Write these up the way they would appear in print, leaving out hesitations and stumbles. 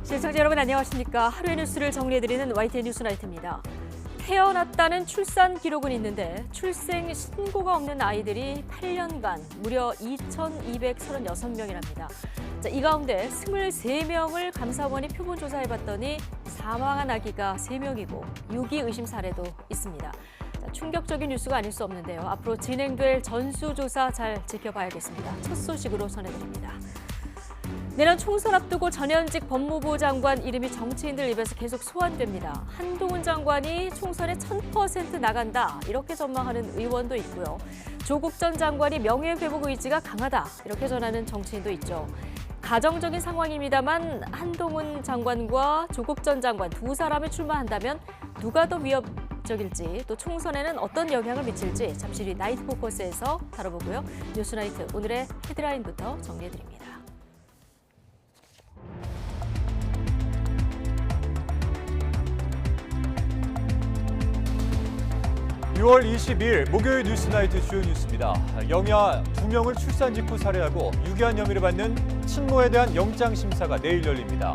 시청자 여러분 안녕하십니까. 하루의 뉴스를 정리해드리는 YTN 뉴스나이트입니다. 태어났다는 출산 기록은 있는데 출생 신고가 없는 아이들이 8년간 무려 2,236명이랍니다. 이 가운데 23명을 감사원이 표본조사해봤더니 사망한 아기가 3명이고 유기 의심 사례도 있습니다. 충격적인 뉴스가 아닐 수 없는데요. 앞으로 진행될 전수조사 잘 지켜봐야겠습니다. 첫 소식으로 전해드립니다. 내년 총선 앞두고 전현직 법무부 장관 이름이 정치인들 입에서 계속 소환됩니다. 한동훈 장관이 총선에 1000% 나간다 이렇게 전망하는 의원도 있고요. 조국 전 장관이 명예회복 의지가 강하다 이렇게 전하는 정치인도 있죠. 가정적인 상황입니다만 한동훈 장관과 조국 전 장관 두 사람이 출마한다면 누가 더 위협적일지 또 총선에는 어떤 영향을 미칠지 잠시 뒤 나이트 포커스에서 다뤄보고요. 뉴스나이트 오늘의 헤드라인부터 정리해드립니다. 6월 22일 목요일 뉴스나이트 주요 뉴스입니다. 영아 2명을 출산 직후 살해하고 유기한 혐의를 받는 친모에 대한 영장심사가 내일 열립니다.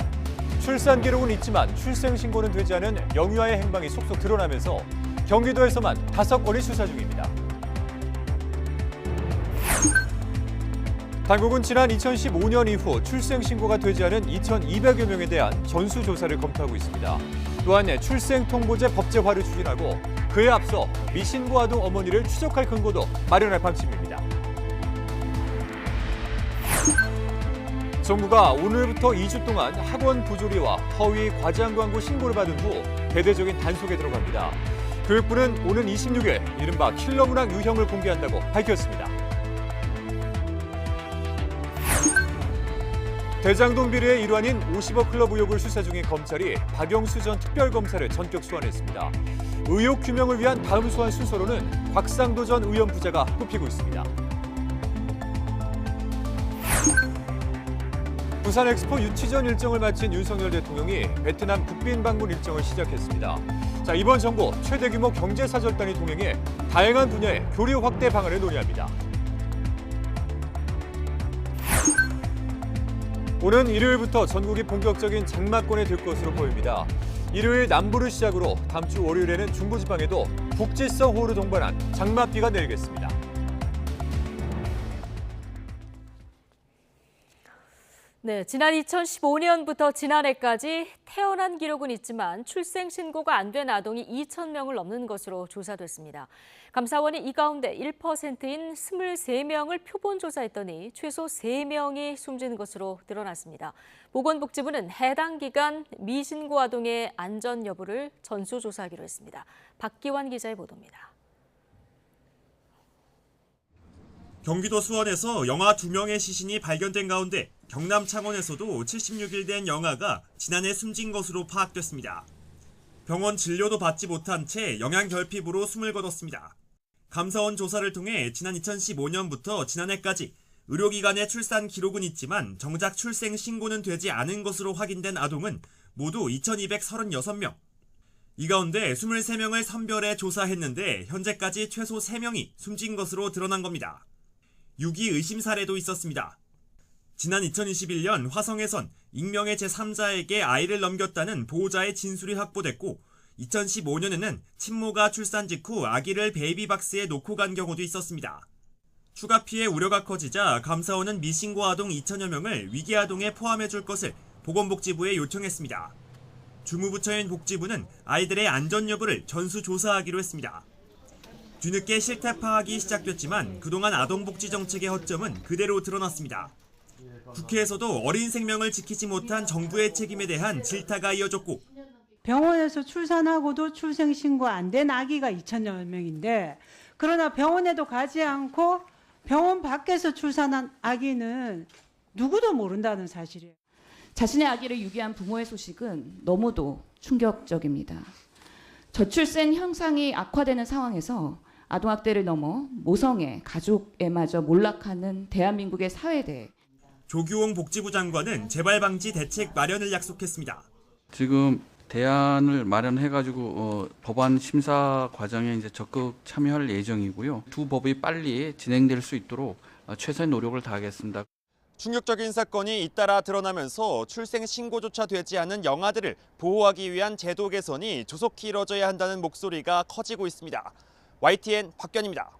출산 기록은 있지만 출생 신고는 되지 않은 영유아의 행방이 속속 드러나면서 경기도에서만 5건이 수사 중입니다. 당국은 지난 2015년 이후 출생 신고가 되지 않은 2,200여 명에 대한 전수조사를 검토하고 있습니다. 또한 출생 통보제 법제화를 추진하고 그에 앞서 미신고 아동 어머니를 추적할 근거도 마련할 방침입니다. 정부가 오늘부터 2주 동안 학원 부조리와 허위 과장 광고 신고를 받은 후 대대적인 단속에 들어갑니다. 교육부는 오는 26일 이른바 킬러 문항 유형을 공개한다고 밝혔습니다. 대장동 비리의 일환인 50억 클럽 의혹을 수사 중인 검찰이 박영수 전 특별검사를 전격 소환했습니다. 의혹 규명을 위한 다음 소환 순서로는 곽상도 전 의원 부자가 꼽히고 있습니다. 부산 엑스포 유치전 일정을 마친 윤석열 대통령이 베트남 국빈 방문 일정을 시작했습니다. 이번 정부 최대 규모 경제사절단이 동행해 다양한 분야의 교류 확대 방안을 논의합니다. 오는 일요일부터 전국이 본격적인 장마권에 들 것으로 보입니다. 일요일 남부를 시작으로 다음 주 월요일에는 중부지방에도 국지성 호우를 동반한 장맛비가 내리겠습니다. 네, 지난 2015년부터 지난해까지 태어난 기록은 있지만 출생 신고가 안 된 아동이 2,000명을 넘는 것으로 조사됐습니다. 감사원이 이 가운데 1%인 23명을 표본 조사했더니 최소 3명이 숨진 것으로 드러났습니다. 보건복지부는 해당 기간 미신고 아동의 안전 여부를 전수조사하기로 했습니다. 박기환 기자의 보도입니다. 경기도 수원에서 영아 2명의 시신이 발견된 가운데 경남 창원에서도 76일 된 영아가 지난해 숨진 것으로 파악됐습니다. 병원 진료도 받지 못한 채 영양결핍으로 숨을 거뒀습니다. 감사원 조사를 통해 지난 2015년부터 지난해까지 의료기관의 출산 기록은 있지만 정작 출생 신고는 되지 않은 것으로 확인된 아동은 모두 2,236명. 이 가운데 23명을 선별해 조사했는데 현재까지 최소 3명이 숨진 것으로 드러난 겁니다. 유기 의심 사례도 있었습니다. 지난 2021년 화성에선 익명의 제3자에게 아이를 넘겼다는 보호자의 진술이 확보됐고 2015년에는 친모가 출산 직후 아기를 베이비박스에 놓고 간 경우도 있었습니다. 추가 피해 우려가 커지자 감사원은 미신고 아동 2,000여 명을 위기아동에 포함해줄 것을 보건복지부에 요청했습니다. 주무부처인 복지부는 아이들의 안전 여부를 전수조사하기로 했습니다. 뒤늦게 실태 파악이 시작됐지만 그동안 아동복지 정책의 허점은 그대로 드러났습니다. 국회에서도 어린 생명을 지키지 못한 정부의 책임에 대한 질타가 이어졌고 병원에서 출산하고도 출생신고 안 된 아기가 2,000여 명인데 그러나 병원에도 가지 않고 병원 밖에서 출산한 아기는 누구도 모른다는 사실이에요. 자신의 아기를 유기한 부모의 소식은 너무도 충격적입니다. 저출생 현상이 악화되는 상황에서 아동학대를 넘어 모성애, 가족에마저 몰락하는 대한민국의 사회에 대해 조규홍 복지부 장관은 재발 방지 대책 마련을 약속했습니다. 지금 대안을 마련해가지고 법안 심사 과정에 이제 적극 참여할 예정이고요. 두 법이 빨리 진행될 수 있도록 최선의 노력을 다하겠습니다. 충격적인 사건이 잇따라 드러나면서 출생 신고조차 되지 않은 영아들을 보호하기 위한 제도 개선이 조속히 이뤄져야 한다는 목소리가 커지고 있습니다. YTN 박견입니다.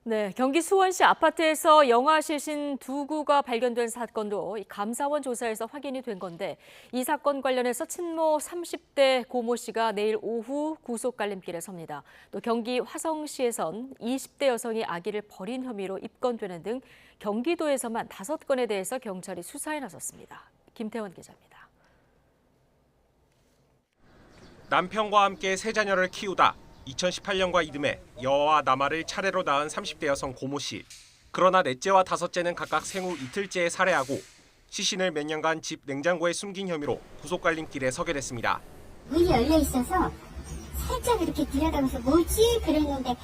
네, 경기 수원시 아파트에서 영아 시신 2구가 발견된 사건도 이 감사원 조사에서 확인이 된 건데 이 사건 관련해서 친모 30대 고모 씨가 내일 오후 구속 갈림길에 섭니다. 또 경기 화성시에선 20대 여성이 아기를 버린 혐의로 입건되는 등 경기도에서만 5건에 대해서 경찰이 수사에 나섰습니다. 김태원 기자입니다. 남편과 함께 세 자녀를 키우다 2018년과 이듬해 여아와 남아를 차례로 낳은 30대 여성 고모 씨. 그러나 넷째와 다섯째는 각각 생후 이틀째에 살해하고 시신을 몇 년간 집 냉장고에 숨긴 혐의로 구속 갈림길에 서게 됐습니다. 문이 열려 있어서 살짝 이렇게 들여다보면서 뭐지? 그랬는데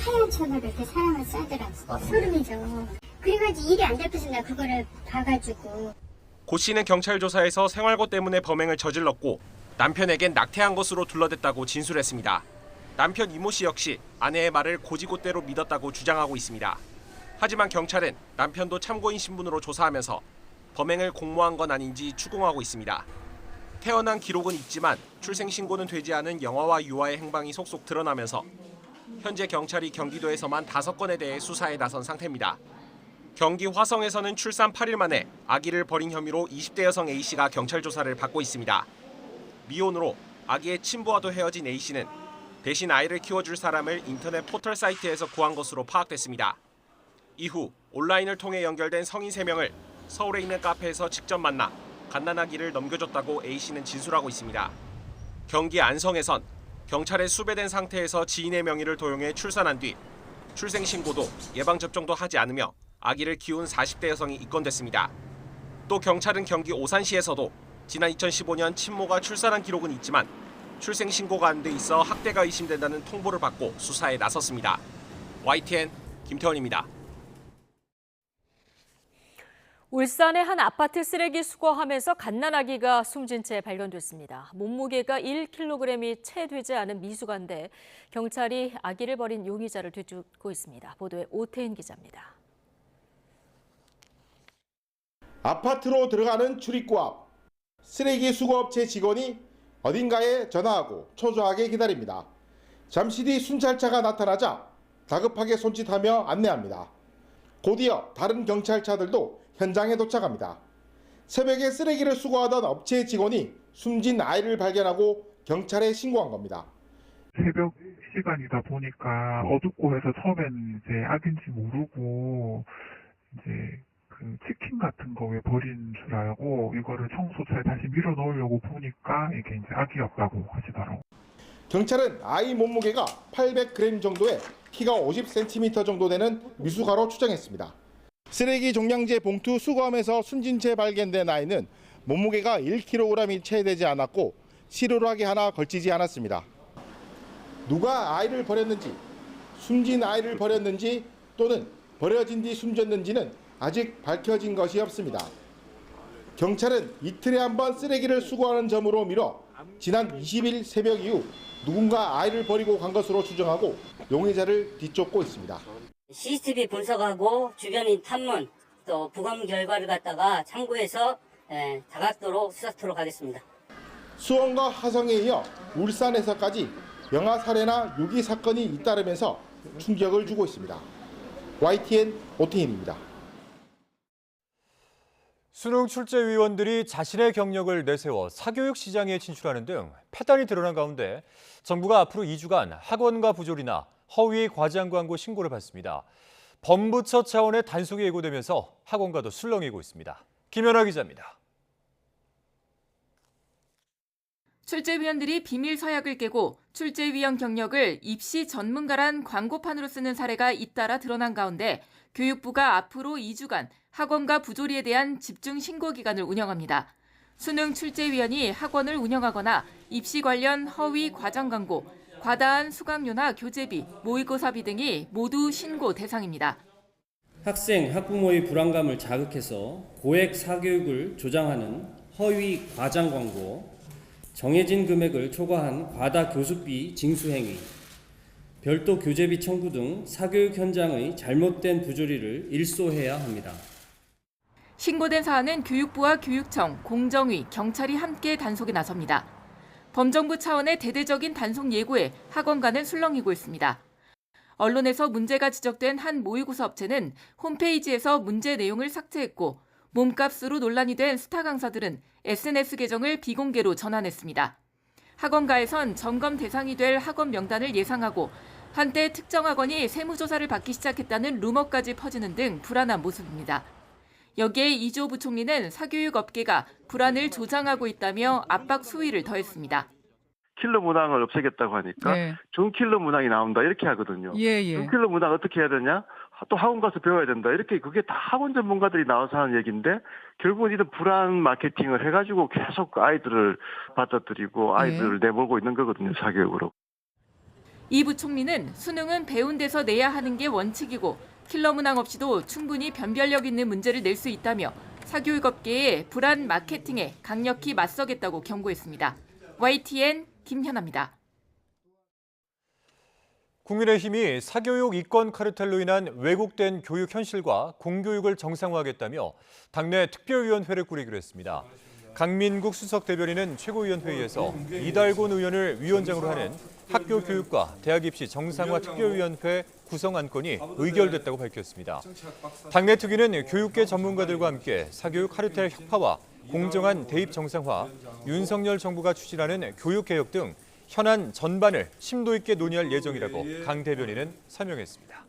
하얀 천으로 이렇게 사람을 싸더라고. 소름이죠. 그래가지고 일이 안 잡혀서 나 그거를 봐가지고. 고 씨는 경찰 조사에서 생활고 때문에 범행을 저질렀고 남편에겐 낙태한 것으로 둘러댔다고 진술했습니다. 남편 이모 씨 역시 아내의 말을 고지고대로 믿었다고 주장하고 있습니다. 하지만 경찰은 남편도 참고인 신분으로 조사하면서 범행을 공모한 건 아닌지 추궁하고 있습니다. 태어난 기록은 있지만 출생 신고는 되지 않은 영아와 유아의 행방이 속속 드러나면서 현재 경찰이 경기도에서만 5건에 대해 수사에 나선 상태입니다. 경기 화성에서는 출산 8일 만에 아기를 버린 혐의로 20대 여성 A씨가 경찰 조사를 받고 있습니다. 미혼으로 아기의 친부와도 헤어진 A씨는 대신 아이를 키워줄 사람을 인터넷 포털 사이트에서 구한 것으로 파악됐습니다. 이후 온라인을 통해 연결된 성인 3명을 서울에 있는 카페에서 직접 만나 갓난아기를 넘겨줬다고 A씨는 진술하고 있습니다. 경기 안성에선 경찰에 수배된 상태에서 지인의 명의를 도용해 출산한 뒤 출생신고도 예방접종도 하지 않으며 아기를 키운 40대 여성이 입건됐습니다. 또 경찰은 경기 오산시에서도 지난 2015년 친모가 출산한 기록은 있지만 출생신고가 안 돼 있어 학대가 의심된다는 통보를 받고 수사에 나섰습니다. YTN 김태원입니다. 울산의 한 아파트 쓰레기 수거함에서 갓난아기가 숨진 채 발견됐습니다. 몸무게가 1kg이 채 되지 않은 미숙아인데 경찰이 아기를 버린 용의자를 뒤쫓고 있습니다. 보도에 오태인 기자입니다. 아파트로 들어가는 출입구 앞 쓰레기 수거업체 직원이 어딘가에 전화하고 초조하게 기다립니다. 잠시 뒤 순찰차가 나타나자 다급하게 손짓하며 안내합니다. 곧이어 다른 경찰차들도 현장에 도착합니다. 새벽에 쓰레기를 수거하던 업체 직원이 숨진 아이를 발견하고 경찰에 신고한 겁니다. 새벽 시간이다 보니까 어둡고 해서 처음에는 이제 악인지 모르고 이제 그 치킨 같은 거 왜 버린 줄 알고 이거를 청소차에 다시 밀어 넣으려고 보니까 이게 이제 아기였다고 하시더라고. 경찰은 아이 몸무게가 800g 정도에 키가 50cm 정도 되는 미숙아로 추정했습니다. 쓰레기 종량제 봉투 수거함에서 숨진 채 발견된 아이는 몸무게가 1kg이 채 되지 않았고 시루락이 하나 걸치지 않았습니다. 누가 아이를 버렸는지, 숨진 아이를 버렸는지 또는 버려진 뒤 숨졌는지는 아직 밝혀진 것이 없습니다. 경찰은 이틀에 한 번 쓰레기를 수거하는 점으로 미뤄 지난 20일 새벽 이후 누군가 아이를 버리고 간 것으로 추정하고 용의자를 뒤쫓고 있습니다. CCTV 분석하고 주변인 탐문 또 부검 결과를 갖다가 참고해서 다각도로 수사토록 하겠습니다. 수원과 화성에 이어 울산에서까지 영아 살해나 유기 사건이 잇따르면서 충격을 주고 있습니다. YTN 오태인입니다. 수능 출제위원들이 자신의 경력을 내세워 사교육 시장에 진출하는 등 패단이 드러난 가운데 정부가 앞으로 2주간 학원과 부조리나 허위 과장 광고 신고를 받습니다. 범부처 차원의 단속이 예고되면서 학원과도 술렁이고 있습니다. 김연아 기자입니다. 출제위원들이 비밀 서약을 깨고 출제위원 경력을 입시 전문가란 광고판으로 쓰는 사례가 잇따라 드러난 가운데 교육부가 앞으로 2주간 학원과 부조리에 대한 집중 신고 기간을 운영합니다. 수능 출제위원이 학원을 운영하거나 입시 관련 허위 과장 광고, 과다한 수강료나 교재비, 모의고사비 등이 모두 신고 대상입니다. 학생, 학부모의 불안감을 자극해서 고액 사교육을 조장하는 허위 과장 광고, 정해진 금액을 초과한 과다 교습비 징수 행위, 별도 교재비 청구 등 사교육 현장의 잘못된 부조리를 일소해야 합니다. 신고된 사안은 교육부와 교육청, 공정위, 경찰이 함께 단속에 나섭니다. 범정부 차원의 대대적인 단속 예고에 학원가는 술렁이고 있습니다. 언론에서 문제가 지적된 한 모의고사 업체는 홈페이지에서 문제 내용을 삭제했고 몸값으로 논란이 된 스타 강사들은 SNS 계정을 비공개로 전환했습니다. 학원가에선 점검 대상이 될 학원 명단을 예상하고 한때 특정 학원이 세무조사를 받기 시작했다는 루머까지 퍼지는 등 불안한 모습입니다. 여기에 이주호 부총리는 사교육 업계가 불안을 조장하고 있다며 압박 수위를 더했습니다. 킬러 문항을 없애겠다고 하니까 네. 준킬러 문항이 나온다 이렇게 하거든요. 예. 준킬러 문항 어떻게 해야 되냐? 또 학원 가서 배워야 된다. 이렇게 그게 다 학원 전문가들이 나와서 하는 얘기인데 결국은 이런 불안 마케팅을 해가지고 계속 아이들을 받아들이고 아이들을 내몰고 있는 거거든요. 사교육으로. 이 부총리는 수능은 배운 데서 내야 하는 게 원칙이고 킬러 문항 없이도 충분히 변별력 있는 문제를 낼 수 있다며 사교육업계의 불안 마케팅에 강력히 맞서겠다고 경고했습니다. YTN 김현아입니다. 국민의힘이 사교육 이권 카르텔로 인한 왜곡된 교육 현실과 공교육을 정상화하겠다며 당내 특별위원회를 꾸리기로 했습니다. 강민국 수석 대변인은 최고위원회의에서 이달곤 의원을 위원장으로 하는 학교교육과 대학입시 정상화 특별위원회 구성 안건이 의결됐다고 밝혔습니다. 당내 특위는 교육계 전문가들과 함께 사교육 카르텔 혁파와 공정한 대입 정상화, 윤석열 정부가 추진하는 교육개혁 등 현안 전반을 심도 있게 논의할 예정이라고 강 대변인은 설명했습니다.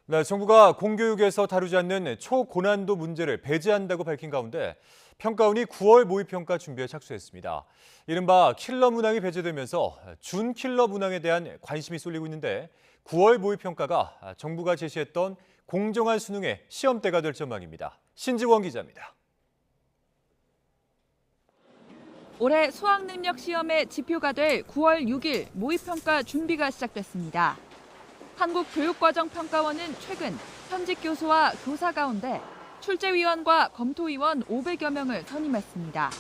네, 정부가 공교육에서 다루지 않는 초고난도 문제를 배제한다고 밝힌 가운데 평가원이 9월 모의평가 준비에 착수했습니다. 이른바 킬러 문항이 배제되면서 준킬러 문항에 대한 관심이 쏠리고 있는데 9월 모의평가가 정부가 제시했던 공정한 수능의 시험대가 될 전망입니다. 신지원 기자입니다. 올해 수학능력 시험의 지표가 될 9월 6일 모의평가 준비가 시작됐습니다. 한국교육과정평가원은 최근 현직 교수와 교사 가운데 출제위원과 검토위원 500여 명을 선임했습니다.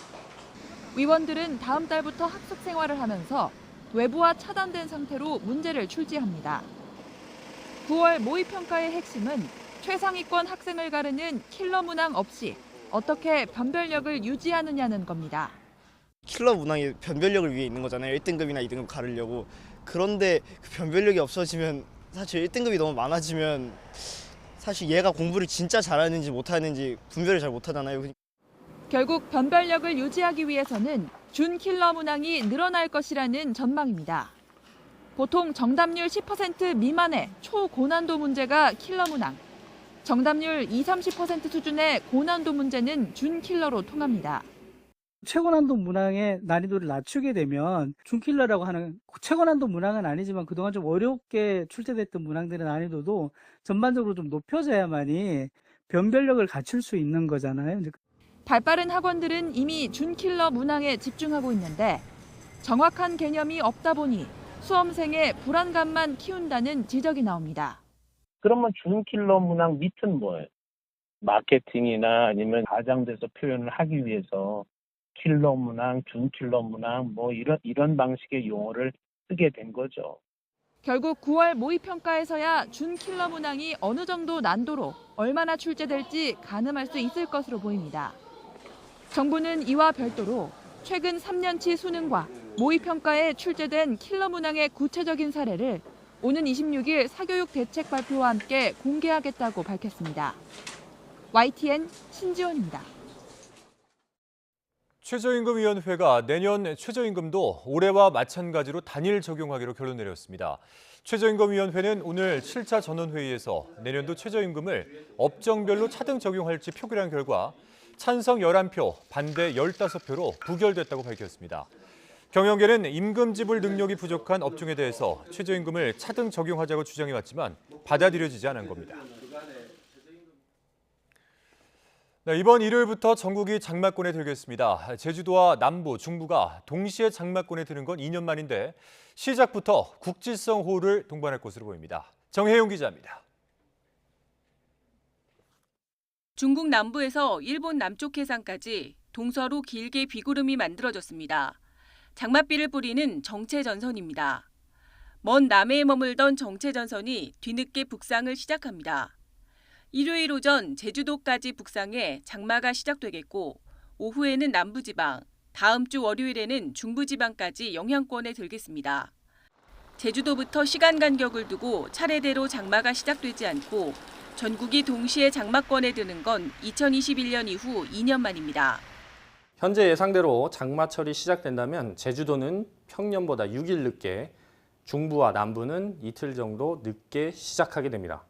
위원들은 다음 달부터 학습 생활을 하면서 외부와 차단된 상태로 문제를 출제합니다. 9월 모의평가의 핵심은 최상위권 학생을 가르는 킬러 문항 없이 어떻게 변별력을 유지하느냐는 겁니다. 킬러 문항이 변별력을 위해 있는 거잖아요. 1등급이나 2등급 가르려고. 그런데 그 변별력이 없어지면 사실 1등급이 너무 많아지면 사실 얘가 공부를 진짜 잘하는지 못하는지 분별을 잘 못하잖아요. 결국 변별력을 유지하기 위해서는 준킬러 문항이 늘어날 것이라는 전망입니다. 보통 정답률 10% 미만의 초고난도 문제가 킬러 문항, 정답률 20-30% 수준의 고난도 문제는 준킬러로 통합니다. 최고난도 문항의 난이도를 낮추게 되면 준킬러라고 하는 최고난도 문항은 아니지만 그동안 좀 어렵게 출제됐던 문항들의 난이도도 전반적으로 좀 높여져야만이 변별력을 갖출 수 있는 거잖아요. 발빠른 학원들은 이미 준킬러 문항에 집중하고 있는데 정확한 개념이 없다 보니 수험생의 불안감만 키운다는 지적이 나옵니다. 그러면 준킬러 문항 밑은 뭐예요? 마케팅이나 아니면 과장돼서 표현을 하기 위해서 킬러 문항, 준킬러 문항 뭐 이런 방식의 용어를 쓰게 된 거죠. 결국 9월 모의평가에서야 준킬러 문항이 어느 정도 난도로 얼마나 출제될지 가늠할 수 있을 것으로 보입니다. 정부는 이와 별도로 최근 3년치 수능과 모의평가에 출제된 킬러 문항의 구체적인 사례를 오는 26일 사교육 대책 발표와 함께 공개하겠다고 밝혔습니다. YTN 신지원입니다. 최저임금위원회가 내년 최저임금도 올해와 마찬가지로 단일 적용하기로 결론 내렸습니다. 최저임금위원회는 오늘 7차 전원회의에서 내년도 최저임금을 업종별로 차등 적용할지 표결한 결과 찬성 11표, 반대 15표로 부결됐다고 밝혔습니다. 경영계는 임금 지불 능력이 부족한 업종에 대해서 최저임금을 차등 적용하자고 주장해왔지만 받아들여지지 않은 겁니다. 네, 이번 일요일부터 전국이 장마권에 들겠습니다. 제주도와 남부, 중부가 동시에 장마권에 드는 건 2년 만인데 시작부터 국지성 호우를 동반할 것으로 보입니다. 정혜용 기자입니다. 중국 남부에서 일본 남쪽 해상까지 동서로 길게 비구름이 만들어졌습니다. 장맛비를 뿌리는 정체전선입니다. 먼 남해에 머물던 정체전선이 뒤늦게 북상을 시작합니다. 일요일 오전 제주도까지 북상해 장마가 시작되겠고 오후에는 남부지방, 다음 주 월요일에는 중부지방까지 영향권에 들겠습니다. 제주도부터 시간 간격을 두고 차례대로 장마가 시작되지 않고 전국이 동시에 장마권에 드는 건 2021년 이후 2년 만입니다. 현재 예상대로 장마철이 시작된다면 제주도는 평년보다 6일 늦게, 중부와 남부는 이틀 정도 늦게 시작하게 됩니다.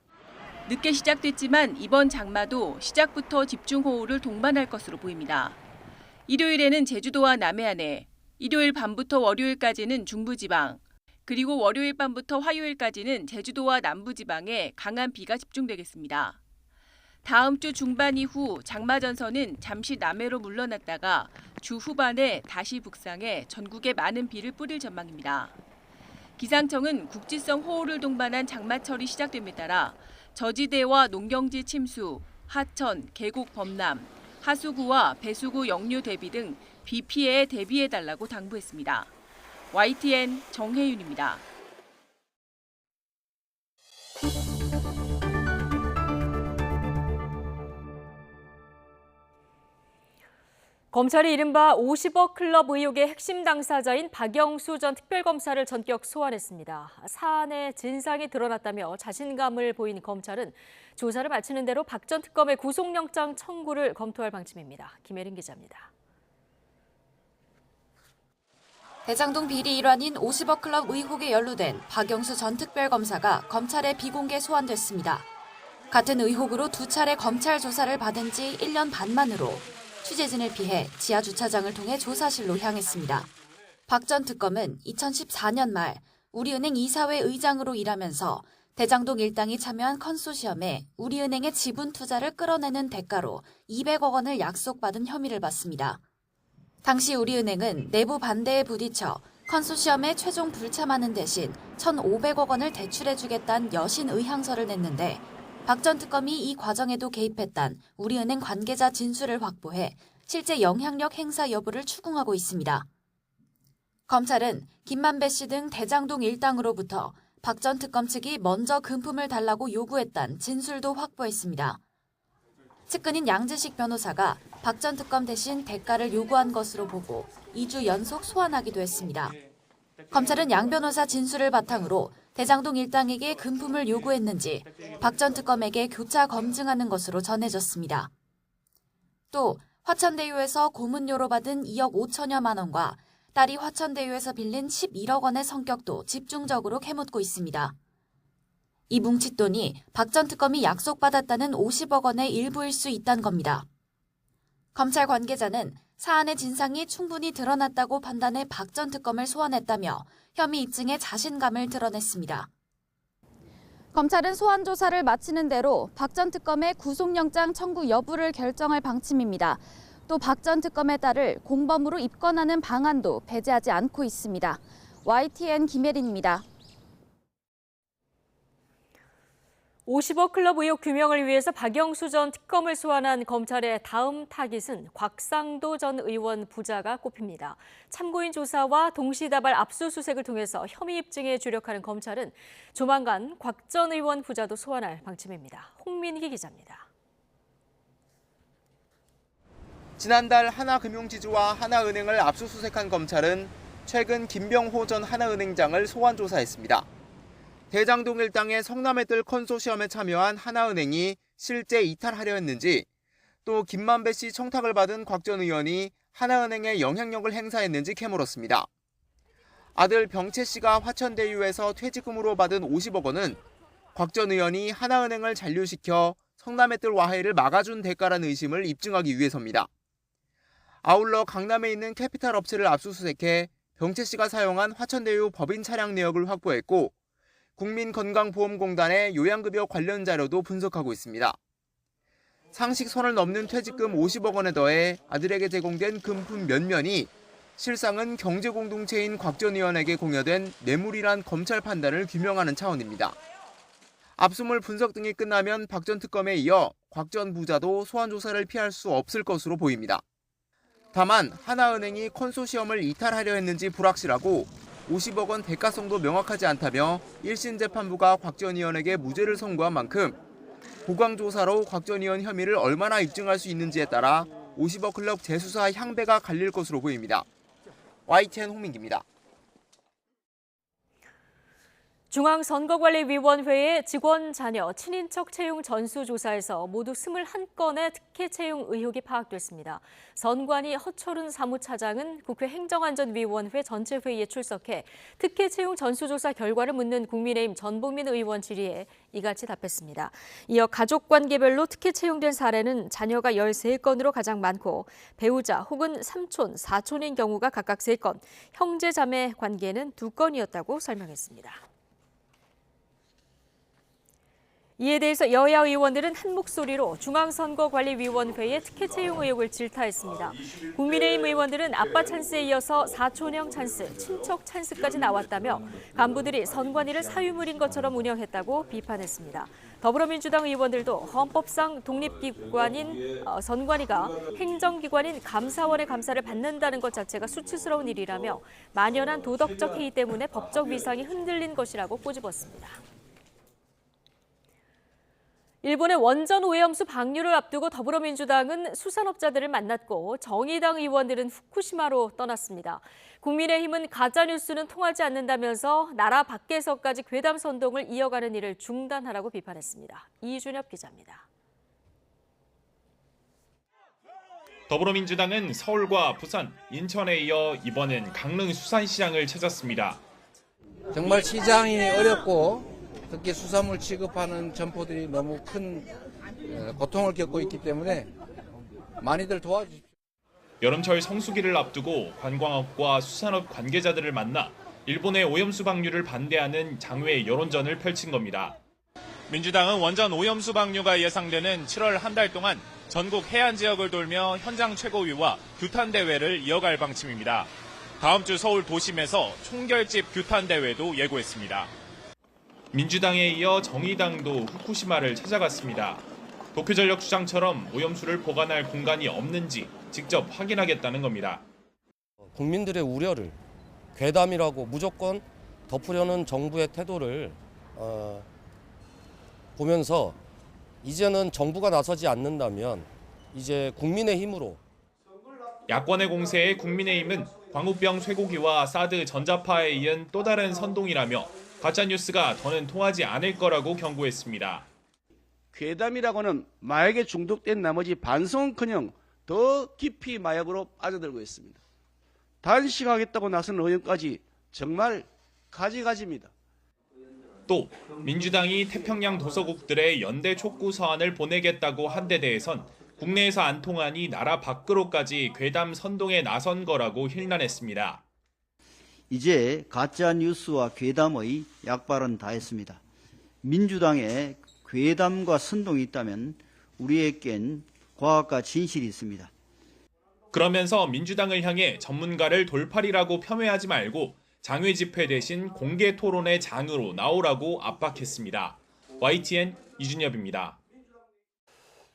늦게 시작됐지만 이번 장마도 시작부터 집중호우를 동반할 것으로 보입니다. 일요일에는 제주도와 남해안에, 일요일 밤부터 월요일까지는 중부지방, 그리고 월요일 밤부터 화요일까지는 제주도와 남부지방에 강한 비가 집중되겠습니다. 다음 주 중반 이후 장마전선은 잠시 남해로 물러났다가 주 후반에 다시 북상해 전국에 많은 비를 뿌릴 전망입니다. 기상청은 국지성 호우를 동반한 장마철이 시작됨에 따라 저지대와 농경지 침수, 하천, 계곡 범람, 하수구와 배수구 역류 대비 등 비 피해에 대비해달라고 당부했습니다. YTN 정혜윤입니다. 검찰이 이른바 50억 클럽 의혹의 핵심 당사자인 박영수 전 특별검사를 전격 소환했습니다. 사안의 진상이 드러났다며 자신감을 보인 검찰은 조사를 마치는 대로 박 전 특검의 구속영장 청구를 검토할 방침입니다. 김혜린 기자입니다. 대장동 비리 일환인 50억 클럽 의혹에 연루된 박영수 전 특별검사가 검찰에 비공개 소환됐습니다. 같은 의혹으로 두 차례 검찰 조사를 받은 지 1년 반 만으로 취재진을 피해 지하 주차장을 통해 조사실로 향했습니다. 박 전 특검은 2014년 말 우리은행 이사회 의장으로 일하면서 대장동 일당이 참여한 컨소시엄에 우리은행의 지분 투자를 끌어내는 대가로 200억 원을 약속받은 혐의를 받습니다. 당시 우리은행은 내부 반대에 부딪혀 컨소시엄에 최종 불참하는 대신 1,500억 원을 대출해주겠다는 여신 의향서를 냈는데 박 전 특검이 이 과정에도 개입했단 우리은행 관계자 진술을 확보해 실제 영향력 행사 여부를 추궁하고 있습니다. 검찰은 김만배 씨 등 대장동 일당으로부터 박 전 특검 측이 먼저 금품을 달라고 요구했단 진술도 확보했습니다. 측근인 양재식 변호사가 박 전 특검 대신 대가를 요구한 것으로 보고 2주 연속 소환하기도 했습니다. 검찰은 양 변호사 진술을 바탕으로 대장동 일당에게 금품을 요구했는지 박 전 특검에게 교차 검증하는 것으로 전해졌습니다. 또 화천대유에서 고문료로 받은 2억 5천여만 원과 딸이 화천대유에서 빌린 11억 원의 성격도 집중적으로 캐묻고 있습니다. 이 뭉칫돈이 박 전 특검이 약속받았다는 50억 원의 일부일 수 있다는 겁니다. 검찰 관계자는 사안의 진상이 충분히 드러났다고 판단해 박 전 특검을 소환했다며 혐의 입증에 자신감을 드러냈습니다. 검찰은 소환 조사를 마치는 대로 박 전 특검의 구속영장 청구 여부를 결정할 방침입니다. 또 박 전 특검에 따를 공범으로 입건하는 방안도 배제하지 않고 있습니다. YTN 김혜린입니다. 50억 클럽 의혹 규명을 위해서 박영수 전 특검을 소환한 검찰의 다음 타깃은 곽상도 전 의원 부자가 꼽힙니다. 참고인 조사와 동시다발 압수수색을 통해서 혐의 입증에 주력하는 검찰은 조만간 곽 전 의원 부자도 소환할 방침입니다. 홍민희 기자입니다. 지난달 하나금융지주와 하나은행을 압수수색한 검찰은 최근 김병호 전 하나은행장을 소환 조사했습니다. 대장동 일당의 성남의뜰 컨소시엄에 참여한 하나은행이 실제 이탈하려 했는지, 또 김만배 씨 청탁을 받은 곽 전 의원이 하나은행에 영향력을 행사했는지 캐물었습니다. 아들 병채 씨가 화천대유에서 퇴직금으로 받은 50억 원은 곽 전 의원이 하나은행을 잔류시켜 성남의뜰 와해를 막아준 대가라는 의심을 입증하기 위해서입니다. 아울러 강남에 있는 캐피탈 업체를 압수수색해 병채 씨가 사용한 화천대유 법인 차량 내역을 확보했고, 국민건강보험공단의 요양급여 관련 자료도 분석하고 있습니다. 상식선을 넘는 퇴직금 50억 원에 더해 아들에게 제공된 금품 면면이 실상은 경제공동체인 곽 전 의원에게 공여된 뇌물이란 검찰 판단을 규명하는 차원입니다. 압수물 분석 등이 끝나면 박 전 특검에 이어 곽 전 부자도 소환 조사를 피할 수 없을 것으로 보입니다. 다만 하나은행이 컨소시엄을 이탈하려 했는지 불확실하고 50억 원 대가성도 명확하지 않다며 1심 재판부가 곽 전 의원에게 무죄를 선고한 만큼 보강조사로 곽 전 의원 혐의를 얼마나 입증할 수 있는지에 따라 50억 클럽 재수사 향배가 갈릴 것으로 보입니다. YTN 홍민기입니다. 중앙선거관리위원회의 직원 자녀 친인척 채용 전수조사에서 모두 21건의 특혜 채용 의혹이 파악됐습니다. 선관위 허철은 사무차장은 국회 행정안전위원회 전체 회의에 출석해 특혜 채용 전수조사 결과를 묻는 국민의힘 전복민 의원 질의에 이같이 답했습니다. 이어 가족관계별로 특혜 채용된 사례는 자녀가 13건으로 가장 많고 배우자 혹은 삼촌, 사촌인 경우가 각각 3건, 형제자매 관계는 2건이었다고 설명했습니다. 이에 대해서 여야 의원들은 한 목소리로 중앙선거관리위원회의 특혜 채용 의혹을 질타했습니다. 국민의힘 의원들은 아빠 찬스에 이어서 사촌형 찬스, 친척 찬스까지 나왔다며 간부들이 선관위를 사유물인 것처럼 운영했다고 비판했습니다. 더불어민주당 의원들도 헌법상 독립기관인 선관위가 행정기관인 감사원의 감사를 받는다는 것 자체가 수치스러운 일이라며 만연한 도덕적 해이 때문에 법적 위상이 흔들린 것이라고 꼬집었습니다. 일본의 원전 오염수 방류를 앞두고 더불어민주당은 수산업자들을 만났고 정의당 의원들은 후쿠시마로 떠났습니다. 국민의힘은 가짜뉴스는 통하지 않는다면서 나라 밖에서까지 괴담 선동을 이어가는 일을 중단하라고 비판했습니다. 이준엽 기자입니다. 더불어민주당은 서울과 부산, 인천에 이어 이번엔 강릉 수산시장을 찾았습니다. 정말 시장이 어렵고 특히 수산물 취급하는 점포들이 너무 큰 고통을 겪고 있기 때문에 많이들 도와주십시오. 여름철 성수기를 앞두고 관광업과 수산업 관계자들을 만나 일본의 오염수 방류를 반대하는 장외 여론전을 펼친 겁니다. 민주당은 원전 오염수 방류가 예상되는 7월 한 달 동안 전국 해안 지역을 돌며 현장 최고위와 규탄 대회를 이어갈 방침입니다. 다음 주 서울 도심에서 총결집 규탄 대회도 예고했습니다. 민주당에 이어 정의당도 후쿠시마를 찾아갔습니다. 도쿄전력 주장처럼 오염수를 보관할 공간이 없는지 직접 확인하겠다는 겁니다. 국민들의 우려를 괴담이라고 무조건 덮으려는 정부의 태도를 보면서 이제는 정부가 나서지 않는다면 이제 국민의 힘으로. 야권의 공세에 국민의힘은 광우병 쇠고기와 사드 전자파에 이은 또 다른 선동이라며 가짜뉴스가 더는 통하지 않을 거라고 경고했습니다. 괴담이라고는 마약에 중독된 나머지 반성은커녕 더 깊이 마약으로 빠져들고 있습니다. 단식하겠다고 나선 의원까지 정말 가지가지입니다. 또 민주당이 태평양 도서국들의 연대 촉구 서한을 보내겠다고 한 데 대해선 국내에서 안 통하니 나라 밖으로까지 괴담 선동에 나선 거라고 힐난했습니다. 이제 가짜 뉴스와 괴담의 약발은 다 했습니다. 민주당에 괴담과 선동이 있다면 우리에겐 과학과 진실이 있습니다. 그러면서 민주당을 향해 전문가를 돌팔이라고 폄훼하지 말고 장외 집회 대신 공개 토론의 장으로 나오라고 압박했습니다. YTN 이준엽입니다.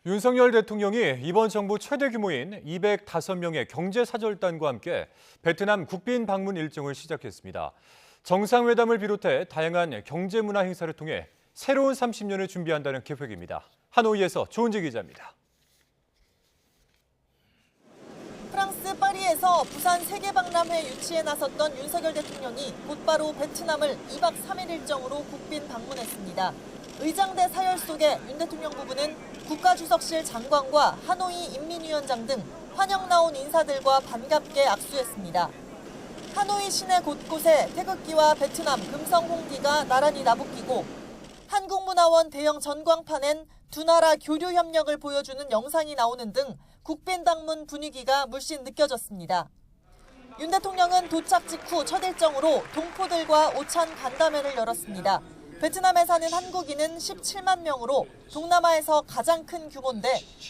윤석열 대통령이 이번 정부 최대 규모인 205명의 경제사절단과 함께 베트남 국빈 방문 일정을 시작했습니다. 정상회담을 비롯해 다양한 경제문화 행사를 통해 새로운 30년을 준비한다는 계획입니다. 하노이에서 조은지 기자입니다. 프랑스 파리에서 부산 세계박람회 유치에 나섰던 윤석열 대통령이 곧바로 베트남을 2박 3일 일정으로 국빈 방문했습니다. 의장대 사열 속에 윤 대통령 부부는 국가주석실 장관과 하노이 인민위원장 등 환영 나온 인사들과 반갑게 악수했습니다. 하노이 시내 곳곳에 태극기와 베트남 금성 홍기가 나란히 나부끼고 한국문화원 대형 전광판엔 두 나라 교류 협력을 보여주는 영상이 나오는 등 국빈 방문 분위기가 물씬 느껴졌습니다. 윤 대통령은 도착 직후 첫 일정으로 동포들과 오찬 간담회를 열었습니다. 베트남에 사는 한국인은 17만 명으로 동남아에서 가장 큰 규모인데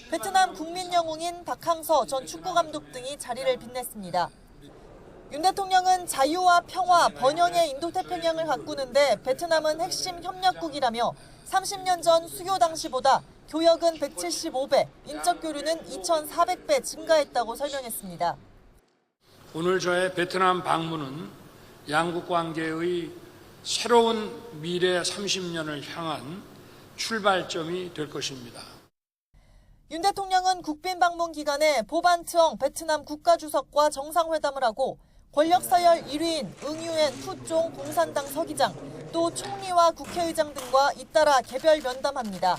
베트남 국민 영웅인 박항서 전 축구감독 등이 자리를 빛냈습니다. 윤 대통령은 자유와 평화, 번영의 인도태평양을 가꾸는데 베트남은 핵심 협력국이라며 30년 전 수교 당시보다 교역은 175배, 인적 교류는 2,400배 증가했다고 설명했습니다. 오늘 저의 베트남 방문은 양국 관계의 새로운 미래 30년을 향한 출발점이 될 것입니다. 윤 대통령은 국빈 방문 기간에 보반트엉 베트남 국가주석과 정상회담을 하고 권력 서열 1위인 응유엔 푸종 공산당 서기장, 또 총리와 국회의장 등과 잇따라 개별 면담합니다.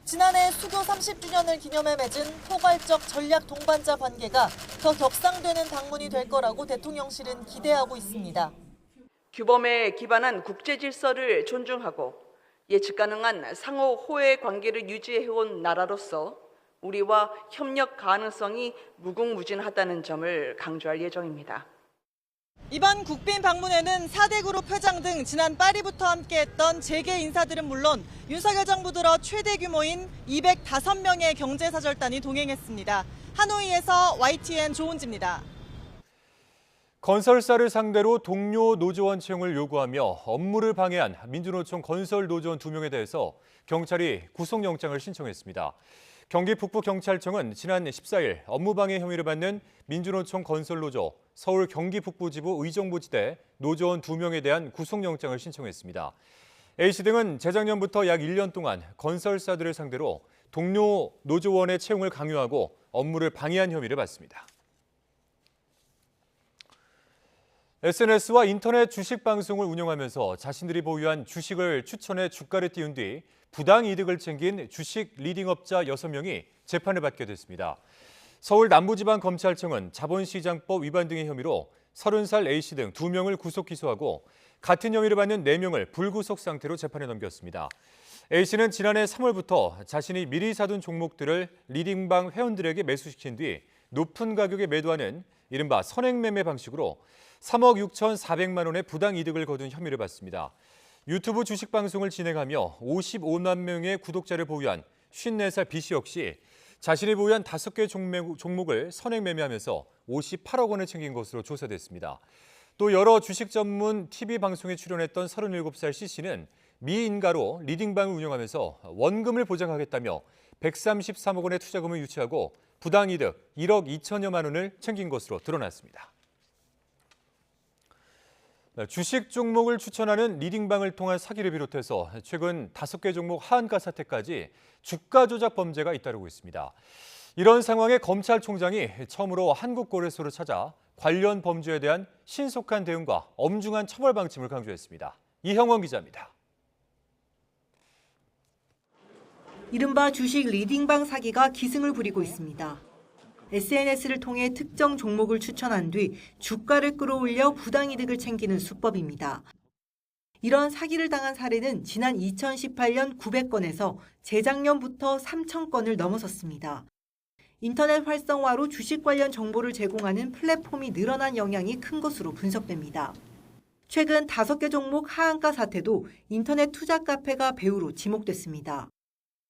지난해 수교 30주년을 기념해 맺은 포괄적 전략 동반자 관계가 더 격상되는 방문이 될 거라고 대통령실은 기대하고 있습니다. 규범에 기반한 국제 질서를 존중하고 예측 가능한 상호 호혜 관계를 유지해온 나라로서 우리와 협력 가능성이 무궁무진하다는 점을 강조할 예정입니다. 이번 국빈 방문에는 4대 그룹 회장 등 지난 파리부터 함께했던 재계 인사들은 물론 윤석열 정부 들어 최대 규모인 205명의 경제사절단이 동행했습니다. 하노이에서 YTN 조은지입니다. 건설사를 상대로 동료 노조원 채용을 요구하며 업무를 방해한 민주노총 건설노조원 2명에 대해서 경찰이 구속영장을 신청했습니다. 경기 북부경찰청은 지난 14일 업무방해 혐의를 받는 민주노총 건설노조 서울 경기 북부지부 의정부지대 노조원 2명에 대한 구속영장을 신청했습니다. A씨 등은 재작년부터 약 1년 동안 건설사들을 상대로 동료 노조원의 채용을 강요하고 업무를 방해한 혐의를 받습니다. SNS와 인터넷 주식 방송을 운영하면서 자신들이 보유한 주식을 추천해 주가를 띄운 뒤 부당 이득을 챙긴 주식 리딩업자 6명이 재판을 받게 됐습니다. 서울 남부지방검찰청은 자본시장법 위반 등의 혐의로 30살 A씨 등 2명을 구속 기소하고 같은 혐의를 받는 4명을 불구속 상태로 재판에 넘겼습니다. A씨는 지난해 3월부터 자신이 미리 사둔 종목들을 리딩방 회원들에게 매수시킨 뒤 높은 가격에 매도하는 이른바 선행매매 방식으로 3억 6,400만 원의 부당 이득을 거둔 혐의를 받습니다. 유튜브 주식 방송을 진행하며 55만 명의 구독자를 보유한 54살 B씨 역시 자신이 보유한 5개 종목을 선행 매매하면서 58억 원을 챙긴 것으로 조사됐습니다. 또 여러 주식 전문 TV 방송에 출연했던 37살 C씨는 미인가로 리딩방을 운영하면서 원금을 보장하겠다며 133억 원의 투자금을 유치하고 부당 이득 1억 2천여만 원을 챙긴 것으로 드러났습니다. 주식 종목을 추천하는 리딩방을 통한 사기를 비롯해서 최근 5개 종목 하한가 사태까지 주가 조작 범죄가 잇따르고 있습니다. 이런 상황에 검찰총장이 처음으로 한국거래소를 찾아 관련 범죄에 대한 신속한 대응과 엄중한 처벌 방침을 강조했습니다. 이형원 기자입니다. 이른바 주식 리딩방 사기가 기승을 부리고 있습니다. SNS를 통해 특정 종목을 추천한 뒤 주가를 끌어올려 부당이득을 챙기는 수법입니다. 이런 사기를 당한 사례는 지난 2018년 900건에서 재작년부터 3,000건을 넘어섰습니다. 인터넷 활성화로 주식 관련 정보를 제공하는 플랫폼이 늘어난 영향이 큰 것으로 분석됩니다. 최근 5개 종목 하한가 사태도 인터넷 투자 카페가 배후로 지목됐습니다.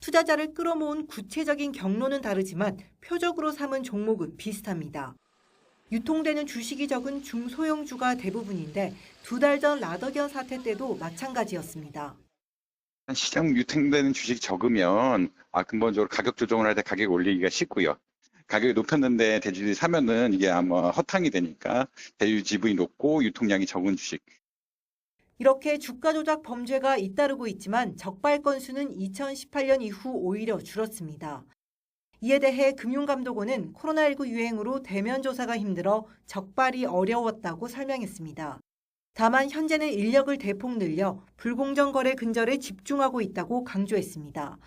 투자자를 끌어모은 구체적인 경로는 다르지만 표적으로 삼은 종목은 비슷합니다. 유통되는 주식이 적은 중소형주가 대부분인데 2달 전 라더견 사태 때도 마찬가지였습니다. 시장 유통되는 주식이 적으면 근본적으로 가격 조정을 할 때 가격 올리기가 쉽고요. 가격이 높였는데 대주주들이 사면은 이게 아마 허탕이 되니까 대주주 지분이 높고 유통량이 적은 주식. 이렇게 주가 조작 범죄가 잇따르고 있지만 적발 건수는 2018년 이후 오히려 줄었습니다. 이에 대해 금융감독원은 코로나19 유행으로 대면 조사가 힘들어 적발이 어려웠다고 설명했습니다. 다만 현재는 인력을 대폭 늘려 불공정 거래 근절에 집중하고 있다고 강조했습니다.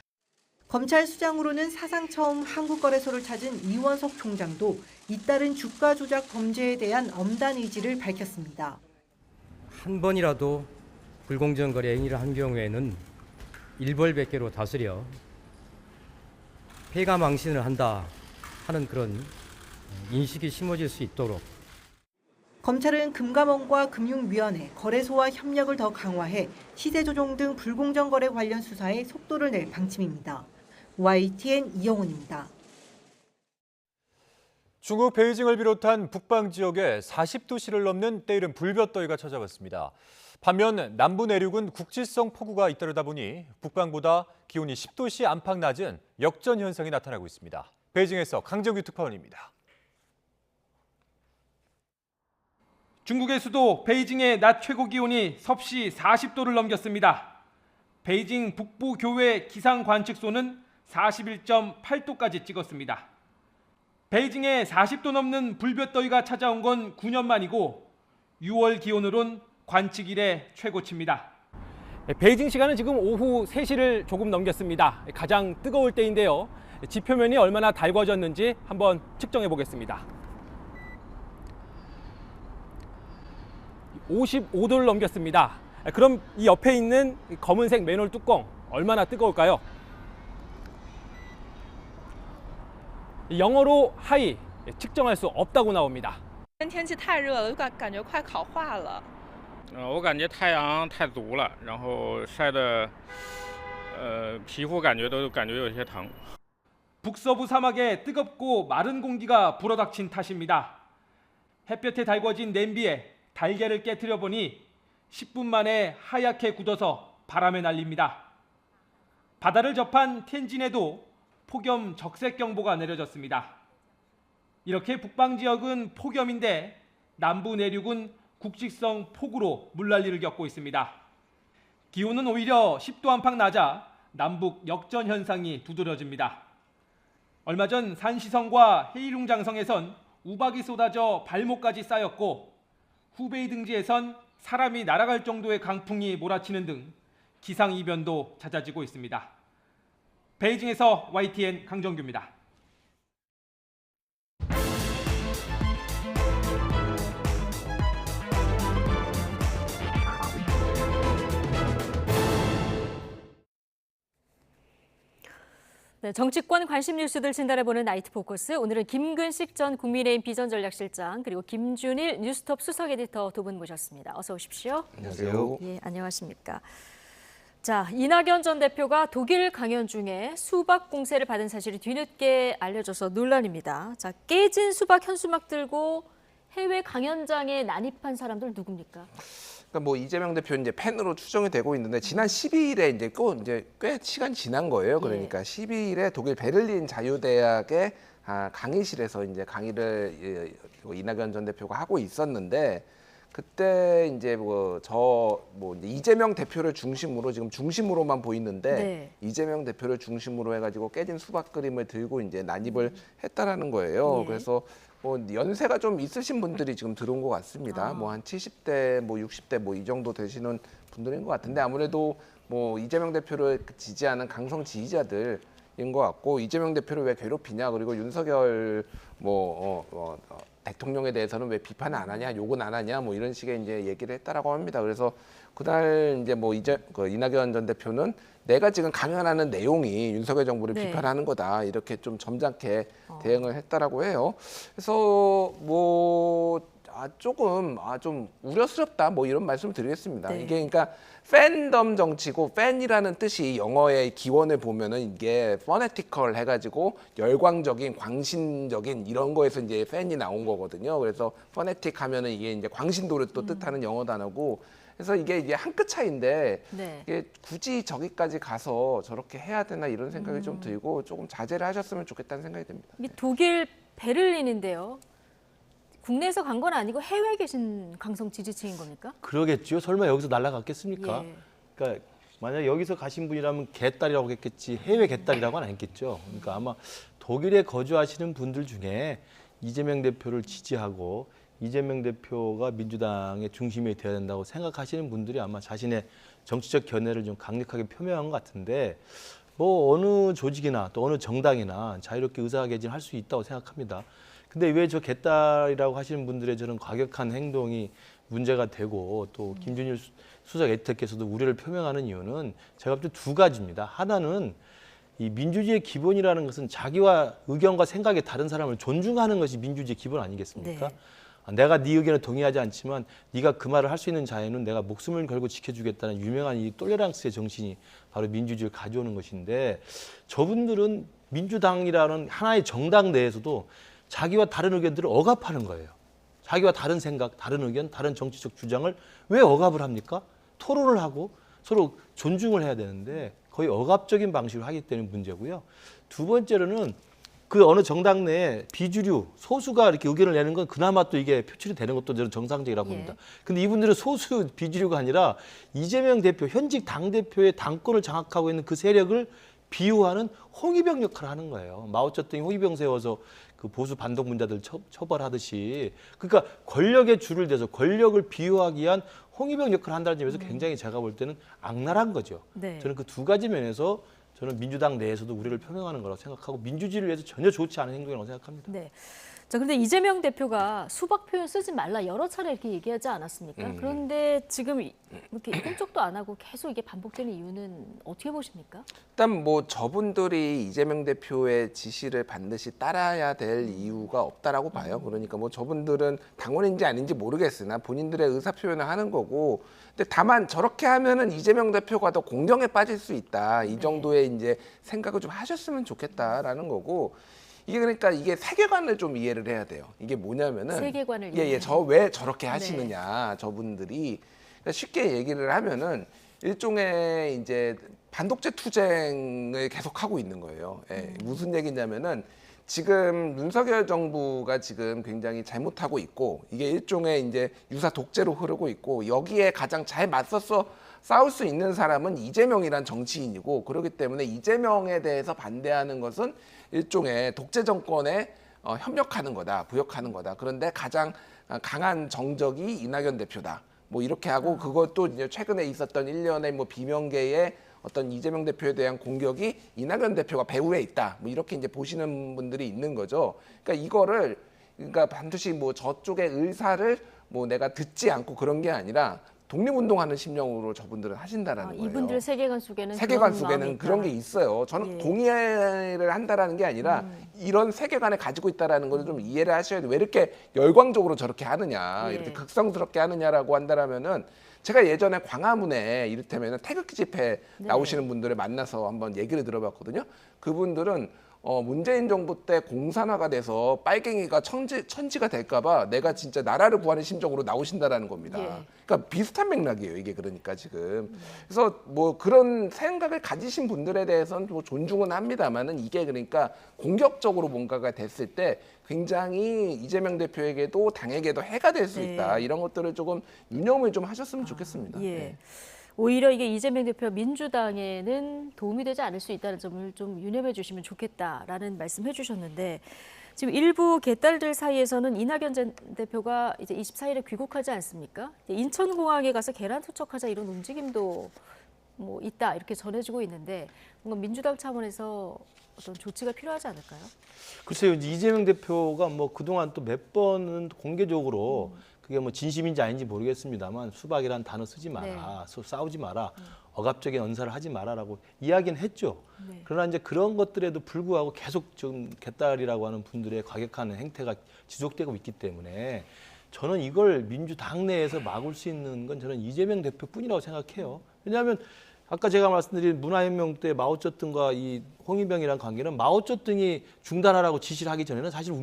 검찰 수장으로는 사상 처음 한국거래소를 찾은 이원석 총장도 잇따른 주가 조작 범죄에 대한 엄단 의지를 밝혔습니다. 한 번이라도 불공정 거래 행위를 한 경우에는 일벌백계로 다스려 폐가 망신을 한다 하는 그런 인식이 심어질 수 있도록 검찰은 금감원과 금융위원회, 거래소와 협력을 더 강화해 시세 조종 등 불공정 거래 관련 수사에 속도를 낼 방침입니다. YTN 이영훈입니다. 중국 베이징을 비롯한 북방 지역에 40도씨를 넘는 때이른 불볕더위가 찾아왔습니다. 반면 남부 내륙은 국지성 폭우가 잇따르다 보니 북방보다 기온이 10도씨 안팎 낮은 역전 현상이 나타나고 있습니다. 베이징에서 강정규 특파원입니다. 중국의 수도 베이징의 낮 최고 기온이 섭씨 40도를 넘겼습니다. 베이징 북부 교외 기상 관측소는 41.8도까지 찍었습니다. 베이징에 40도 넘는 불볕더위가 찾아온 건 9년 만이고 6월 기온으론 관측 이래 최고치입니다. 베이징 시간은 지금 오후 3시를 조금 넘겼습니다. 가장 뜨거울 때인데요. 지표면이 얼마나 달궈졌는지 한번 측정해 보겠습니다. 55도를 넘겼습니다. 그럼 이 옆에 있는 검은색 맨홀 뚜껑 얼마나 뜨거울까요? 영어로 하이, 측정할 수 없다고 나옵니다. 天气太热了，感觉快烤化了。我感觉太阳太毒了，然后晒的，皮肤感觉有些疼。 북서부 사막에 뜨겁고 마른 공기가 불어닥친 탓입니다. 햇볕에 달궈진 냄비에 달걀을 깨트려 보니 10분 만에 하얗게 굳어서 바람에 날립니다. 바다를 접한 텐진에도 폭염 적색경보가 내려졌습니다. 이렇게 북방 지역은 폭염인데 남부 내륙은 국지성 폭우로 물난리를 겪고 있습니다. 기온은 오히려 10도 안팎 낮아 남북 역전 현상이 두드러집니다. 얼마 전 산시성과 헤이룽장성에선 우박이 쏟아져 발목까지 쌓였고 후베이 등지에선 사람이 날아갈 정도의 강풍이 몰아치는 등 기상이변도 잦아지고 있습니다. 베이징에서 YTN 강정규입니다. 네, 정치권 관심 뉴스들 진단해보는 나이트 포커스. 오늘은 김근식 전 국민의힘 비전전략실장 그리고 김준일 뉴스톱 수석 에디터 두 분 모셨습니다. 어서 오십시오. 안녕하세요. 예, 안녕하십니까. 자, 이낙연 전 대표가 독일 강연 중에 수박 공세를 받은 사실이 뒤늦게 알려져서 논란입니다. 자, 깨진 수박 현수막 들고 해외 강연장에 난입한 사람들 누굽니까? 그러니까 뭐 이재명 대표 이제 팬으로 추정이 되고 있는데 지난 12일에 이제 꽤 시간 지난 거예요. 그러니까 12일에 독일 베를린 자유대학의 강의실에서 이제 강의를 이낙연 전 대표가 하고 있었는데 그때 이제 이제 이재명 대표를 중심으로 지금 중심으로만 보이는데 네. 이재명 대표를 중심으로 해가지고 깨진 수박 그림을 들고 이제 난입을 했다라는 거예요. 예. 그래서 뭐 연세가 좀 있으신 분들이 지금 들어온 것 같습니다. 뭐 한 70대, 뭐 60대 뭐 이 정도 되시는 분들인 것 같은데 아무래도 뭐 이재명 대표를 지지하는 강성 지지자들인 것 같고 이재명 대표를 왜 괴롭히냐 그리고 윤석열 대통령에 대해서는 왜 비판을 안 하냐 욕은 안 하냐 뭐 이런 식의 이제 얘기를 했다라고 합니다. 그래서 그날 이제 이낙연 전 대표는 내가 지금 강연하는 내용이 윤석열 정부를 네. 비판하는 거다 이렇게 좀 점잖게 대응을 했다라고 해요. 그래서 좀 우려스럽다 뭐 이런 말씀을 드리겠습니다. 네. 이게 그러니까 팬덤 정치고 팬이라는 뜻이 영어의 기원을 보면은 이게 퍼네티컬 해가지고 열광적인 광신적인 이런 거에서 이제 팬이 나온 거거든요. 그래서 퍼네틱 하면은 이게 이제 광신도를 또 뜻하는 영어 단어고 그래서 이게 한 끗 차이인데 네. 이게 굳이 저기까지 가서 저렇게 해야 되나 이런 생각이 좀 들고 조금 자제를 하셨으면 좋겠다는 생각이 듭니다. 이 독일 베를린인데요. 국내에서 간 건 아니고 해외에 계신 강성 지지층인 겁니까? 그러겠죠. 설마 여기서 날아갔겠습니까? 예. 그러니까 만약 여기서 가신 분이라면 개딸이라고 했겠지 해외 개딸이라고는 안 했겠죠. 그러니까 아마 독일에 거주하시는 분들 중에 이재명 대표를 지지하고 이재명 대표가 민주당의 중심이 되어야 된다고 생각하시는 분들이 아마 자신의 정치적 견해를 좀 강력하게 표명한 것 같은데 뭐 어느 조직이나 또 어느 정당이나 자유롭게 의사개진할 수 있다고 생각합니다. 근데 왜 저 개딸이라고 하시는 분들의 저런 과격한 행동이 문제가 되고 또 김준일 수석 에디터께서도 우려를 표명하는 이유는 제가 볼 때 두 가지입니다. 하나는 이 민주주의의 기본이라는 것은 자기와 의견과 생각이 다른 사람을 존중하는 것이 민주주의의 기본 아니겠습니까? 네. 내가 네 의견에 동의하지 않지만 네가 그 말을 할 수 있는 자유는 내가 목숨을 걸고 지켜주겠다는 유명한 이 톨레랑스의 정신이 바로 민주주의를 가져오는 것인데 저분들은 민주당이라는 하나의 정당 내에서도 자기와 다른 의견들을 억압하는 거예요. 자기와 다른 생각, 다른 의견, 다른 정치적 주장을 왜 억압을 합니까? 토론을 하고 서로 존중을 해야 되는데 거의 억압적인 방식으로 하기 때문에 문제고요. 두 번째로는 그 어느 정당 내에 비주류, 소수가 이렇게 의견을 내는 건 그나마 또 이게 표출이 되는 것도 저는 정상적이라고 봅니다. 근데 이분들은 소수 비주류가 아니라 이재명 대표, 현직 당대표의 당권을 장악하고 있는 그 세력을 비유하는 홍위병 역할을 하는 거예요. 마오쩌둥이 홍위병 세워서 그 보수 반동분자들 처벌하듯이. 그러니까 권력의 줄을 대서 권력을 비유하기 위한 홍위병 역할을 한다는 점에서 굉장히 제가 볼 때는 악랄한 거죠. 네. 저는 그 두 가지 면에서 저는 민주당 내에서도 우려를 표명하는 거라고 생각하고 민주주의를 위해서 전혀 좋지 않은 행동이라고 생각합니다. 네. 자, 그런데 이재명 대표가 수박 표현 쓰지 말라 여러 차례 이렇게 얘기하지 않았습니까? 그런데 지금 이렇게 꿈쩍도 안 하고 계속 이게 반복되는 이유는 어떻게 보십니까? 일단 뭐 저분들이 이재명 대표의 지시를 반드시 따라야 될 이유가 없다라고 봐요. 그러니까 뭐 저분들은 당원인지 아닌지 모르겠으나 본인들의 의사 표현을 하는 거고, 근데 다만 저렇게 하면은 이재명 대표가 더 공경에 빠질 수 있다. 이 정도의 이제 생각을 좀 하셨으면 좋겠다라는 거고. 이게 그러니까 이게 세계관을 좀 이해를 해야 돼요. 이게 뭐냐면은 세계관을 저 왜 저렇게 하시느냐, 저분들이. 그러니까 쉽게 얘기를 하면은 일종의 이제 반독재 투쟁을 계속하고 있는 거예요. 무슨 얘기냐면은 지금 윤석열 정부가 지금 굉장히 잘못하고 있고, 이게 일종의 이제 유사 독재로 흐르고 있고, 여기에 가장 잘 맞서서 싸울 수 있는 사람은 이재명이란 정치인이고, 그렇기 때문에 이재명에 대해서 반대하는 것은 일종의 독재 정권에 협력하는 거다, 부역하는 거다. 그런데 가장 강한 정적이 이낙연 대표다. 뭐 이렇게 하고, 그것도 이제 최근에 있었던 일련의 뭐 비명계의 어떤 이재명 대표에 대한 공격이 이낙연 대표가 배후에 있다. 뭐 이렇게 이제 보시는 분들이 있는 거죠. 그러니까 이거를 그러니까 반드시 뭐 저쪽의 의사를 뭐 내가 듣지 않고 그런 게 아니라 독립운동하는 심령으로 저분들은 하신다라는 거예요. 이분들 세계관 속에는 그런 게 있어요. 저는 동의를 한다라는 게 아니라 이런 세계관을 가지고 있다라는 걸 좀 이해를 하셔야 돼요. 왜 이렇게 열광적으로 저렇게 하느냐, 이렇게 극성스럽게 하느냐라고 한다라면은, 제가 예전에 광화문에 이를테면 태극기 집회 나오시는 분들을 만나서 한번 얘기를 들어봤거든요. 그분들은 문재인 정부 때 공산화가 돼서 빨갱이가 천지가 될까봐 내가 진짜 나라를 구하는 심정으로 나오신다라는 겁니다. 그러니까 비슷한 맥락이에요, 이게. 그러니까 지금. 그래서 뭐 그런 생각을 가지신 분들에 대해서는 뭐 존중은 합니다만은, 이게 그러니까 공격적으로 뭔가가 됐을 때 굉장히 이재명 대표에게도 당에게도 해가 될 수 있다. 이런 것들을 조금 유념을 좀 하셨으면 좋겠습니다. 오히려 이게 이재명 대표 민주당에는 도움이 되지 않을 수 있다는 점을 좀 유념해 주시면 좋겠다라는 말씀해 주셨는데, 지금 일부 개딸들 사이에서는 이낙연 전 대표가 이제 24일에 귀국하지 않습니까? 인천공항에 가서 계란 투척하자 이런 움직임도 뭐 있다 이렇게 전해지고 있는데, 뭔가 민주당 차원에서 어떤 조치가 필요하지 않을까요? 글쎄요, 이재명 대표가 뭐 그동안 또 몇 번은 공개적으로 그게 뭐 진심인지 아닌지 모르겠습니다만 수박이란 단어 쓰지 마라, 싸우지 마라, 억압적인 언사를 하지 마라라고 이야기는 했죠. 그러나 이제 그런 것들에도 불구하고 계속 좀 개딸이라고 하는 분들의 과격한 행태가 지속되고 있기 때문에 저는 이걸 민주당 내에서 막을 수 있는 건 저는 이재명 대표뿐이라고 생각해요. 왜냐하면 아까 제가 말씀드린 문화혁명 때 마오쩌둥과 이 홍위병이라는 관계는 마오쩌둥이 중단하라고 지시를 하기 전에는 사실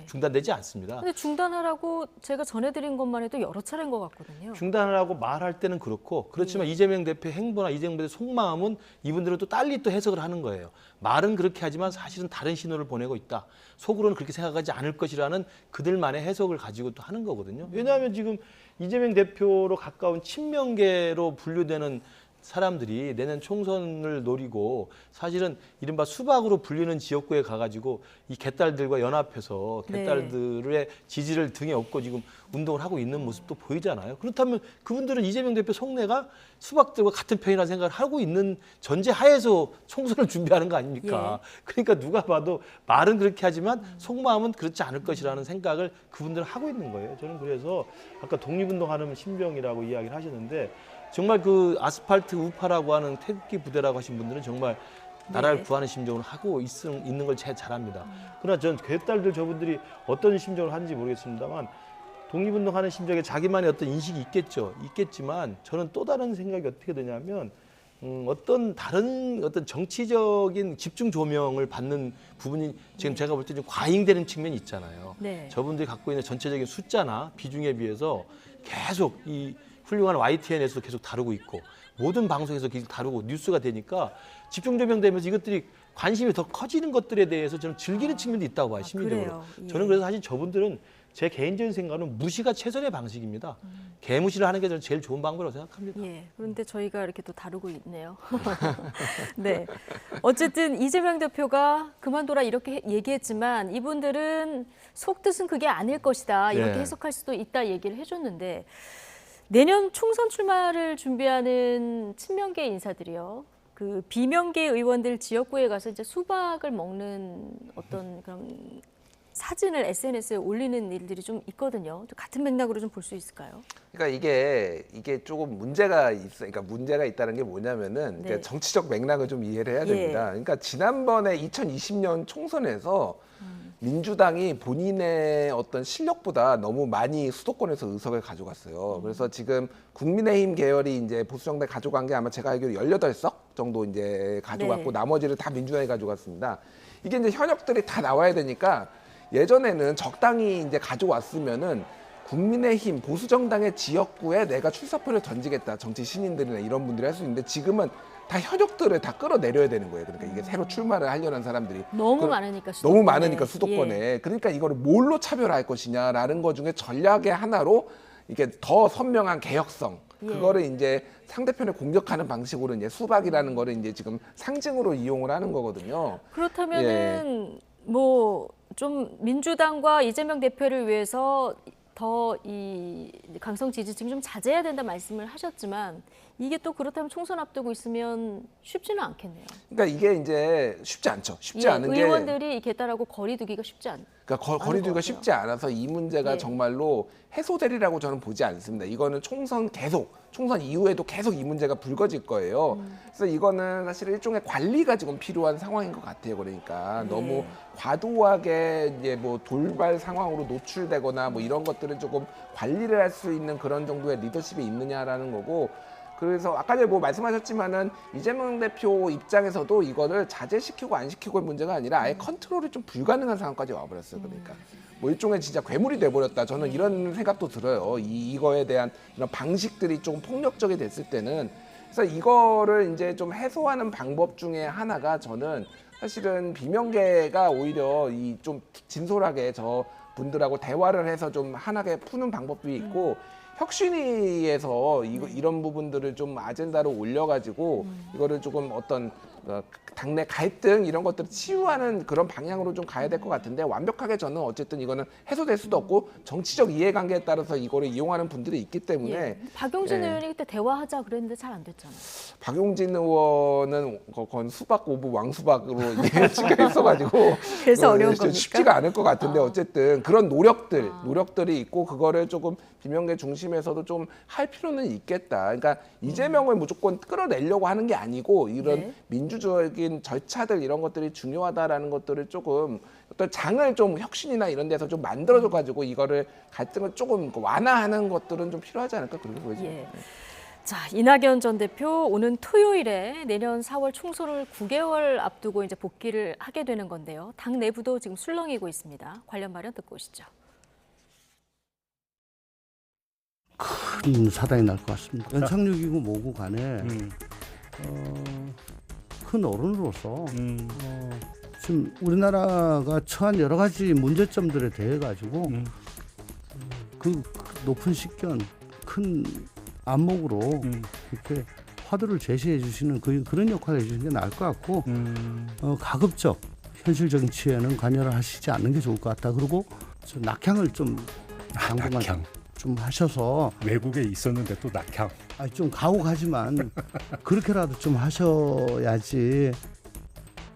중단되지 않습니다. 근데 중단하라고 제가 전해드린 것만 해도 여러 차례인 것 같거든요. 중단하라고 말할 때는 그렇고, 그렇지만 이재명 대표의 행보나 이재명 대표의 속마음은 이분들은 또 딸리 또 해석을 하는 거예요. 말은 그렇게 하지만 사실은 다른 신호를 보내고 있다. 속으로는 그렇게 생각하지 않을 것이라는 그들만의 해석을 가지고 또 하는 거거든요. 왜냐하면 지금 이재명 대표로 가까운 친명계로 분류되는 사람들이 내년 총선을 노리고 사실은 이른바 수박으로 불리는 지역구에 가가지고 이 개딸들과 연합해서 개딸들의 지지를 등에 업고 지금 운동을 하고 있는 모습도 보이잖아요. 그렇다면 그분들은 이재명 대표 속내가 수박들과 같은 편이라는 생각을 하고 있는 전제 하에서 총선을 준비하는 거 아닙니까? 그러니까 누가 봐도 말은 그렇게 하지만 속마음은 그렇지 않을 것이라는 생각을 그분들은 하고 있는 거예요. 저는 그래서 아까 독립운동하는 심정이라고 이야기를 하셨는데, 정말 그 아스팔트 우파라고 하는 태극기 부대라고 하신 분들은 정말 나라를 구하는 심정으로 하고 있는 걸 제일 잘합니다. 그러나 전 개딸들 저분들이 어떤 심정을 하는지 모르겠습니다만, 독립운동하는 심정에 자기만의 어떤 인식이 있겠지만 저는 또 다른 생각이 어떻게 되냐면, 어떤 다른 어떤 정치적인 집중 조명을 받는 부분이 지금 제가 볼 때 좀 과잉되는 측면이 있잖아요. 저분들이 갖고 있는 전체적인 숫자나 비중에 비해서 계속 이 훌륭한 YTN에서도 계속 다루고 있고 모든 방송에서 계속 다루고 뉴스가 되니까 집중 조명되면서 이것들이 관심이 더 커지는 것들에 대해서 저는 즐기는 측면도 있다고 봐요, 심리적으로. 그래요? 저는 그래서 사실 저분들은 제 개인적인 생각은 무시가 최선의 방식입니다. 개무시를 하는 게 저는 제일 좋은 방법이라고 생각합니다. 예, 그런데 저희가 이렇게 또 다루고 있네요. 네, 어쨌든 이재명 대표가 그만둬라 이렇게 얘기했지만 이분들은 속뜻은 그게 아닐 것이다 이렇게 예. 해석할 수도 있다 얘기를 해줬는데 내년 총선 출마를 준비하는 친명계 인사들이요. 그 비명계 의원들 지역구에 가서 이제 수박을 먹는 어떤 그런 사진을 SNS에 올리는 일들이 좀 있거든요. 같은 맥락으로 좀 볼 수 있을까요? 그러니까 이게 조금 문제가 있어. 그러니까 문제가 있다는 게 뭐냐면은 네. 그러니까 정치적 맥락을 좀 이해를 해야 됩니다. 그러니까 지난번에 2020년 총선에서 민주당이 본인의 어떤 실력보다 너무 많이 수도권에서 의석을 가져갔어요. 그래서 지금 국민의힘 계열이 이제 보수정당 가져간 게 아마 제가 알기로 18석 정도 이제 가져갔고 네. 나머지를 다 민주당이 가져갔습니다. 이게 이제 현역들이 다 나와야 되니까 예전에는 적당히 이제 가져왔으면은 국민의힘 보수정당의 지역구에 내가 출사표를 던지겠다. 정치 신인들이나 이런 분들이 할 수 있는데 지금은 다 현역들을 다 끌어내려야 되는 거예요. 그러니까 이게 새로 출마를 하려는 사람들이 너무 많으니까 수도권에. 너무 많으니까 수도권에. 예. 그러니까 이거를 뭘로 차별할 것이냐라는 것 중에 전략의 하나로 이게 더 선명한 개혁성. 예. 그거를 이제 상대편을 공격하는 방식으로 이제 수박이라는 거를 이제 지금 상징으로 이용을 하는 거거든요. 그렇다면은 뭐 좀 민주당과 이재명 대표를 위해서 더 이 강성 지지층 좀 자제해야 된다 말씀을 하셨지만 이게 또 그렇다면 총선 앞두고 있으면 쉽지는 않겠네요. 그러니까 이게 이제 쉽지 않죠. 쉽지 예, 않은 게 의원들이 개딸하고 거리 두기가 쉽지 않. 그러니까 거리 두기가 쉽지 않아서 이 문제가 예. 정말로 해소되리라고 저는 보지 않습니다. 이거는 총선 이후에도 계속 이 문제가 불거질 거예요. 그래서 이거는 사실 일종의 관리가 지금 필요한 상황인 것 같아요. 그러니까 너무 과도하게 이제 뭐 돌발 상황으로 노출되거나 뭐 이런 것들은 조금 관리를 할 수 있는 그런 정도의 리더십이 있느냐라는 거고. 그래서 아까 전에 뭐 말씀하셨지만은 이재명 대표 입장에서도 이거를 자제시키고 안 시키고의 문제가 아니라 아예 컨트롤이 좀 불가능한 상황까지 와버렸어요. 그러니까 뭐 일종의 진짜 괴물이 돼버렸다. 저는 이런 생각도 들어요. 이거에 대한 이런 방식들이 좀 폭력적이 됐을 때는 그래서 이거를 이제 좀 해소하는 방법 중에 하나가 저는 사실은 비명계가 오히려 이 좀 진솔하게 저 분들하고 대화를 해서 좀 환하게 푸는 방법도 있고. 혁신위에서 이런 부분들을 좀 아젠다로 올려가지고 이거를 조금 어떤 당내 갈등 이런 것들을 치유하는 그런 방향으로 좀 가야 될 것 같은데 완벽하게 저는 어쨌든 이거는 해소될 수도 없고 정치적 이해관계에 따라서 이거를 이용하는 분들이 있기 때문에 예. 박용진 의원이 그때 대화하자 그랬는데 잘 안 됐잖아요. 박용진 의원은 건 수박 오브 왕수박으로 찍혀 있어가지고 그래서 어려운 겁니까? 쉽지가 않을 것 같은데 어쨌든 그런 노력들이 있고 그거를 조금 비명계 중심에서도 좀 할 필요는 있겠다. 그러니까 이재명을 무조건 끌어내려고 하는 게 아니고 이런 민주적인 절차들 이런 것들이 중요하다라는 것들을 조금 어떤 장을 좀 혁신이나 이런 데서 좀 만들어줘가지고 이거를 갈등을 조금 완화하는 것들은 좀 필요하지 않을까 그렇게 보여요. 예. 자, 이낙연 전 대표 오는 토요일에 내년 4월 총선을 9개월 앞두고 이제 복귀를 하게 되는 건데요. 당 내부도 지금 술렁이고 있습니다. 관련 발언 듣고 오시죠. 큰 사단이 날 것 같습니다. 연착륙이고 뭐고 간에 큰 어른으로서 지금 우리나라가 처한 여러 가지 문제점들에 대해 가지고 그 높은 식견, 큰 안목으로 이렇게 화두를 제시해 주시는 그런 역할을 해주시는 게 나을 것 같고 가급적 현실적인 치에는 관여를 하시지 않는 게 좋을 것 같다. 그리고 저 낙향을 좀 당분간 좀 하셔서 외국에 있었는데 또 낙향. 좀 가혹하지만 그렇게라도 좀 하셔야지.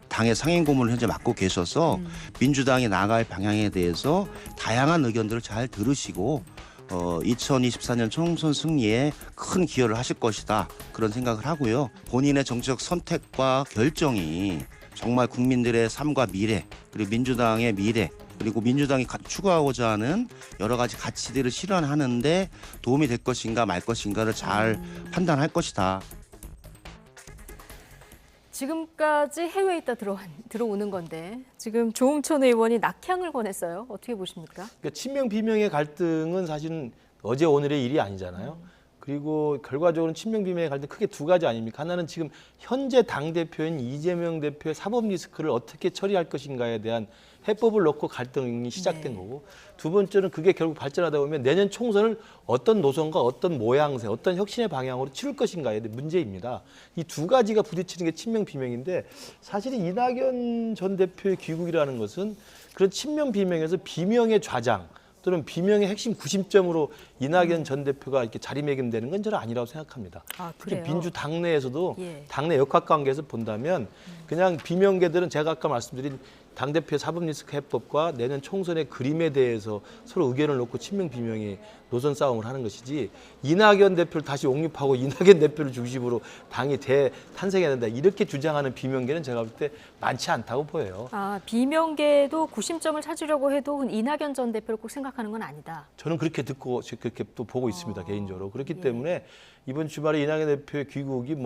당의 상임 고문을 현재 맡고 계셔서 민주당이 나아갈 방향에 대해서 다양한 의견들을 잘 들으시고 2024년 총선 승리에 큰 기여를 하실 것이다. 그런 생각을 하고요. 본인의 정치적 선택과 결정이 정말 국민들의 삶과 미래 그리고 민주당의 미래 그리고 민주당이 추구하고자 하는 여러 가지 가치들을 실현하는데 도움이 될 것인가 말 것인가를 잘 판단할 것이다. 지금까지 해외에 있다 들어오는 건데 지금 조응천 의원이 낙향을 권했어요. 어떻게 보십니까? 그러니까 친명 비명의 갈등은 사실은 어제 오늘의 일이 아니잖아요. 그리고 결과적으로는 친명 비명의 갈등 크게 두 가지 아닙니까? 하나는 지금 현재 당대표인 이재명 대표의 사법 리스크를 어떻게 처리할 것인가에 대한 해법을 놓고 갈등이 시작된 거고, 두 번째는 그게 결국 발전하다 보면 내년 총선을 어떤 노선과 어떤 모양새, 어떤 혁신의 방향으로 치를 것인가에 대한 문제입니다. 이 두 가지가 부딪히는 게 친명 비명인데, 사실 이낙연 전 대표의 귀국이라는 것은 그런 친명 비명에서 비명의 좌장 또는 비명의 핵심 구심점으로 이낙연 전 대표가 이렇게 자리매김되는 건 저는 아니라고 생각합니다. 특히 민주당 내에서도 당내 역학관계에서 본다면 그냥 비명계들은 제가 아까 말씀드린 당대표의 사법리스크 해법과 내년 총선의 그림에 대해서 서로 의견을 놓고 친명 비명이 노선 싸움을 하는 것이지, 이낙연 대표를 다시 옹립하고 이낙연 대표를 중심으로 당이 탄생해야 된다 이렇게 주장하는 비명계는 제가 볼 때 많지 않다고 보여요. 아, 비명계도 구심점을 찾으려고 해도 이낙연 전 대표를 꼭 생각하는 건 아니다. 저는 그렇게 듣고 그렇게 또 보고 있습니다, 개인적으로. 그렇기 때문에 이번 주말에 이낙연 대표의 귀국이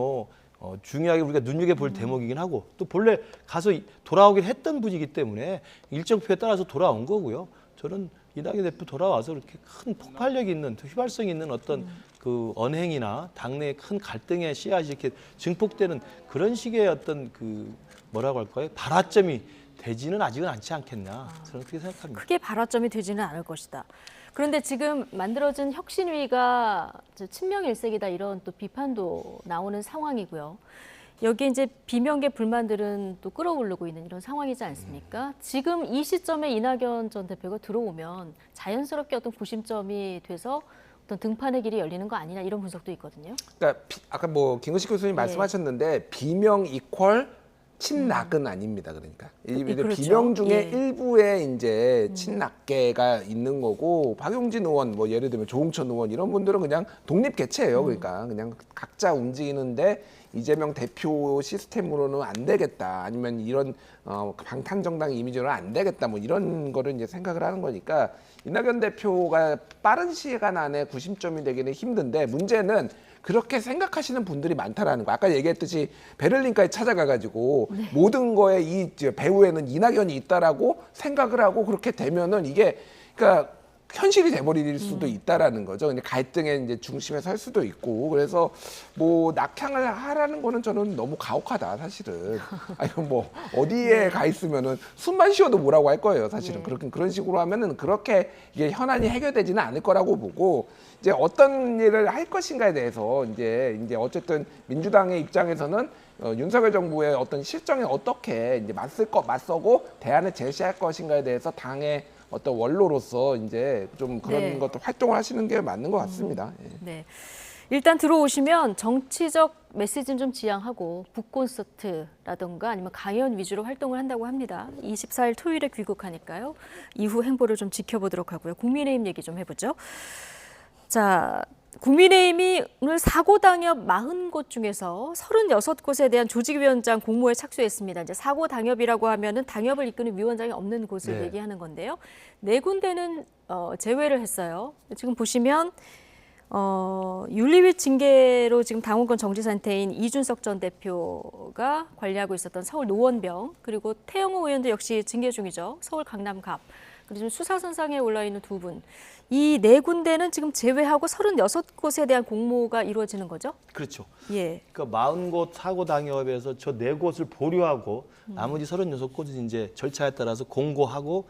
중요하게 우리가 눈여겨볼 대목이긴 하고, 또 본래 가서 돌아오긴 했던 분이기 때문에 일정표에 따라서 돌아온 거고요. 저는 이낙연 대표 돌아와서 그렇게 큰 폭발력 있는, 휘발성 있는 어떤 그 언행이나 당내의 큰 갈등의 씨앗이 이렇게 증폭되는 그런 식의 어떤 뭐라고 할까요? 발화점이 되지는 아직은 않지 않겠나, 저는 그렇게 생각합니다. 크게 발화점이 되지는 않을 것이다. 그런데 지금 만들어진 혁신위가 친명 일색이다 이런 또 비판도 나오는 상황이고요. 여기에 이제 비명계 불만들은 또 끌어오르고 있는 이런 상황이지 않습니까? 지금 이 시점에 이낙연 전 대표가 들어오면 자연스럽게 어떤 구심점이 돼서 어떤 등판의 길이 열리는 거 아니냐 이런 분석도 있거든요. 그러니까 아까 김근식 교수님 말씀하셨는데 비명 이퀄 친낙은 아닙니다. 그러니까 그렇죠. 비명 중에 일부에 이제 친낙계가 있는 거고, 박용진 의원 예를 들면 조홍천 의원 이런 분들은 그냥 독립 개체예요. 그러니까 그냥 각자 움직이는데 이재명 대표 시스템으로는 안 되겠다, 아니면 이런 방탄정당 이미지로는 안 되겠다, 이런 거를 이제 생각을 하는 거니까 이낙연 대표가 빠른 시간 안에 구심점이 되기는 힘든데, 문제는 그렇게 생각하시는 분들이 많다라는 거. 아까 얘기했듯이 베를린까지 찾아가가지고 모든 거에 이 배후에는 이낙연이 있다라고 생각을 하고 그렇게 되면은 이게 그러니까 현실이 돼버릴 수도 있다라는 거죠. 근데 갈등의 이제 중심에 설 수도 있고, 그래서 낙향을 하라는 거는 저는 너무 가혹하다, 사실은. 아니 어디에 가 있으면은 숨만 쉬어도 뭐라고 할 거예요, 사실은. 그런 식으로 하면은 그렇게 이게 현안이 해결되지는 않을 거라고 보고, 이제 어떤 일을 할 것인가에 대해서 이제 어쨌든 민주당의 입장에서는 윤석열 정부의 어떤 실정에 어떻게 이제 맞서고 대안을 제시할 것인가에 대해서 당의 어떤 원로로서 이제 좀 그런 것도 활동을 하시는 게 맞는 것 같습니다. 네. 일단 들어오시면 정치적 메시지는 좀 지양하고 북콘서트라든가 아니면 강연 위주로 활동을 한다고 합니다. 24일 토요일에 귀국하니까요. 이후 행보를 좀 지켜보도록 하고요. 국민의힘 얘기 좀 해보죠. 자, 국민의힘이 오늘 사고 당협 40곳 중에서 36곳에 대한 조직위원장 공모에 착수했습니다. 이제 사고 당협이라고 하면은 당협을 이끄는 위원장이 없는 곳을 얘기하는 건데요. 4군데는 제외를 했어요. 지금 보시면 윤리위 징계로 지금 당원권 정지 상태인 이준석 전 대표가 관리하고 있었던 서울 노원병, 그리고 태영호 의원도 역시 징계 중이죠. 서울 강남갑. 그리고 지금 수사선상에 올라 있는 2분. 이 4군데는 지금 제외하고 36곳에 대한 공모가 이루어지는 거죠? 그렇죠. 예. 그러니까 40곳 사고 당협에서 저 4곳을 보류하고 나머지 36곳은 이제 절차에 따라서 공고하고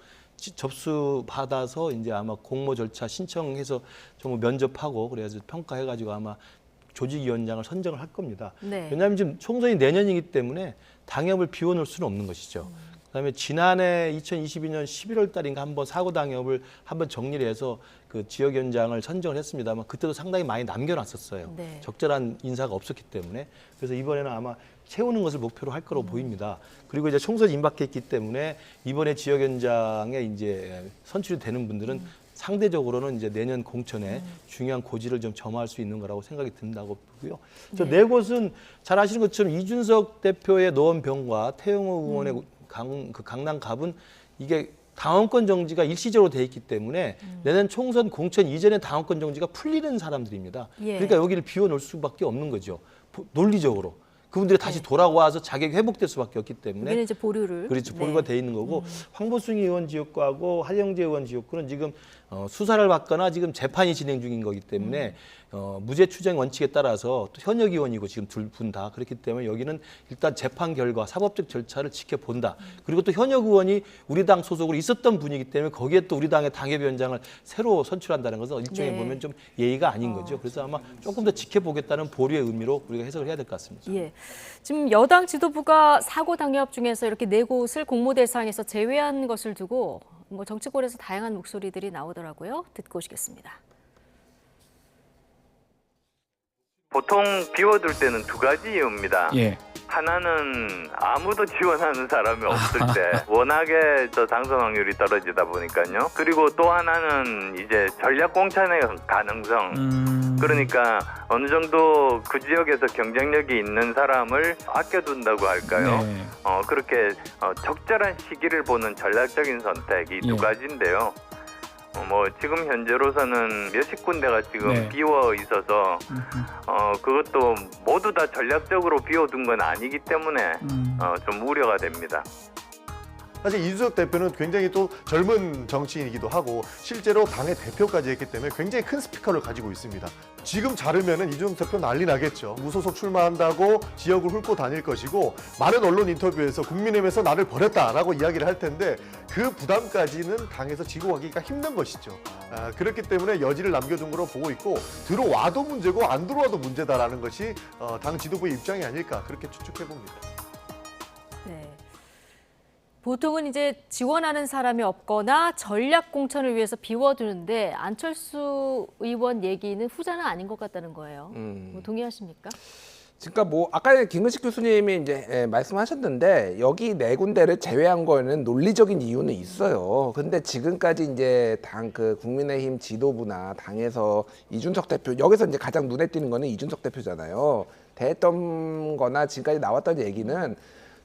접수 받아서 이제 아마 공모 절차 신청해서 좀 면접하고 그래서 평가해가지고 아마 조직위원장을 선정을 할 겁니다. 왜냐하면 지금 총선이 내년이기 때문에 당협을 비워놓을 수는 없는 것이죠. 그다음에 지난해 2022년 11월 달인가 한번 사고 당협을 한번 정리를 해서 그 지역위원장을 선정을 했습니다만 그때도 상당히 많이 남겨놨었어요. 적절한 인사가 없었기 때문에. 그래서 이번에는 아마 채우는 것을 목표로 할 거로 보입니다. 그리고 이제 총선이 임박했기 때문에 이번에 지역위원장에 이제 선출이 되는 분들은 상대적으로는 이제 내년 공천에 중요한 고지를 좀 점화할 수 있는 거라고 생각이 든다고 보고요. 저 4곳은 잘 아시는 것처럼 이준석 대표의 노원병과 태영호 의원의 강남갑은 이게 당원권 정지가 일시적으로 돼 있기 때문에 내년 총선 공천 이전에 당원권 정지가 풀리는 사람들입니다. 그러니까 여기를 비워놓을 수밖에 없는 거죠. 논리적으로. 그분들이 다시 돌아와서 자격이 회복될 수밖에 없기 때문에. 여기는 이제 보류를. 그렇죠. 보류가 돼 있는 거고 황보승 의원 지역구하고 한영재 의원 지역구는 지금 수사를 받거나 지금 재판이 진행 중인 거기 때문에 무죄 추정 원칙에 따라서 또 현역 의원이고 지금 둘 분 다 그렇기 때문에 여기는 일단 재판 결과 사법적 절차를 지켜본다. 그리고 또 현역 의원이 우리 당 소속으로 있었던 분이기 때문에 거기에 또 우리 당의 당협위원장을 새로 선출한다는 것은 일종의 보면 좀 예의가 아닌 거죠. 그래서 아마 조금 더 지켜보겠다는 보류의 의미로 우리가 해석을 해야 될 것 같습니다. 예. 지금 여당 지도부가 사고 당협 중에서 이렇게 4곳을 공모 대상에서 제외한 것을 두고 뭐 정치권에서 다양한 목소리들이 나오더라고요. 듣고 오시겠습니다. 보통 비워둘 때는 두 가지 이유입니다. 예. 하나는 아무도 지원하는 사람이 없을 때 워낙에 당선 확률이 떨어지다 보니까요. 그리고 또 하나는 이제 전략 공천의 가능성. 그러니까 어느 정도 그 지역에서 경쟁력이 있는 사람을 아껴둔다고 할까요? 네. 그렇게 적절한 시기를 보는 전략적인 선택 이 두 가지인데요. 뭐 지금 현재로서는 몇십 군데가 지금 네. 비워 있어서 그것도 모두 다 전략적으로 비워둔 건 아니기 때문에 좀 우려가 됩니다. 사실 이준석 대표는 굉장히 또 젊은 정치인이기도 하고 실제로 당의 대표까지 했기 때문에 굉장히 큰 스피커를 가지고 있습니다. 지금 자르면은 이준석 대표 난리 나겠죠. 무소속 출마한다고 지역을 훑고 다닐 것이고 많은 언론 인터뷰에서 국민의힘에서 나를 버렸다라고 이야기를 할 텐데 그 부담까지는 당에서 지고 가기가 힘든 것이죠. 그렇기 때문에 여지를 남겨둔 거로 보고 있고 들어와도 문제고 안 들어와도 문제다라는 것이 당 지도부의 입장이 아닐까 그렇게 추측해 봅니다. 네. 보통은 이제 지원하는 사람이 없거나 전략 공천을 위해서 비워두는데 안철수 의원 얘기는 후자는 아닌 것 같다는 거예요. 뭐 동의하십니까? 그러니까 뭐 아까 김근식 교수님이 이제 말씀하셨는데 여기 4군데를 제외한 거에는 논리적인 이유는 있어요. 근데 지금까지 이제 당 그 국민의힘 지도부나 당에서 이준석 대표 여기서 이제 가장 눈에 띄는 거는 이준석 대표잖아요. 대했던 거나 지금까지 나왔던 얘기는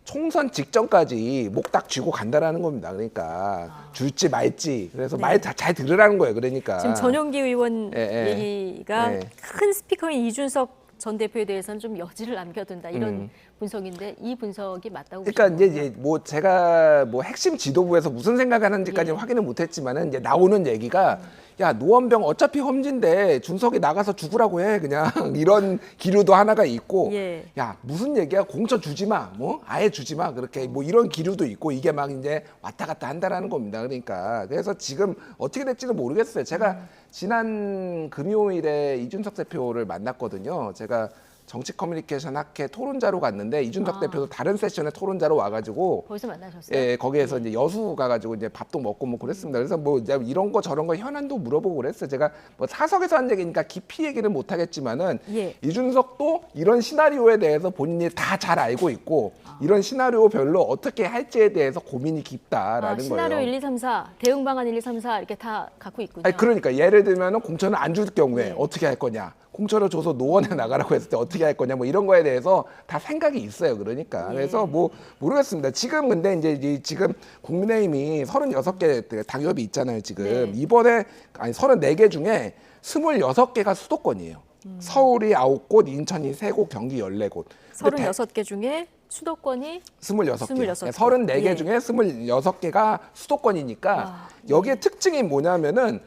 총선 직전까지 목 딱 쥐고 간다라는 겁니다. 그러니까 줄지 말지. 그래서 말 잘 들으라는 거예요. 그러니까. 지금 전용기 의원 얘기가 큰 스피커인 이준석 전 대표에 대해서는 좀 여지를 남겨둔다 이런 분석인데 이 분석이 맞다고 그러니까 보시는 이제 뭐 제가 뭐 핵심 지도부에서 무슨 생각하는지까지는 확인을 못했지만은 이제 나오는 얘기가 야 노원병 어차피 험진데 준석이 나가서 죽으라고 해 그냥 이런 기류도 하나가 있고 야 무슨 얘기야 공천 주지 마 뭐 아예 주지 마 그렇게 뭐 이런 기류도 있고 이게 막 이제 왔다 갔다 한다라는 겁니다. 그러니까 그래서 지금 어떻게 될지는 모르겠어요. 제가 지난 금요일에 이준석 대표를 만났거든요. 제가 정치 커뮤니케이션 학회 토론자로 갔는데 이준석 대표도 다른 세션에 토론자로 와가지고 거기서 만나셨어요? 예, 거기에서 이제 여수 가가지고 이제 밥도 먹고 뭐 그랬습니다. 그래서 뭐 이제 이런 거 저런 거 현안도 물어보고 그랬어요. 제가 뭐 사석에서 한 얘기니까 깊이 얘기를 못 하겠지만은 이준석도 이런 시나리오에 대해서 본인이 다 잘 알고 있고 이런 시나리오별로 어떻게 할지에 대해서 고민이 깊다라는 시나리오 거예요. 1, 2, 3, 4, 대응 방안 1, 2, 3, 4 이렇게 다 갖고 있군요. 아니 그러니까 예를 들면은 공천을 안 줄 경우에 어떻게 할 거냐. 공천을 줘서 노원에 나가라고 했을 때 어떻게 할 거냐 뭐 이런 거에 대해서 다 생각이 있어요. 그러니까 그래서 뭐 모르겠습니다. 지금 근데 이제 지금 국민의힘이 36개 당협이 있잖아요. 지금 이번에 아니 34개 중에 26개가 수도권이에요. 서울이 9곳, 인천이 3곳, 경기 14곳. 36개 중에 수도권이 26개. 34개 중에 26개가 수도권이니까 여기에 특징이 뭐냐면은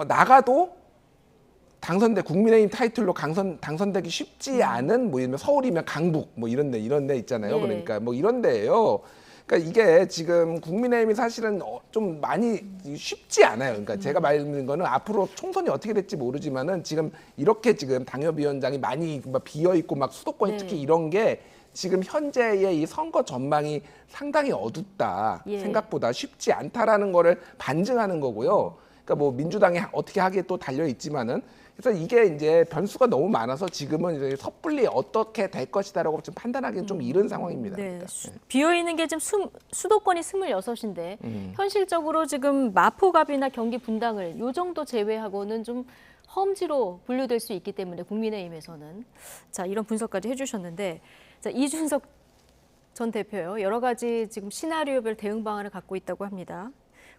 나가도 당선돼 국민의힘 타이틀로 당선되기 쉽지 않은 뭐 이런 서울이면 강북 뭐 이런 데 있잖아요. 그러니까 뭐 이런 데예요. 그러니까 이게 지금 국민의힘이 사실은 좀 많이 쉽지 않아요. 그러니까 제가 말하는 거는 앞으로 총선이 어떻게 될지 모르지만은 지금 이렇게 지금 당협위원장이 많이 막 비어 있고 막 수도권이 특히 이런 게 지금 현재의 이 선거 전망이 상당히 어둡다. 생각보다 쉽지 않다라는 거를 반증하는 거고요. 그러니까 뭐 민주당이 어떻게 하기에 또 달려 있지만은 그래서 이게 이제 변수가 너무 많아서 지금은 이제 섣불리 어떻게 될 것이다라고 좀 판단하기는 좀 이른 상황입니다. 비어 있는 게 지금 수도권이 26인데 현실적으로 지금 마포갑이나 경기 분당을 요 정도 제외하고는 좀 험지로 분류될 수 있기 때문에 국민의힘에서는 자 이런 분석까지 해주셨는데 자 이준석 전 대표요 여러 가지 지금 시나리오별 대응 방안을 갖고 있다고 합니다.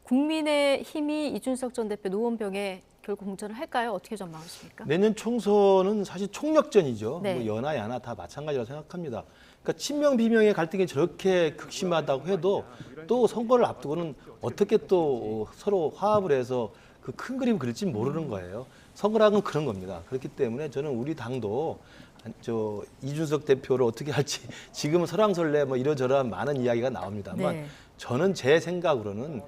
국민의힘이 이준석 전 대표 노원병에 결국 공천을 할까요? 어떻게 전망하십니까? 내년 총선은 사실 총력전이죠. 네. 뭐 여나 야나 다 마찬가지라고 생각합니다. 그러니까 친명 비명의 갈등이 저렇게 극심하다고 해도 또 선거를 앞두고는 어떻게 또 서로 화합을 해서 그 큰 그림 그릴지 모르는 거예요. 선거라는 그런 겁니다. 그렇기 때문에 저는 우리 당도 이준석 대표를 어떻게 할지 지금은 설왕설래 뭐 이러저러한 많은 이야기가 나옵니다만 네. 저는 제 생각으로는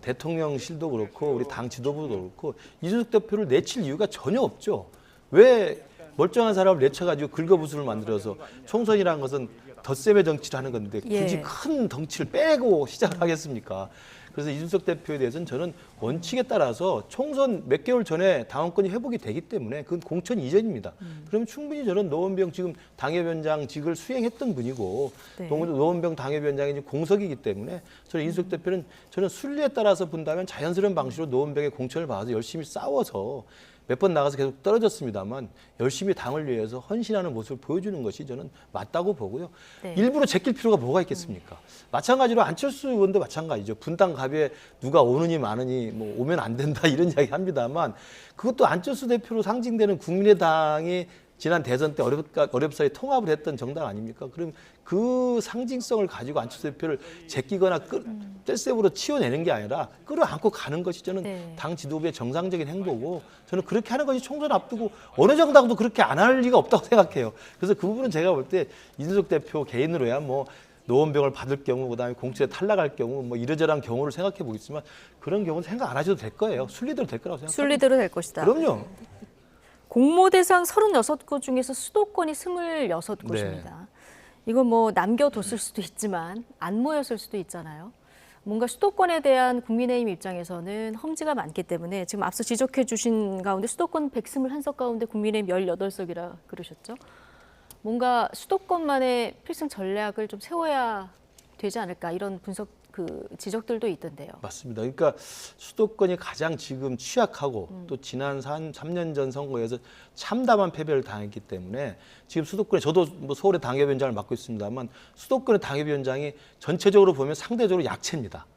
대통령실도 그렇고 우리 당 지도부도 그렇고 이준석 대표를 내칠 이유가 전혀 없죠. 왜 멀쩡한 사람을 내쳐가지고 긁어부스를 만들어서 총선이라는 것은 덧셈의 정치를 하는 건데 굳이 예. 큰 덩치를 빼고 시작을 하겠습니까? 그래서 이준석 대표에 대해서는 저는 원칙에 따라서 총선 몇 개월 전에 당원권이 회복이 되기 때문에 그건 공천 이전입니다. 그러면 충분히 저는 노원병 지금 당협위원장직을 수행했던 분이고 네. 노원병 당협위원장이 지금 공석이기 때문에 저는 이준석 대표는 저는 순리에 따라서 본다면 자연스러운 방식으로 노원병의 공천을 받아서 열심히 싸워서 몇 번 나가서 계속 떨어졌습니다만 열심히 당을 위해서 헌신하는 모습을 보여주는 것이 저는 맞다고 보고요. 네. 일부러 제낄 필요가 뭐가 있겠습니까? 마찬가지로 안철수 의원도 마찬가지죠. 분당 갑에 누가 오느니 마느니 뭐 오면 안 된다 이런 이야기 합니다만 그것도 안철수 대표로 상징되는 국민의당이 지난 대선 때 어렵사리 통합을 했던 정당 아닙니까? 그럼 그 상징성을 가지고 안철수 대표를 제끼거나 떼셉으로 치워내는 게 아니라 끌어안고 가는 것이 저는 네. 당 지도부의 정상적인 행보고 저는 그렇게 하는 것이 총선 앞두고 어느 정당도 그렇게 안 할 리가 없다고 생각해요. 그래서 그 부분은 제가 볼 때 이준석 대표 개인으로야 뭐 노원병을 받을 경우 그다음에 공천에 탈락할 경우 뭐 이러저러한 경우를 생각해 보겠지만 그런 경우는 생각 안 하셔도 될 거예요. 순리대로 될 거라고 생각합니다. 순리대로 될 것이다. 그럼요. 공모 대상 36곳 중에서 수도권이 26곳입니다. 네. 이거 뭐 남겨뒀을 수도 있지만 안 모였을 수도 있잖아요. 뭔가 수도권에 대한 국민의힘 입장에서는 험지가 많기 때문에 지금 앞서 지적해 주신 가운데 수도권 121석 가운데 국민의힘 18석이라 그러셨죠. 뭔가 수도권만의 필승 전략을 좀 세워야 되지 않을까 이런 지적들도 있던데요. 맞습니다. 그러니까 수도권이 가장 지금 취약하고 또 지난 3년 전 선거에서 참담한 패배를 당했기 때문에 지금 수도권에 저도 뭐 서울의 당협위원장을 맡고 있습니다만 수도권의 당협위원장이 전체적으로 보면 상대적으로 약체입니다.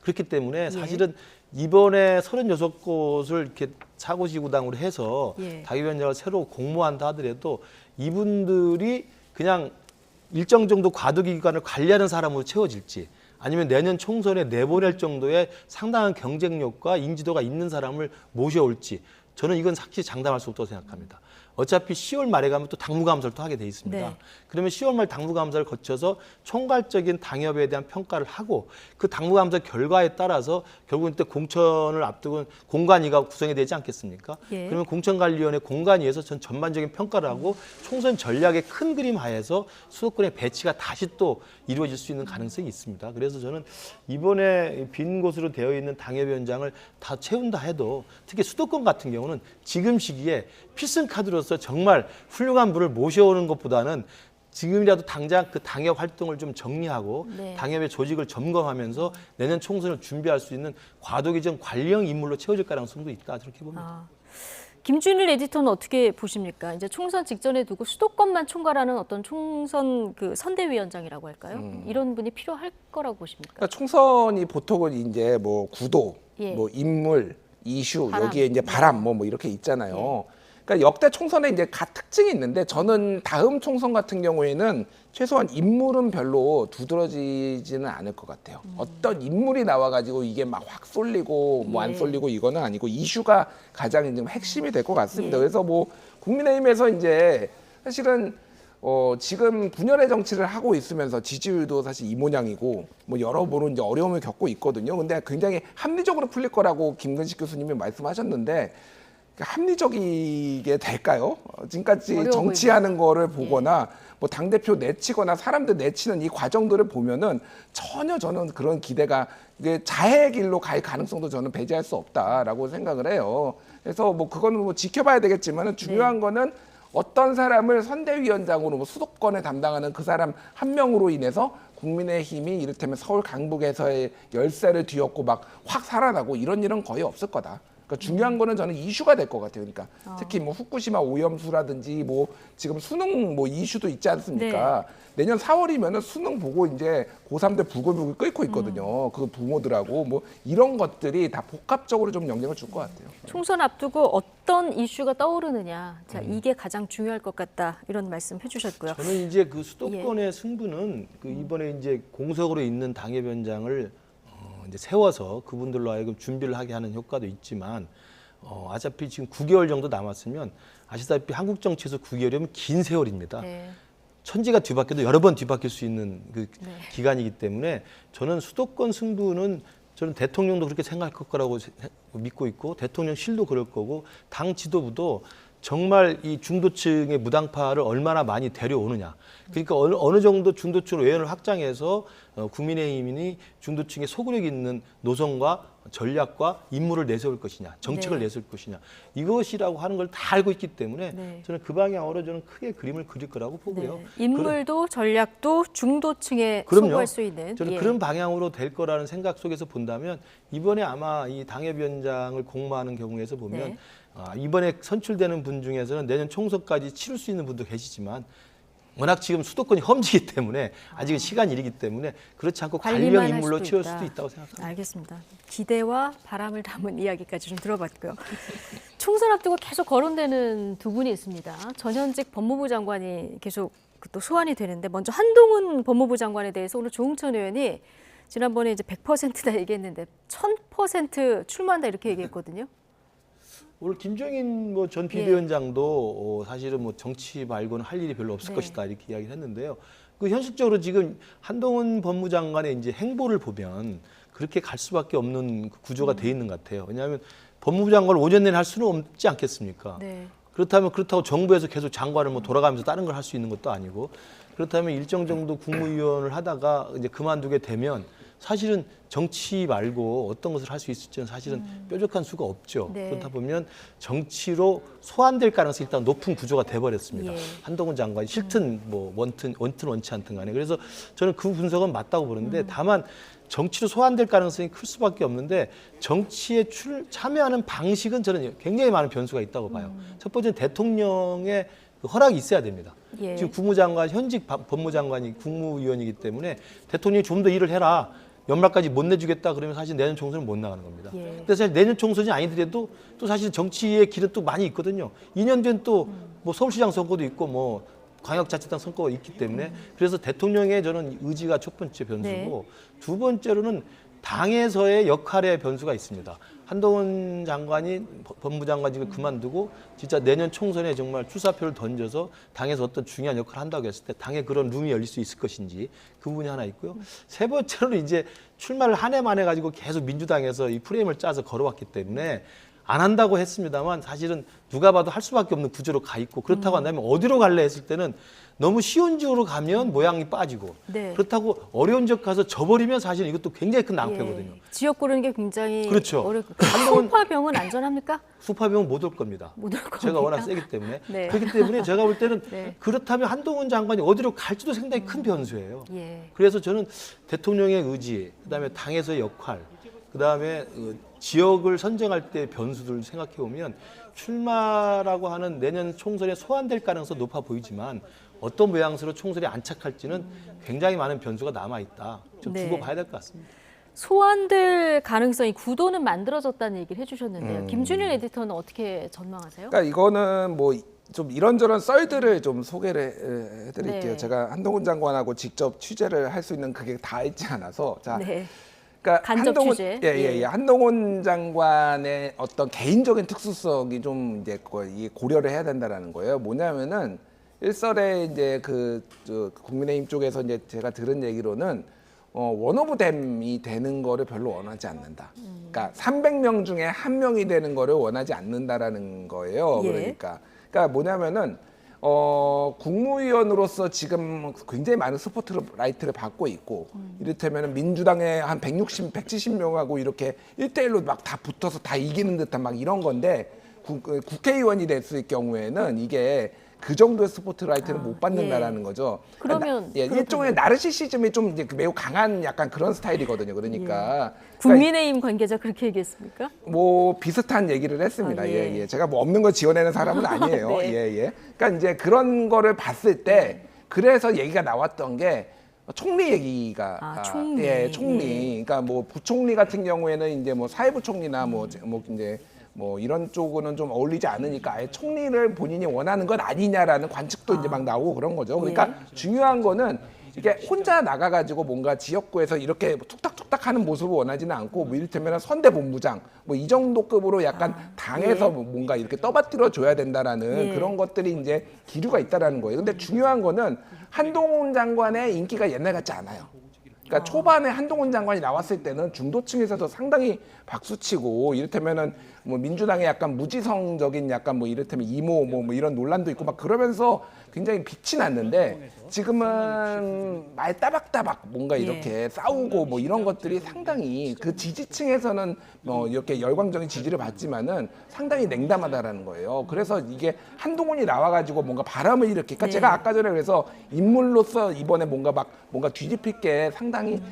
그렇기 때문에 사실은 이번에 36곳을 이렇게 사고지구당으로 해서 당협위원장을 새로 공모한다 하더라도 이분들이 그냥 일정 정도 과도기 기간을 관리하는 사람으로 채워질지 아니면 내년 총선에 내보낼 정도의 상당한 경쟁력과 인지도가 있는 사람을 모셔올지 저는 이건 확실히 장담할 수 없다고 생각합니다. 어차피 10월 말에 가면 또 당무감사를 또 하게 돼 있습니다. 네. 그러면 10월 말 당무감사를 거쳐서 총괄적인 당협에 대한 평가를 하고 그 당무감사 결과에 따라서 결국은 그때 공천을 앞두고 공관위가 구성이 되지 않겠습니까? 예. 그러면 공천관리위원회 공관위에서 전 전반적인 평가를 하고 총선 전략의 큰 그림 하에서 수도권의 배치가 다시 또 이루어질 수 있는 가능성이 있습니다. 그래서 저는 이번에 빈 곳으로 되어 있는 당협위원장을 다 채운다 해도 특히 수도권 같은 경우는 지금 시기에 필승카드로서 정말 훌륭한 분을 모셔오는 것보다는 지금이라도 당장 그 당협 활동을 좀 정리하고 당협의 조직을 점검하면서 내년 총선을 준비할 수 있는 과도기적 관리형 인물로 채워질 가능성도 있다 저렇게 봅니다. 김준일 에디터는 어떻게 보십니까? 이제 총선 직전에 두고 수도권만 총괄하는 어떤 총선 선대위원장이라고 할까요? 이런 분이 필요할 거라고 보십니까? 그러니까 총선이 보통은 이제 뭐 구도, 예. 뭐 인물, 이슈 바람. 여기에 이제 바람 뭐 이렇게 있잖아요. 그러니까 역대 총선에 이제 특징이 있는데 저는 다음 총선 같은 경우에는 최소한 인물은 별로 두드러지지는 않을 것 같아요. 어떤 인물이 나와가지고 이게 막 확 쏠리고 뭐 안 쏠리고 이거는 아니고 이슈가 가장 이제 핵심이 될 것 같습니다. 그래서 뭐 국민의힘에서 이제 사실은 지금 분열의 정치를 하고 있으면서 지지율도 사실 이 모양이고 뭐 여러모로 이제 어려움을 겪고 있거든요. 근데 굉장히 합리적으로 풀릴 거라고 김근식 교수님이 말씀하셨는데 합리적이게 될까요? 지금까지 정치하는 거를 보거나 뭐 당대표 내치거나 사람들 내치는 이 과정들을 보면은 전혀 저는 그런 기대가 이게 자해의 길로 갈 가능성도 저는 배제할 수 없다라고 생각을 해요. 그래서 뭐 그거는 뭐 지켜봐야 되겠지만은 중요한 거는 어떤 사람을 선대위원장으로 뭐 수도권에 담당하는 그 사람 한 명으로 인해서 국민의힘이 이를테면 서울 강북에서의 열세를 뒤엎고 막 확 살아나고 이런 일은 거의 없을 거다. 그러니까 중요한 거는 저는 이슈가 될 것 같아요. 그러니까 특히 뭐 후쿠시마 오염수라든지 뭐 지금 수능 뭐 이슈도 있지 않습니까? 내년 4월이면은 수능 보고 이제 고3들 부글부글 끓고 있거든요. 그 부모들하고 뭐 이런 것들이 다 복합적으로 좀 영향을 줄 것 같아요. 총선 앞두고 어떤 이슈가 떠오르느냐, 자 이게 가장 중요할 것 같다 이런 말씀 해주셨고요. 저는 이제 그 수도권의 승부는 그 이번에 이제 공석으로 있는 당협위원장을 이제 세워서 그분들로 하여금 준비를 하게 하는 효과도 있지만 어차피 지금 9개월 정도 남았으면 아시다시피 한국 정치에서 9개월이면 긴 세월입니다. 네. 천지가 뒤바뀌어도 여러 번 뒤바뀔 수 있는 그 기간이기 때문에 저는 수도권 승부는 저는 대통령도 그렇게 생각할 거라고 믿고 있고 대통령실도 그럴 거고 당 지도부도 정말 이 중도층의 무당파를 얼마나 많이 데려오느냐. 그러니까 어느 정도 중도층으로 외연을 확장해서 국민의힘이 중도층의 소구력 있는 노선과 전략과 임무를 내세울 것이냐, 정책을 네. 내세울 것이냐. 이것이라고 하는 걸 다 알고 있기 때문에 네. 저는 그 방향으로 저는 크게 그림을 그릴 거라고 보고요. 네. 인물도 전략도 중도층에 그럼요. 소구할 수 있는. 저는 예. 그런 방향으로 될 거라는 생각 속에서 본다면 이번에 아마 이 당협위원장을 공모하는 경우에서 보면 네. 이번에 선출되는 분 중에서는 내년 총선까지 치를 수 있는 분도 계시지만 워낙 지금 수도권이 험지기 때문에 아직은 시간이 이르기 때문에 그렇지 않고 관련 인물로 채울 수도 있다고 생각합니다. 알겠습니다. 기대와 바람을 담은 이야기까지 좀 들어봤고요. 총선 앞두고 계속 거론되는 두 분이 있습니다. 전현직 법무부 장관이 계속 또 소환이 되는데 먼저 한동훈 법무부 장관에 대해서 오늘 조응천 의원이 지난번에 이제 100%다 얘기했는데 1000% 출마한다 이렇게 얘기했거든요. 오늘 김종인 전 비대위원장도 사실은 정치 말고는 할 일이 별로 없을 것이다 이렇게 이야기를 했는데요. 그 현실적으로 지금 한동훈 법무장관의 이제 행보를 보면 그렇게 갈 수밖에 없는 구조가 돼 있는 것 같아요. 왜냐하면 법무부 장관을 5년 내내 할 수는 없지 않겠습니까? 네. 그렇다고 정부에서 계속 장관을 돌아가면서 다른 걸 할 수 있는 것도 아니고 그렇다면 일정 정도 국무위원을 하다가 이제 그만두게 되면 사실은 정치 말고 어떤 것을 할 수 있을지는 사실은 뾰족한 수가 없죠. 네. 그렇다 보면 정치로 소환될 가능성이 일단 높은 구조가 돼버렸습니다. 예. 한동훈 장관이 싫든 원튼 원치 않든 간에. 그래서 저는 그 분석은 맞다고 보는데 다만 정치로 소환될 가능성이 클 수밖에 없는데 정치에 참여하는 방식은 저는 굉장히 많은 변수가 있다고 봐요. 첫 번째는 대통령의 허락이 있어야 됩니다. 예. 지금 국무장관, 현직 법무장관이 국무위원이기 때문에 대통령이 좀 더 일을 해라. 연말까지 못 내주겠다 그러면 사실 내년 총선은 못 나가는 겁니다. 예. 근데 사실 내년 총선이 아니더라도 또 사실 정치의 길은 또 많이 있거든요. 2년 뒤엔 또 서울시장 선거도 있고 광역자치단 선거가 있기 때문에 그래서 대통령의 저는 의지가 첫 번째 변수고 네. 두 번째로는 당에서의 역할의 변수가 있습니다. 한동훈 장관이 법무장관직을 그만두고 진짜 내년 총선에 정말 출사표를 던져서 당에서 어떤 중요한 역할을 한다고 했을 때 당에 그런 룸이 열릴 수 있을 것인지 그 부분이 하나 있고요. 세 번째로는 이제 출마를 한 해만 해가지고 계속 민주당에서 이 프레임을 짜서 걸어왔기 때문에 안 한다고 했습니다만 사실은 누가 봐도 할 수밖에 없는 구조로 가 있고 그렇다고 한다면 어디로 갈래 했을 때는 너무 쉬운 지역으로 가면 모양이 빠지고 네. 그렇다고 어려운 지역 가서 져버리면 사실 이것도 굉장히 큰 낭패거든요. 예. 지역 고르는 게 굉장히 그렇죠. 어렵고 소파병은 안전합니까? 소파병은 못 올 겁니다. 못 올 겁니다. 제가 워낙 세기 때문에. 네. 그렇기 때문에 제가 볼 때는 네. 그렇다면 한동훈 장관이 어디로 갈지도 상당히 큰 변수예요. 예. 그래서 저는 대통령의 의지, 그다음에 당에서의 역할, 그다음에 지역을 선정할 때 변수들을 생각해 보면 출마라고 하는 내년 총선에 소환될 가능성이 높아 보이지만 어떤 모양새로 총선에 안착할지는 굉장히 많은 변수가 남아있다. 좀 네. 두고 봐야 될 것 같습니다. 소환될 가능성이 구도는 만들어졌다는 얘기를 해주셨는데요. 김준일 에디터는 어떻게 전망하세요? 그러니까 이거는 좀 이런저런 썰들을 좀 소개를 해드릴게요. 네. 제가 한동훈 장관하고 직접 취재를 할 수 있는 그게 다 있지 않아서 네. 그러니까 간접 취재. 한동훈 장관의 어떤 개인적인 특수성이 좀 이제 고려를 해야 된다라는 거예요. 뭐냐면은 일설에 이제 국민의힘 쪽에서 이제 제가 들은 얘기로는 원오브댐이 되는 거를 별로 원하지 않는다. 그러니까 300명 중에 1명이 되는 거를 원하지 않는다라는 거예요. 예. 그러니까 뭐냐면은 국무위원으로서 지금 굉장히 많은 스포트라이트를 받고 있고 이를테면 민주당의 한 170명하고 이렇게 1대1로 막 다 붙어서 다 이기는 듯한 막 이런 건데 국회의원이 됐을 경우에는 이게 그 정도의 스포트라이트는 못 받는다라는 거죠. 그러면 일종의 나르시시즘이 좀 이제 매우 강한 약간 그런 스타일이거든요. 그러니까 국민의힘 관계자 그렇게 얘기했습니까? 비슷한 얘기를 했습니다. 제가 없는 걸 지어내는 사람은 아니에요. 네. 그러니까 이제 그런 거를 봤을 때 그래서 얘기가 나왔던 게 총리 얘기가 총리. 총리. 그러니까 부총리 같은 경우에는 이제 사회부총리나 이제 이런 쪽은 좀 어울리지 않으니까 아예 총리를 본인이 원하는 건 아니냐라는 관측도 이제 막 나오고 그런 거죠. 그러니까 중요한 거는 이게 혼자 나가가지고 뭔가 지역구에서 이렇게 툭탁툭탁 하는 모습을 원하지는 않고 뭐 이를테면 선대본부장 뭐 이 정도 급으로 약간 당에서 뭔가 이렇게 떠받들어 줘야 된다라는 그런 것들이 이제 기류가 있다라는 거예요. 근데 중요한 거는 한동훈 장관의 인기가 옛날 같지 않아요. 그러니까 초반에 한동훈 장관이 나왔을 때는 중도층에서도 상당히 박수치고 이를테면은 뭐 민주당의 약간 무지성적인 약간 뭐 이를테면 이모 뭐 이런 논란도 있고 막 그러면서 굉장히 빛이 났는데 지금은 말 따박따박 뭔가 이렇게 싸우고 뭐 이런 것들이 상당히 그 지지층에서는 뭐 이렇게 열광적인 지지를 받지만은 상당히 냉담하다라는 거예요. 그래서 이게 한동훈이 나와가지고 뭔가 바람을 일으킬까? 제가 아까 전에 그래서 인물로서 이번에 뭔가 뒤집힐 게 상당히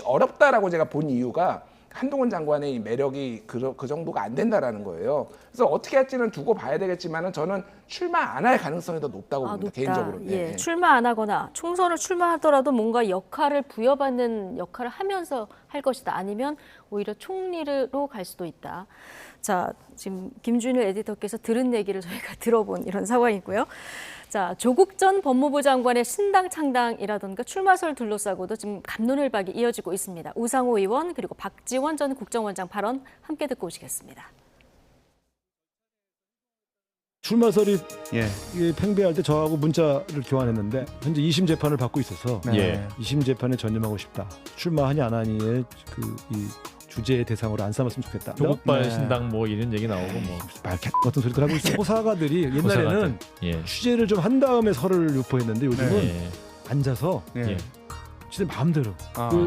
어렵다라고 제가 본 이유가 한동훈 장관의 매력이 그 정도가 안 된다라는 거예요. 그래서 어떻게 할지는 두고 봐야 되겠지만은 저는 출마 안 할 가능성이 더 높다고 봅니다. 개인적으로. 예, 출마 안 하거나 총선을 출마하더라도 뭔가 역할을 부여받는 역할을 하면서 할 것이다. 아니면 오히려 총리로 갈 수도 있다. 자, 지금 김준일 에디터께서 들은 얘기를 저희가 들어본 이런 상황이고요. 자, 조국 전 법무부 장관의 신당 창당이라든가 출마설 둘러싸고도 지금 갑론을박이 이어지고 있습니다. 우상호 의원 그리고 박지원 전 국정원장 발언 함께 듣고 오시겠습니다. 출마설이 이게 팽배할 때 저하고 문자를 교환했는데 현재 2심 재판을 받고 있어서 2심 재판에 전념하고 싶다. 출마하니 안 하니의 이 주제의 대상으로 안 삼았으면 좋겠다. 조국발 신당 뭐 이런 얘기 나오고 뭐 말개 같은 소리들 하고 있어요. 호사가들이 옛날에는 취재를 좀 한 다음에 설을 유포했는데 요즘은 앉아서 진짜 마음대로.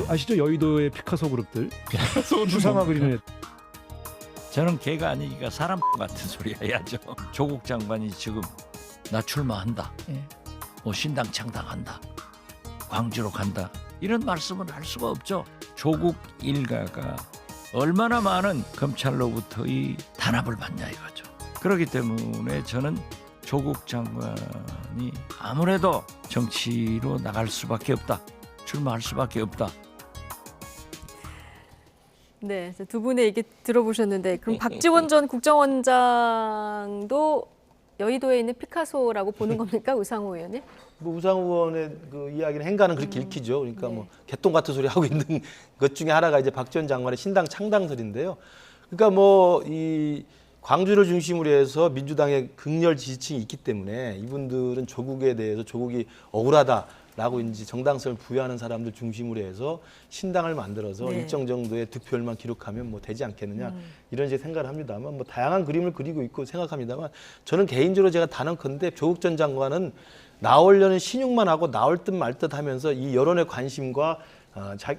아시죠? 여의도의 피카소 그룹들 추상화 그리는. 저는 개가 아니니까 사람 같은 소리 해야죠. 조국 장관이 지금 나 출마한다. 뭐 신당 창당한다. 광주로 간다. 이런 말씀을 할 수가 없죠. 조국 일가가 얼마나 많은 검찰로부터의 단합을 받냐 이거죠. 그렇기 때문에 저는 조국 장관이 아무래도 정치로 나갈 수밖에 없다. 출마할 수밖에 없다. 네, 두 분의 얘기 들어보셨는데 그럼 박지원 전 국정원장도 여의도에 있는 피카소라고 보는 겁니까, 우상호 의원님? 뭐 우상호 의원의 그 이야기는 행간은 그렇게 읽히죠. 그러니까 뭐 개똥 같은 소리 하고 있는 것 중에 하나가 이제 박지원 장관의 신당 창당설인데요. 그러니까 뭐 이 광주를 중심으로 해서 민주당의 극렬 지지층이 있기 때문에 이분들은 조국에 대해서 조국이 억울하다라고 이제 정당성을 부여하는 사람들 중심으로 해서 신당을 만들어서 일정 정도의 득표율만 기록하면 뭐 되지 않겠느냐 이런 제 생각을 합니다만 뭐 다양한 그림을 그리고 있고 생각합니다만 저는 개인적으로 제가 단언컨대 조국 전 장관은 나오려는 신용만 하고 나올 듯 말 듯 하면서 이 여론의 관심과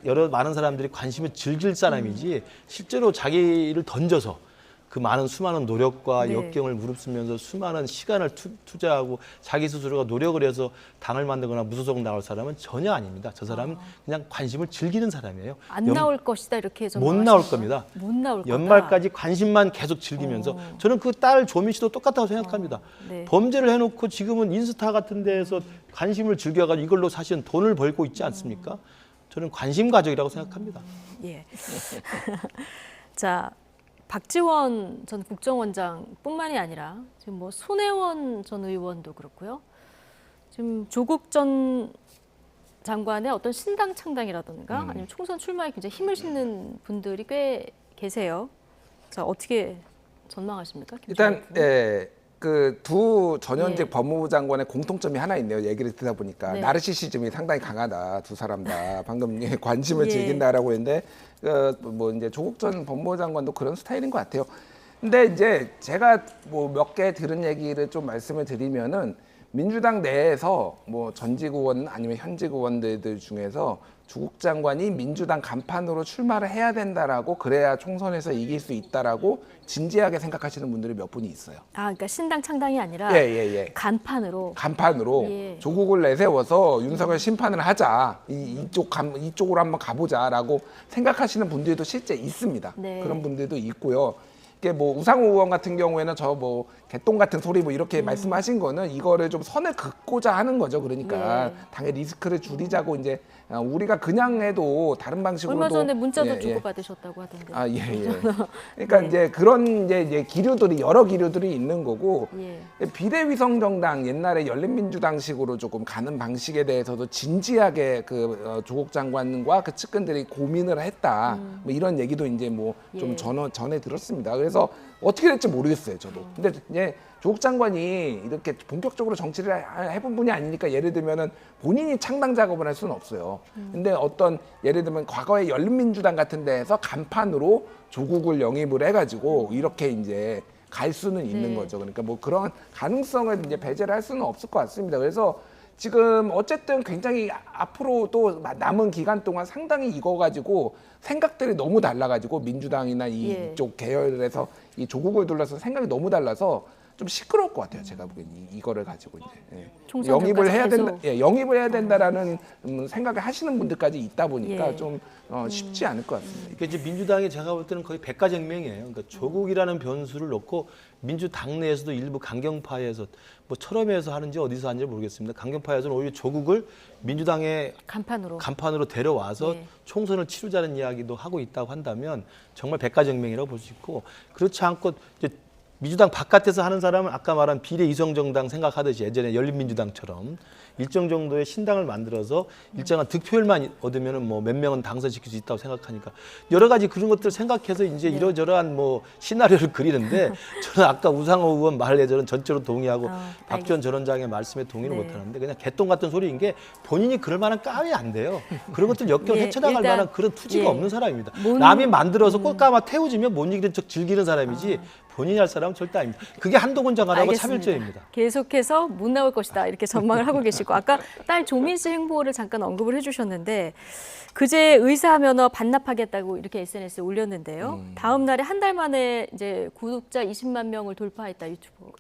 여러 많은 사람들이 관심을 즐길 사람이지 실제로 자기를 던져서 그 많은 수많은 노력과 역경을 무릅쓰면서 수많은 시간을 투자하고 자기 스스로가 노력을 해서 당을 만들거나 무소속 나올 사람은 전혀 아닙니다. 저 사람은 그냥 관심을 즐기는 사람이에요. 안 나올 것이다 이렇게 못 나올 겁니다. 못 나올 거다. 연말까지 관심만 계속 즐기면서 저는 그 딸 조민 씨도 똑같다고 생각합니다. 범죄를 해놓고 지금은 인스타 같은 데에서 관심을 즐겨가지고 이걸로 사실은 돈을 벌고 있지 않습니까? 저는 관심 가족이라고 생각합니다. 예. 자. 박지원 전 국정원장뿐만이 아니라 지금 뭐 손혜원 전 의원도 그렇고요. 지금 조국 전 장관의 어떤 신당 창당이라든가 아니면 총선 출마에 굉장히 힘을 싣는 분들이 꽤 계세요. 자, 어떻게 전망하십니까? 일단 그 두 전현직 법무부 장관의 공통점이 하나 있네요. 얘기를 듣다 보니까 나르시시즘이 상당히 강하다. 두 사람 다 방금 관심을 즐긴다라고 했는데 뭐 이제 조국 전 법무부 장관도 그런 스타일인 것 같아요. 근데 이제 제가 뭐 몇 개 들은 얘기를 좀 말씀을 드리면은 민주당 내에서 뭐 전직 의원 아니면 현직 의원들 중에서 조국 장관이 민주당 간판으로 출마를 해야 된다라고 그래야 총선에서 이길 수 있다라고 진지하게 생각하시는 분들이 몇 분이 있어요. 아, 그러니까 신당 창당이 아니라 간판으로 조국을 내세워서 윤석열 심판을 하자. 이쪽으로 한번 가보자라고 생각하시는 분들도 실제 있습니다. 그런 분들도 있고요. 이게 뭐 우상호 의원 같은 경우에는 저 뭐 개똥 같은 소리 뭐 이렇게 말씀하신 거는 이거를 좀 선을 긋고자 하는 거죠. 그러니까 당의 리스크를 줄이자고 이제 우리가 그냥 해도 다른 방식으로도 얼마 전에 문자도 주고받으셨다고 하던데. 아, 예. 그러니까 이제 그런 이제 기류들이 여러 기류들이 있는 거고 비례위성 정당 옛날에 열린민주당식으로 조금 가는 방식에 대해서도 진지하게 그 조국 장관과 그 측근들이 고민을 했다. 뭐 이런 얘기도 이제 뭐 좀 전에 들었습니다. 그래서 어떻게 될지 모르겠어요, 저도. 근데 이제 조국 장관이 이렇게 본격적으로 정치를 해본 분이 아니니까 예를 들면은 본인이 창당 작업을 할 수는 없어요. 근데 어떤 예를 들면 과거에 열린민주당 같은 데에서 간판으로 조국을 영입을 해가지고 이렇게 이제 갈 수는 있는 거죠. 그러니까 뭐 그런 가능성을 이제 배제를 할 수는 없을 것 같습니다. 그래서 지금 어쨌든 굉장히 앞으로 또 남은 기간 동안 상당히 이거 가지고 생각들이 너무 달라가지고 민주당이나 이쪽 계열에서 이 조국을 둘러서 생각이 너무 달라서 좀 시끄러울 것 같아요. 제가 보기엔 이거를 가지고 이제 영입을 해야 된다, 영입을 해야 된다라는 생각을 하시는 분들까지 있다 보니까 좀 쉽지 않을 것 같습니다. 그러니까 이제 민주당이 제가 볼 때는 거의 백가쟁명이에요. 그러니까 조국이라는 변수를 놓고 민주당 내에서도 일부 강경파에서 뭐 철험에서 하는지 어디서 하는지 모르겠습니다. 강경파에서는 오히려 조국을 민주당의 간판으로 데려와서 총선을 치르자는 이야기도 하고 있다고 한다면 정말 백가쟁명이라고 볼 수 있고, 그렇지 않고 이제 민주당 바깥에서 하는 사람은 아까 말한 비례위성정당 생각하듯이 예전에 열린민주당처럼 일정 정도의 신당을 만들어서 일정한 득표율만 얻으면 뭐 몇 명은 당선시킬 수 있다고 생각하니까 여러 가지 그런 것들을 생각해서 이제 이러저러한 뭐 시나리오를 그리는데 저는 아까 우상호 의원 말에 저는 전적으로 동의하고 박지원 전 원장의 말씀에 동의를 못하는데 그냥 개똥 같은 소리인 게 본인이 그럴 만한 깜이 안 돼요. 그런 것들 역경 헤쳐나갈 만한 그런 투지가 없는 사람입니다. 남이 만들어서 꽃가마 태우지면 못 이기는 척 즐기는 사람이지 본인이 할 사람은 절대 아닙니다. 그게 한동훈 장관하고 차별점입니다. 계속해서 못 나올 것이다 이렇게 전망을 하고 계시고 아까 딸 조민 씨 행보를 잠깐 언급을 해주셨는데 그제 의사 면허 반납하겠다고 이렇게 SNS에 올렸는데요. 다음 날에 한 달 만에 이제 구독자 20만 명을 돌파했다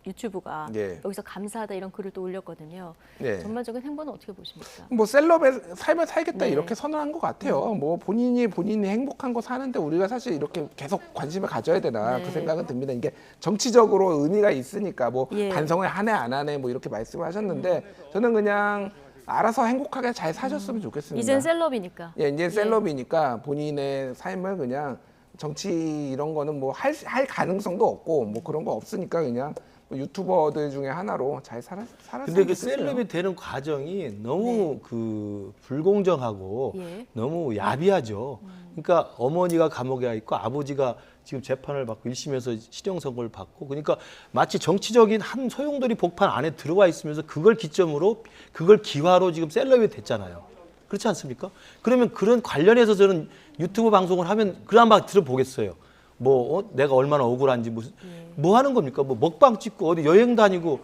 유튜브가 여기서 감사하다 이런 글을 또 올렸거든요. 전반적인 행보는 어떻게 보십니까? 뭐 셀럽의 삶을 살겠다 이렇게 선언한 것 같아요. 뭐 본인이 행복한 거 사는데 우리가 사실 이렇게 계속 관심을 가져야 되나 그 생각은 듭니다. 이게 정치적으로 의미가 있으니까 뭐 반성을 하네 안 하네 뭐 이렇게 말씀하셨는데 저는 그냥 알아서 행복하게 잘 사셨으면 좋겠습니다. 이젠 셀럽이니까. 이제 셀럽이니까 본인의 삶을 그냥 정치 이런 거는 뭐 할 가능성도 없고 뭐 그런 거 없으니까 그냥 뭐 유튜버들 중에 하나로 잘 살았으면 근데 그 좋겠어요. 셀럽이 되는 과정이 너무 그 불공정하고 너무 야비하죠. 그러니까 어머니가 감옥에 가 있고 아버지가 지금 재판을 받고 1심에서 실형 선고를 받고 그러니까 마치 정치적인 한 소용돌이 복판 안에 들어와 있으면서 그걸 기점으로 그걸 기화로 지금 셀럽이 됐잖아요. 그렇지 않습니까? 그러면 그런 관련해서 저는 유튜브 방송을 하면 그나마 들어보겠어요. 뭐 내가 얼마나 억울한지 무슨 뭐 하는 겁니까? 뭐 먹방 찍고 어디 여행 다니고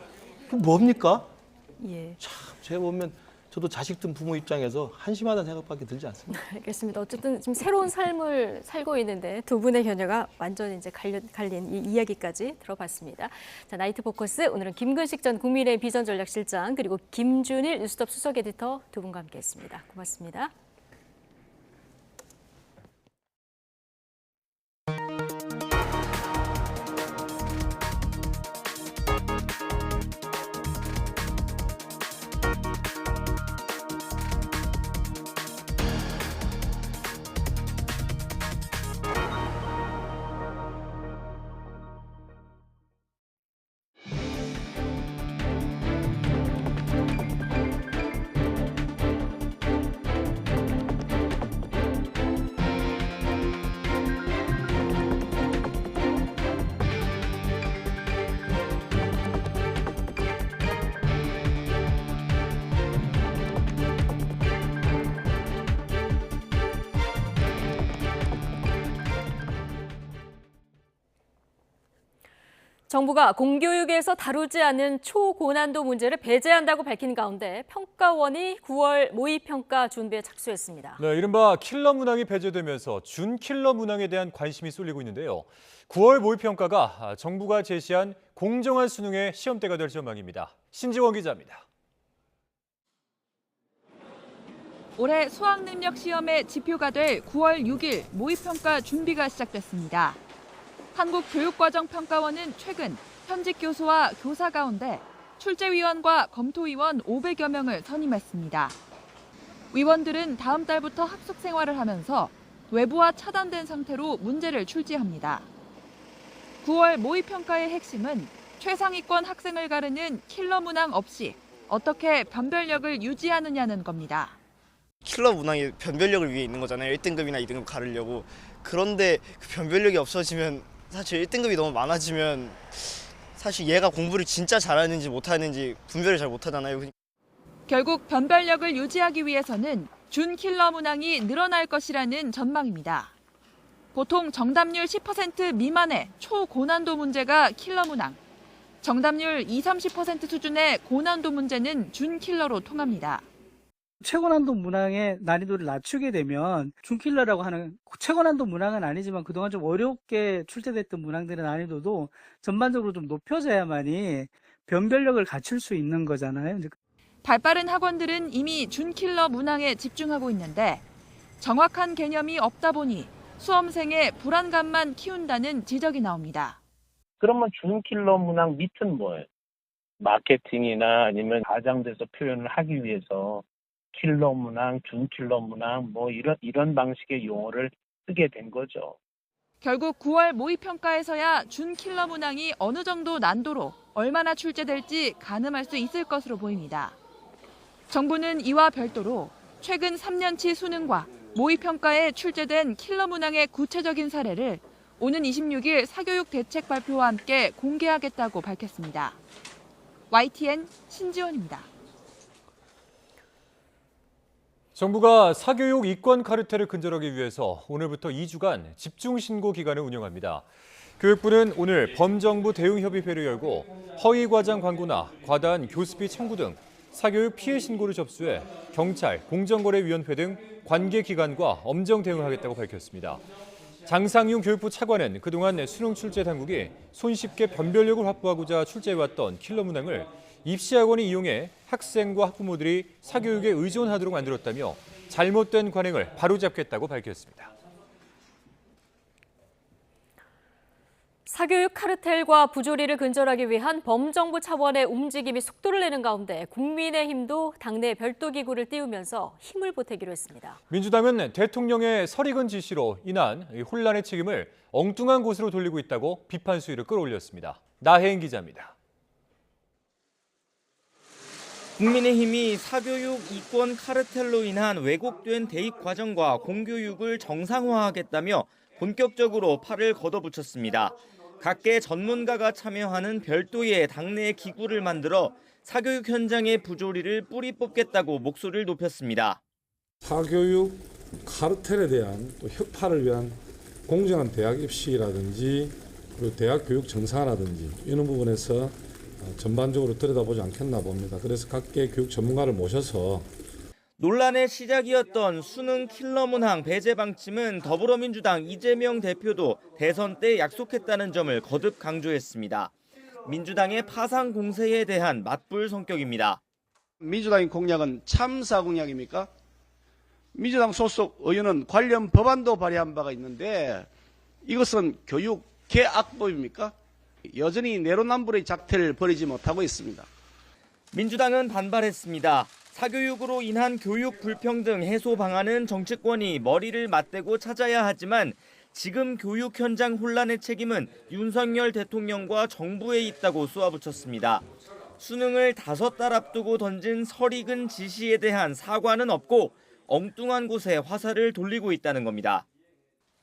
그 뭡니까? 참 제가 보면 저도 자식 둔 부모 입장에서 한심하다는 생각밖에 들지 않습니다. 알겠습니다. 어쨌든 지금 새로운 삶을 살고 있는데 두 분의 견해가 완전히 이제 갈린 이 이야기까지 들어봤습니다. 자, 나이트 포커스 오늘은 김근식 전 국민의힘 비전전략실장 그리고 김준일 뉴스톱 수석 에디터 두 분과 함께했습니다. 고맙습니다. 정부가 공교육에서 다루지 않은 초고난도 문제를 배제한다고 밝힌 가운데 평가원이 9월 모의평가 준비에 착수했습니다. 네, 이른바 킬러 문항이 배제되면서 준킬러 문항에 대한 관심이 쏠리고 있는데요. 9월 모의평가가 정부가 제시한 공정한 수능의 시험대가 될 전망입니다. 신지원 기자입니다. 올해 수학능력 시험의 지표가 될 9월 6일 모의평가 준비가 시작됐습니다. 한국교육과정평가원은 최근 현직 교수와 교사 가운데 출제위원과 검토위원 500여 명을 선임했습니다. 위원들은 다음 달부터 합숙 생활을 하면서 외부와 차단된 상태로 문제를 출제합니다. 9월 모의평가의 핵심은 최상위권 학생을 가르는 킬러 문항 없이 어떻게 변별력을 유지하느냐는 겁니다. 킬러 문항이 변별력을 위해 있는 거잖아요. 1등급이나 2등급 가르려고. 그런데 그 변별력이 없어지면 사실 1등급이 너무 많아지면 사실 얘가 공부를 진짜 잘하는지 못하는지 분별을 잘 못하잖아요. 결국 변별력을 유지하기 위해서는 준 킬러 문항이 늘어날 것이라는 전망입니다. 보통 정답률 10% 미만의 초고난도 문제가 킬러 문항, 정답률 20-30% 수준의 고난도 문제는 준 킬러로 통합니다. 최고난도 문항의 난이도를 낮추게 되면 준킬러라고 하는 최고난도 문항은 아니지만 그동안 좀 어렵게 출제됐던 문항들의 난이도도 전반적으로 좀 높여져야만이 변별력을 갖출 수 있는 거잖아요. 발빠른 학원들은 이미 준킬러 문항에 집중하고 있는데 정확한 개념이 없다 보니 수험생의 불안감만 키운다는 지적이 나옵니다. 그러면 준킬러 문항 밑은 뭐예요? 마케팅이나 아니면 과장돼서 표현을 하기 위해서 킬러 문항, 준킬러 문항 뭐 이런 방식의 용어를 쓰게 된 거죠. 결국 9월 모의평가에서야 준킬러 문항이 어느 정도 난도로 얼마나 출제될지 가늠할 수 있을 것으로 보입니다. 정부는 이와 별도로 최근 3년치 수능과 모의평가에 출제된 킬러 문항의 구체적인 사례를 오는 26일 사교육 대책 발표와 함께 공개하겠다고 밝혔습니다. YTN 신지원입니다. 정부가 사교육 이권 카르텔을 근절하기 위해서 오늘부터 2주간 집중신고 기간을 운영합니다. 교육부는 오늘 범정부 대응협의회를 열고 허위과장 광고나 과다한 교습비 청구 등 사교육 피해 신고를 접수해 경찰, 공정거래위원회 등 관계기관과 엄정 대응하겠다고 밝혔습니다. 장상윤 교육부 차관은 그동안 수능 출제 당국이 손쉽게 변별력을 확보하고자 출제해왔던 킬러 문항을 입시학원이 이용해 학생과 학부모들이 사교육에 의존하도록 만들었다며 잘못된 관행을 바로잡겠다고 밝혔습니다. 사교육 카르텔과 부조리를 근절하기 위한 범정부 차원의 움직임이 속도를 내는 가운데 국민의힘도 당내 별도 기구를 띄우면서 힘을 보태기로 했습니다. 민주당은 대통령의 설익은 지시로 인한 혼란의 책임을 엉뚱한 곳으로 돌리고 있다고 비판 수위를 끌어올렸습니다. 나혜인 기자입니다. 국민의힘이 사교육 이권 카르텔로 인한 왜곡된 대입 과정과 공교육을 정상화하겠다며 본격적으로 팔을 걷어붙였습니다. 각계 전문가가 참여하는 별도의 당내 기구를 만들어 사교육 현장의 부조리를 뿌리 뽑겠다고 목소리를 높였습니다. 사교육 카르텔에 대한 또 혁파를 위한 공정한 대학 입시라든지 그리고 대학 교육 정상화라든지 이런 부분에서 전반적으로 들여다보지 않겠나 봅니다. 그래서 각계 교육 전문가를 모셔서 논란의 시작이었던 수능 킬러 문항 배제 방침은 더불어민주당 이재명 대표도 대선 때 약속했다는 점을 거듭 강조했습니다. 민주당의 파상 공세에 대한 맞불 성격입니다. 민주당의 공약은 참사 공약입니까? 민주당 소속 의원은 관련 법안도 발의한 바가 있는데 이것은 교육 개악법입니까? 여전히 내로남불의 작태를 버리지 못하고 있습니다. 민주당은 반발했습니다. 사교육으로 인한 교육 불평등 해소 방안은 정치권이 머리를 맞대고 찾아야 하지만 지금 교육 현장 혼란의 책임은 윤석열 대통령과 정부에 있다고 쏘아붙였습니다. 수능을 5달 앞두고 던진 설익은 지시에 대한 사과는 없고 엉뚱한 곳에 화살을 돌리고 있다는 겁니다.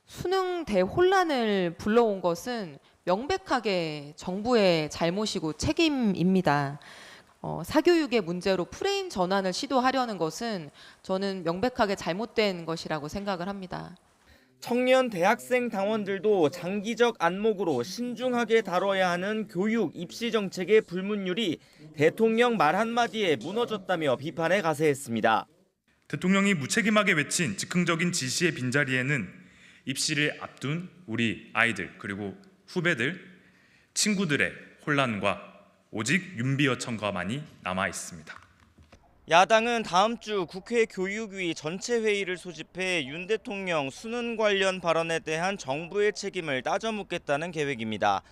수능 대혼란을 불러온 것은 명백하게 정부의 잘못이고 책임입니다. 사교육의 문제로 프레임 전환을 시도하려는 것은 저는 명백하게 잘못된 것이라고 생각을 합니다. 청년 대학생 당원들도 장기적 안목으로 신중하게 다뤄야 하는 교육 입시 정책의 불문율이 대통령 말 한마디에 무너졌다며 비판에 가세했습니다. 대통령이 무책임하게 외친 즉흥적인 지시의 빈자리에는 입시를 앞둔 우리 아이들 그리고 후배들, 친구들의 혼란과 오직 윤비어천가만이 남아 있습니다. 야당은 다음 주 국회 교육위 전체 회의를 소집해 윤 대통령 수능 관련 발언에 대한 정부의 책임을 따져 묻겠다는 계획입니다.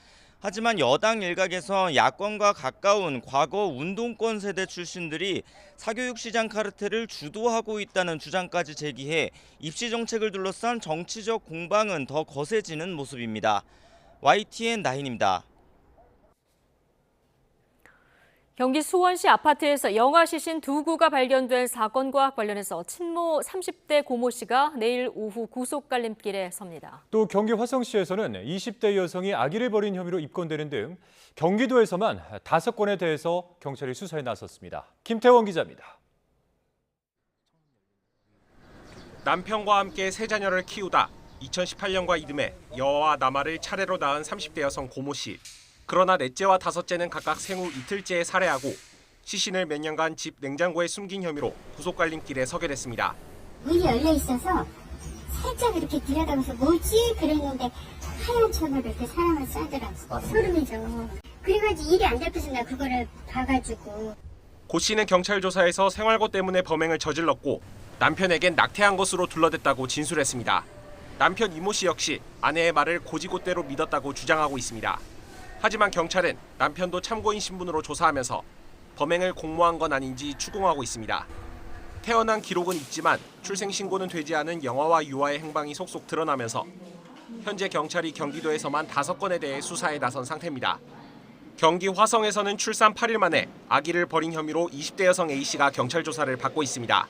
하지만 여당 일각에서 야권과 가까운 과거 운동권 세대 출신들이 사교육 시장 카르텔을 주도하고 있다는 주장까지 제기해 입시 정책을 둘러싼 정치적 공방은 더 거세지는 모습입니다. YTN 9입니다. 경기 수원시 아파트에서 영아 시신 2구가 발견된 사건과 관련해서 친모 30대 고모 씨가 내일 오후 구속 갈림길에 섭니다. 또 경기 화성시에서는 20대 여성이 아기를 버린 혐의로 입건되는 등 경기도에서만 5건에 대해서 경찰이 수사에 나섰습니다. 김태원 기자입니다. 남편과 함께 세 자녀를 키우다 2018년과 이듬해 여아와 남아를 차례로 낳은 30대 여성 고모 씨. 그러나 넷째와 다섯째는 각각 생후 이틀째에 살해하고 시신을 몇 년간 집 냉장고에 숨긴 혐의로 구속갈림길에 서게 됐습니다. 문이 열려 있어서 살짝 이렇게 들여다보면서 뭐지? 그랬는데 하얀 천으로 이렇게 사람을 싸더라고. 소름이죠. 그래가지고 일이 안 잡혀서 나 그거를 봐가지고. 고 씨는 경찰 조사에서 생활고 때문에 범행을 저질렀고 남편에겐 낙태한 것으로 둘러댔다고 진술했습니다. 남편 이모 씨 역시 아내의 말을 고지고대로 믿었다고 주장하고 있습니다. 하지만 경찰은 남편도 참고인 신분으로 조사하면서 범행을 공모한 건 아닌지 추궁하고 있습니다. 태어난 기록은 있지만 출생 신고는 되지 않은 영아와 유아의 행방이 속속 드러나면서 현재 경찰이 경기도에서만 5건에 대해 수사에 나선 상태입니다. 경기 화성에서는 출산 8일 만에 아기를 버린 혐의로 20대 여성 A씨가 경찰 조사를 받고 있습니다.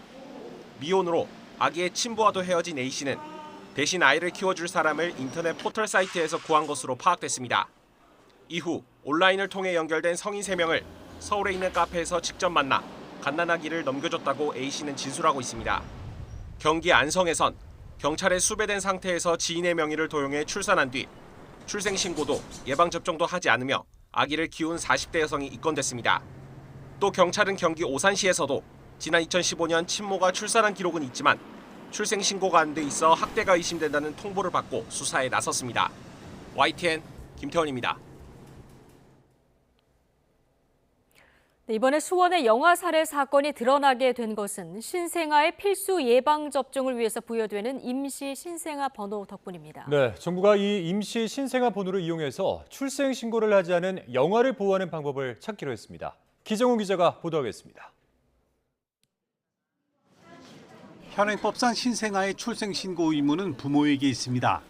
미혼으로 아기의 친부와도 헤어진 A씨는 대신 아이를 키워줄 사람을 인터넷 포털 사이트에서 구한 것으로 파악됐습니다. 이후 온라인을 통해 연결된 성인 3명을 서울에 있는 카페에서 직접 만나 갓난아기를 넘겨줬다고 A씨는 진술하고 있습니다. 경기 안성에선 경찰에 수배된 상태에서 지인의 명의를 도용해 출산한 뒤 출생신고도 예방접종도 하지 않으며 아기를 키운 40대 여성이 입건됐습니다. 또 경찰은 경기 오산시에서도 지난 2015년 친모가 출산한 기록은 있지만 출생신고가 안 돼 있어 학대가 의심된다는 통보를 받고 수사에 나섰습니다. YTN 김태원입니다. 이번에 수원의 영아 살해 사건이 드러나게 된 것은 신생아의 필수 예방 접종을 위해서 부여되는 임시 신생아 번호 덕분입니다. 네, 정부가 이 임시 신생아 번호를 이용해서 출생 신고를 하지 않은 영아를 보호하는 방법을 찾기로 했습니다. 기정훈 기자가 보도하겠습니다. 현행법상 신생아의 출생 신고 의무는 부모에게 있습니다.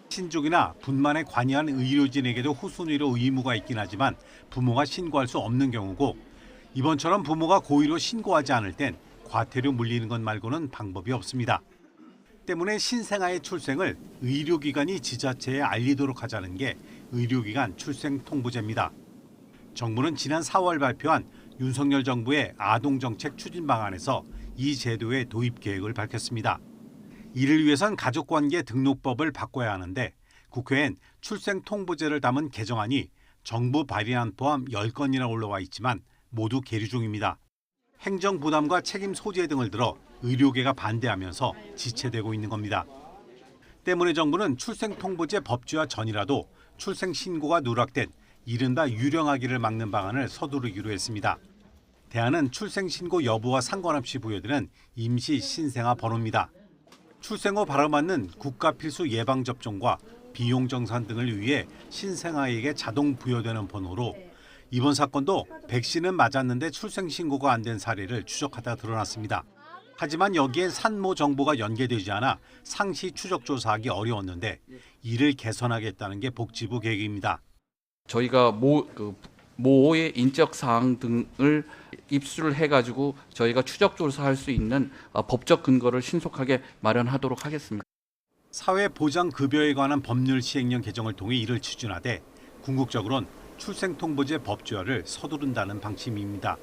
신족이나 분만에 관여한 의료진에게도 후순위로 의무가 있긴 하지만 부모가 신고할 수 없는 경우고 이번처럼 부모가 고의로 신고하지 않을 땐 과태료 물리는 것 말고는 방법이 없습니다. 때문에 신생아의 출생을 의료기관이 지자체에 알리도록 하자는 게 의료기관 출생통보제입니다. 정부는 지난 4월 발표한 윤석열 정부의 아동정책 추진 방안에서 이 제도의 도입 계획을 밝혔습니다. 이를 위해선 가족관계 등록법을 바꿔야 하는데 국회엔 출생통보제를 담은 개정안이 정부 발의안 포함 10건이나 올라와 있지만 모두 계류 중입니다. 행정 부담과 책임 소재 등을 들어 의료계가 반대하면서 지체되고 있는 겁니다. 때문에 정부는 출생통보제 법제화 전이라도 출생신고가 누락된 이른바 유령아기를 막는 방안을 서두르기로 했습니다. 대안은 출생신고 여부와 상관없이 부여되는 임시 신생아 번호입니다. 출생 후 바로 맞는 국가 필수 예방접종과 비용 정산 등을 위해 신생아에게 자동 부여되는 번호로 이번 사건도 백신은 맞았는데 출생신고가 안 된 사례를 추적하다 드러났습니다. 하지만 여기엔 산모 정보가 연계되지 않아 상시 추적 조사하기 어려웠는데 이를 개선하겠다는 게 복지부 계획입니다. 저희가 모의 인적 사항 등을 입수를 해가지고 저희가 추적 조사할 수 있는 법적 근거를 신속하게 마련하도록 하겠습니다. 사회보장급여에 관한 법률 시행령 개정을 통해 이를 추진하되 궁극적으로는 출생통보제 법제화를 서두른다는 방침입니다.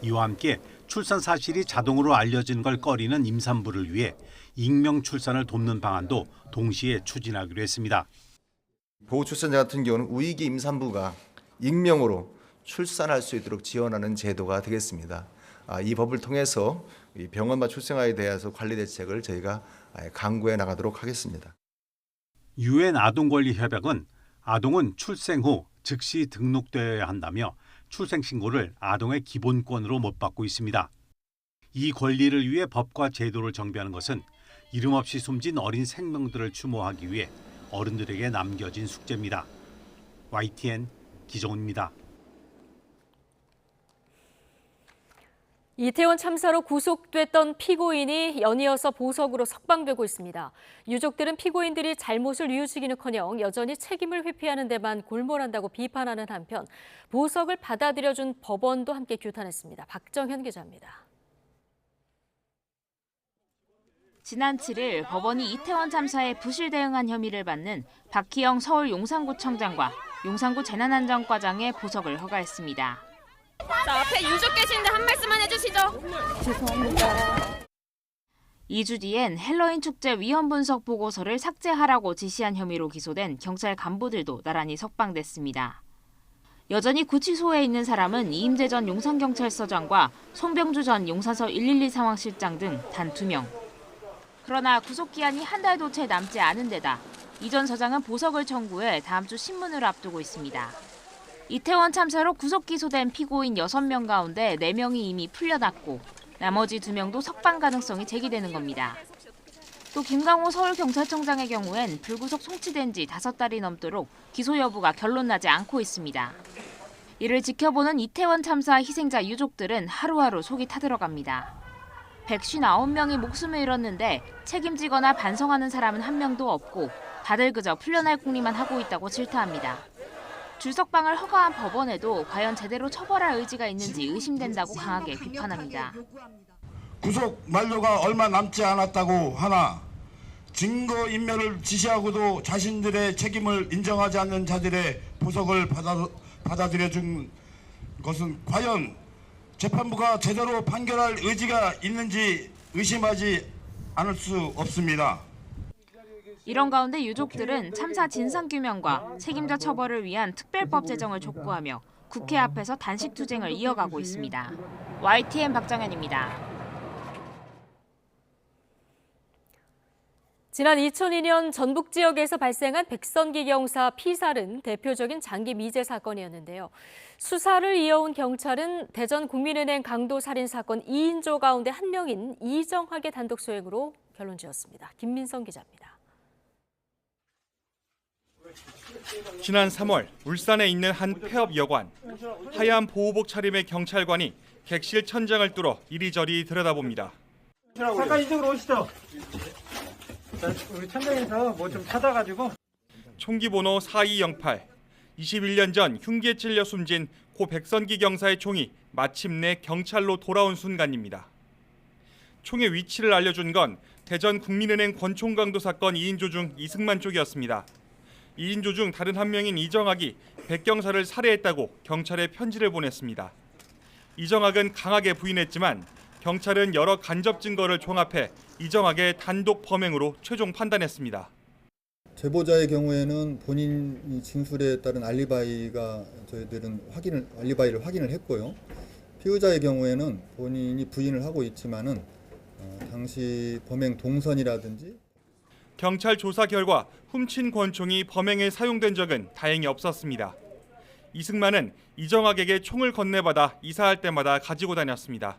이와 함께 출산 사실이 자동으로 알려진 걸 꺼리는 임산부를 위해 익명 출산을 돕는 방안도 동시에 추진하기로 했습니다. 보호출산자 같은 경우는 우익의 임산부가 익명으로 출산할 수 있도록 지원하는 제도가 되겠습니다. 이 법을 통해서 병원과 출생아에 대해서 관리 대책을 저희가 강구해 나가도록 하겠습니다. 유엔 아동권리협약은 아동은 출생 후 즉시 등록되어야 한다며 출생 신고를 아동의 기본권으로 못 받고 있습니다. 이 권리를 위해 법과 제도를 정비하는 것은 이름 없이 숨진 어린 생명들을 추모하기 위해 어른들에게 남겨진 숙제입니다. YTN 기정훈입니다. 이태원 참사로 구속됐던 피고인이 연이어서 보석으로 석방되고 있습니다. 유족들은 피고인들이 잘못을 뉘우치기는커녕 여전히 책임을 회피하는 데만 골몰한다고 비판하는 한편 보석을 받아들여준 법원도 함께 규탄했습니다. 박정현 기자입니다. 지난 7일 법원이 이태원 참사에 부실 대응한 혐의를 받는 박희영 서울 용산구청장과 용산구 재난안전과장의 보석을 허가했습니다. 자, 앞에 유족 계시는데 한 말씀만 해주시죠. 죄송합니다. 2주 뒤엔 헬로윈 축제 위험 분석 보고서를 삭제하라고 지시한 혐의로 기소된 경찰 간부들도 나란히 석방됐습니다. 여전히 구치소에 있는 사람은 이임재 전 용산경찰서장과 송병주 전 용산서 112 상황실장 등 단 2명. 그러나 구속기한이 한 달도 채 남지 않은 데다 이 전 서장은 보석을 청구해 다음 주 신문을 앞두고 있습니다. 이태원 참사로 구속 기소된 피고인 6명 가운데 4명이 이미 풀려났고 나머지 2명도 석방 가능성이 제기되는 겁니다. 또 김강호 서울경찰청장의 경우엔 불구속 송치된 지 5달이 넘도록 기소 여부가 결론나지 않고 있습니다. 이를 지켜보는 이태원 참사 희생자 유족들은 하루하루 속이 타들어갑니다. 159명이 목숨을 잃었는데 책임지거나 반성하는 사람은 한 명도 없고 다들 그저 풀려날 궁리만 하고 있다고 질타합니다. 줄석방을 허가한 법원에도 과연 제대로 처벌할 의지가 있는지 의심된다고 강하게 비판합니다. 구속 만료가 얼마 남지 않았다고 하나 증거인멸을 지시하고도 자신들의 책임을 인정하지 않는 자들의 보석을 받아들여준 것은 과연 재판부가 제대로 판결할 의지가 있는지 의심하지 않을 수 없습니다. 이런 가운데 유족들은 참사 진상규명과 책임자 처벌을 위한 특별법 제정을 촉구하며 국회 앞에서 단식 투쟁을 이어가고 있습니다. YTN 박정현입니다. 지난 2002년 전북 지역에서 발생한 백선기 경사 피살은 대표적인 장기 미제 사건이었는데요. 수사를 이어온 경찰은 대전 국민은행 강도 살인 사건 2인조 가운데 한 명인 이정학의 단독 소행으로 결론 지었습니다. 김민성 기자입니다. 지난 3월 울산에 있는 한 폐업 여관. 하얀 보호복 차림의 경찰관이 객실 천장을 뚫어 이리저리 들여다봅니다. 잠깐 이쪽으로 오시죠. 우리 천장에서 뭐 좀 찾아가지고. 총기 번호 4208. 21년 전 흉기에 찔려 숨진 고 백선기 경사의 총이 마침내 경찰로 돌아온 순간입니다. 총의 위치를 알려준 건 대전 국민은행 권총강도 사건 2인조 중 이승만 쪽이었습니다. 2인조 중 다른 한 명인 이정학이 백 경사를 살해했다고 경찰에 편지를 보냈습니다. 이정학은 강하게 부인했지만 경찰은 여러 간접 증거를 종합해 이정학의 단독 범행으로 최종 판단했습니다. 제보자의 경우에는 본인이 진술에 따른 알리바이가 저희들은 알리바이를 확인을 했고요. 피의자의 경우에는 본인이 부인을 하고 있지만은 당시 범행 동선이라든지 경찰 조사 결과 훔친 권총이 범행에 사용된 적은 다행히 없었습니다. 이승만은 이정학에게 총을 건네받아 이사할 때마다 가지고 다녔습니다.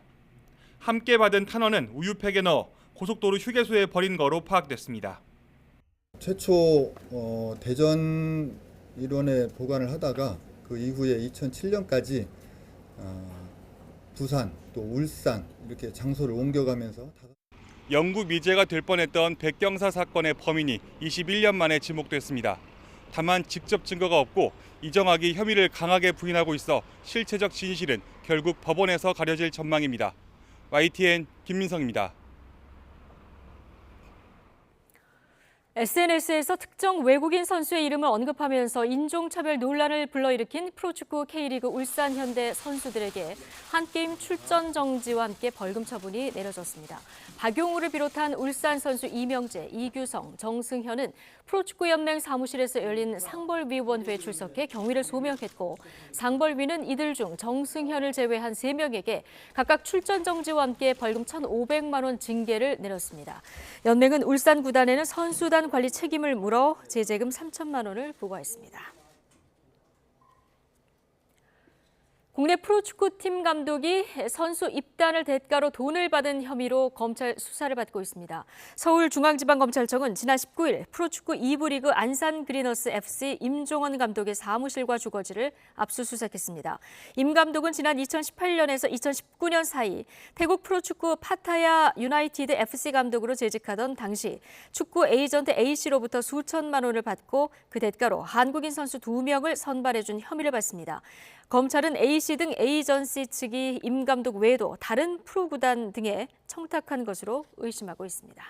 함께 받은 탄원은 우유팩에 넣어 고속도로 휴게소에 버린 거로 파악됐습니다. 최초 대전 일원에 보관을 하다가 그 이후에 2007년까지 부산 또 울산 이렇게 장소를 옮겨가면서 영구 미제가 될 뻔했던 백경사 사건의 범인이 21년 만에 지목됐습니다. 다만 직접 증거가 없고 이정학이 혐의를 강하게 부인하고 있어 실체적 진실은 결국 법원에서 가려질 전망입니다. YTN 김민성입니다. SNS에서 특정 외국인 선수의 이름을 언급하면서 인종차별 논란을 불러일으킨 프로축구 K리그 울산 현대 선수들에게 한 게임 출전 정지와 함께 벌금 처분이 내려졌습니다. 박용우를 비롯한 울산 선수 이명재, 이규성, 정승현은 프로축구연맹 사무실에서 열린 상벌위원회에 출석해 경위를 소명했고 상벌위는 이들 중 정승현을 제외한 3명에게 각각 출전 정지와 함께 벌금 1,500만 원 징계를 내렸습니다. 연맹은 울산 구단에는 선수단 관리 책임을 물어 제재금 3천만 원을 부과했습니다. 국내 프로축구팀 감독이 선수 입단을 대가로 돈을 받은 혐의로 검찰 수사를 받고 있습니다. 서울중앙지방검찰청은 지난 19일 프로축구 2부 리그 안산 그리너스 FC 임종원 감독의 사무실과 주거지를 압수수색했습니다. 임 감독은 지난 2018년에서 2019년 사이 태국 프로축구 파타야 유나이티드 FC 감독으로 재직하던 당시 축구 에이전트 A씨로부터 수천만 원을 받고 그 대가로 한국인 선수 2명을 선발해준 혐의를 받습니다. 검찰은 A씨 등 에이전시 측이 임 감독 외에도 다른 프로구단 등에 청탁한 것으로 의심하고 있습니다.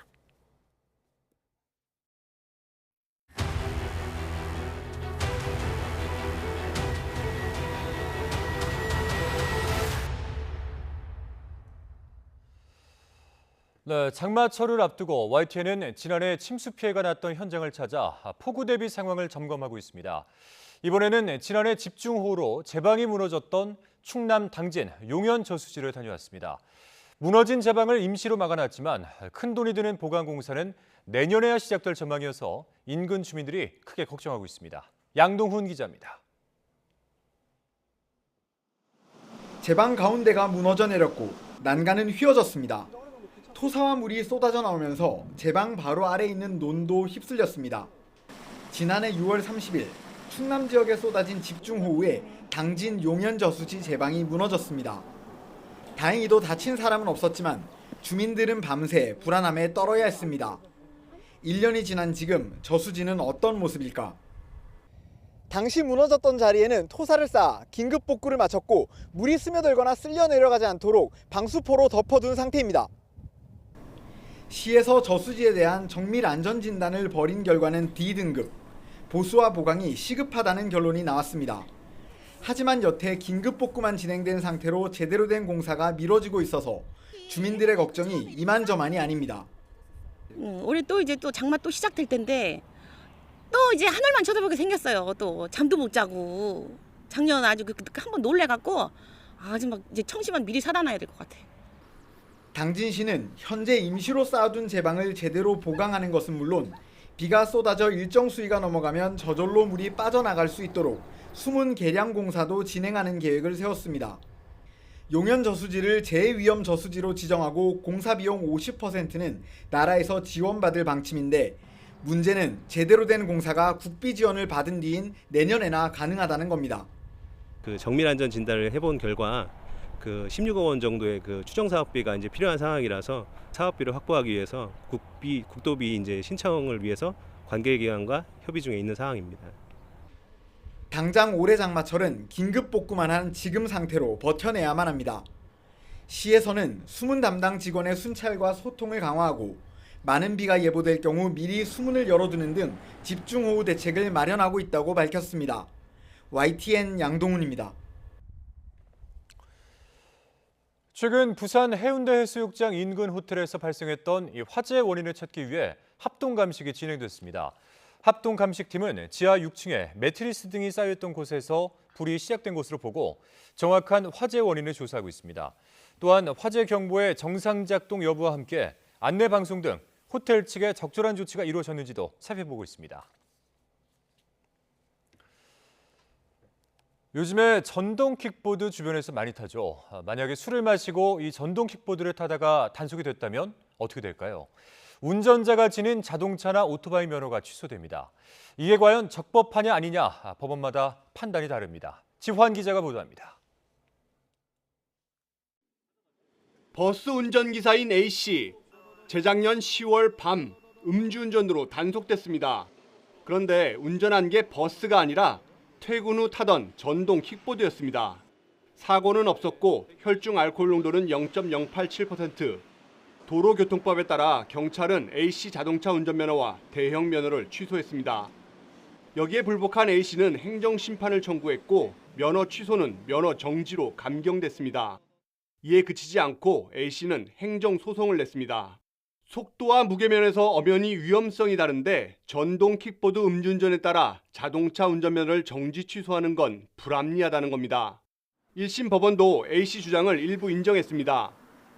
네, 장마철을 앞두고 YTN은 지난해 침수 피해가 났던 현장을 찾아 폭우 대비 상황을 점검하고 있습니다. 이번에는 지난해 집중호우로 제방이 무너졌던 충남 당진 용현 저수지를 다녀왔습니다. 무너진 제방을 임시로 막아놨지만 큰 돈이 드는 보강 공사는 내년에야 시작될 전망이어서 인근 주민들이 크게 걱정하고 있습니다. 양동훈 기자입니다. 제방 가운데가 무너져 내렸고 난간은 휘어졌습니다. 토사와 물이 쏟아져 나오면서 제방 바로 아래 있는 논도 휩쓸렸습니다. 지난해 6월 30일 충남 지역에 쏟아진 집중호우에 당진 용현 저수지 제방이 무너졌습니다. 다행히도 다친 사람은 없었지만 주민들은 밤새 불안함에 떨어야 했습니다. 1년이 지난 지금 저수지는 어떤 모습일까? 당시 무너졌던 자리에는 토사를 쌓아 긴급 복구를 마쳤고 물이 스며들거나 쓸려 내려가지 않도록 방수포로 덮어둔 상태입니다. 시에서 저수지에 대한 정밀 안전 진단을 벌인 결과는 D등급. 보수와 보강이 시급하다는 결론이 나왔습니다. 하지만 여태 긴급 복구만 진행된 상태로 제대로 된 공사가 미뤄지고 있어서 주민들의 걱정이 이만저만이 아닙니다. 올해 또 장마 또 시작될 텐데 또 이제 하늘만 쳐다보게 생겼어요. 또 잠도 못 자고 작년 아주 한번 놀래갖고 아주 막 이제 청심환 미리 사다 놔야 될 것 같아. 당진시는 현재 임시로 쌓아둔 제방을 제대로 보강하는 것은 물론 비가 쏟아져 일정 수위가 넘어가면 저절로 물이 빠져나갈 수 있도록 수문 개량 공사도 진행하는 계획을 세웠습니다. 용현 저수지를 제위험 저수지로 지정하고 공사 비용 50%는 나라에서 지원받을 방침인데 문제는 제대로 된 공사가 국비 지원을 받은 뒤인 내년에나 가능하다는 겁니다. 정밀 안전 진단을 해본 결과 16억 원 정도의 추정 사업비가 이제 필요한 상황이라서 사업비를 확보하기 위해서 국도비 이제 신청을 위해서 관계기관과 협의 중에 있는 상황입니다. 당장 올해 장마철은 긴급 복구만 한 지금 상태로 버텨내야만 합니다. 시에서는 수문 담당 직원의 순찰과 소통을 강화하고 많은 비가 예보될 경우 미리 수문을 열어두는 등 집중호우 대책을 마련하고 있다고 밝혔습니다. YTN 양동훈입니다. 최근 부산 해운대 해수욕장 인근 호텔에서 발생했던 이 화재 원인을 찾기 위해 합동 감식이 진행됐습니다. 합동 감식팀은 지하 6층에 매트리스 등이 쌓여있던 곳에서 불이 시작된 것으로 보고 정확한 화재 원인을 조사하고 있습니다. 또한 화재 경보의 정상 작동 여부와 함께 안내 방송 등 호텔 측의 적절한 조치가 이루어졌는지도 살펴보고 있습니다. 요즘에 전동 킥보드 주변에서 많이 타죠. 만약에 술을 마시고 이 전동 킥보드를 타다가 단속이 됐다면 어떻게 될까요? 운전자가 지닌 자동차나 오토바이 면허가 취소됩니다. 이게 과연 적법하냐 아니냐 법원마다 판단이 다릅니다. 지환 기자가 보도합니다. 버스 운전기사인 A씨, 재작년 10월 밤 음주운전으로 단속됐습니다. 그런데 운전한 게 버스가 아니라 퇴근 후 타던 전동 킥보드였습니다. 사고는 없었고 혈중 알코올 농도는 0.087%. 도로교통법에 따라 경찰은 A씨 자동차 운전면허와 대형 면허를 취소했습니다. 여기에 불복한 A씨는 행정심판을 청구했고 면허 취소는 면허 정지로 감경됐습니다. 이에 그치지 않고 A씨는 행정소송을 냈습니다. 속도와 무게면에서 엄연히 위험성이 다른데 전동 킥보드 음주운전에 따라 자동차 운전면허를 정지 취소하는 건 불합리하다는 겁니다. 1심 법원도 A씨 주장을 일부 인정했습니다.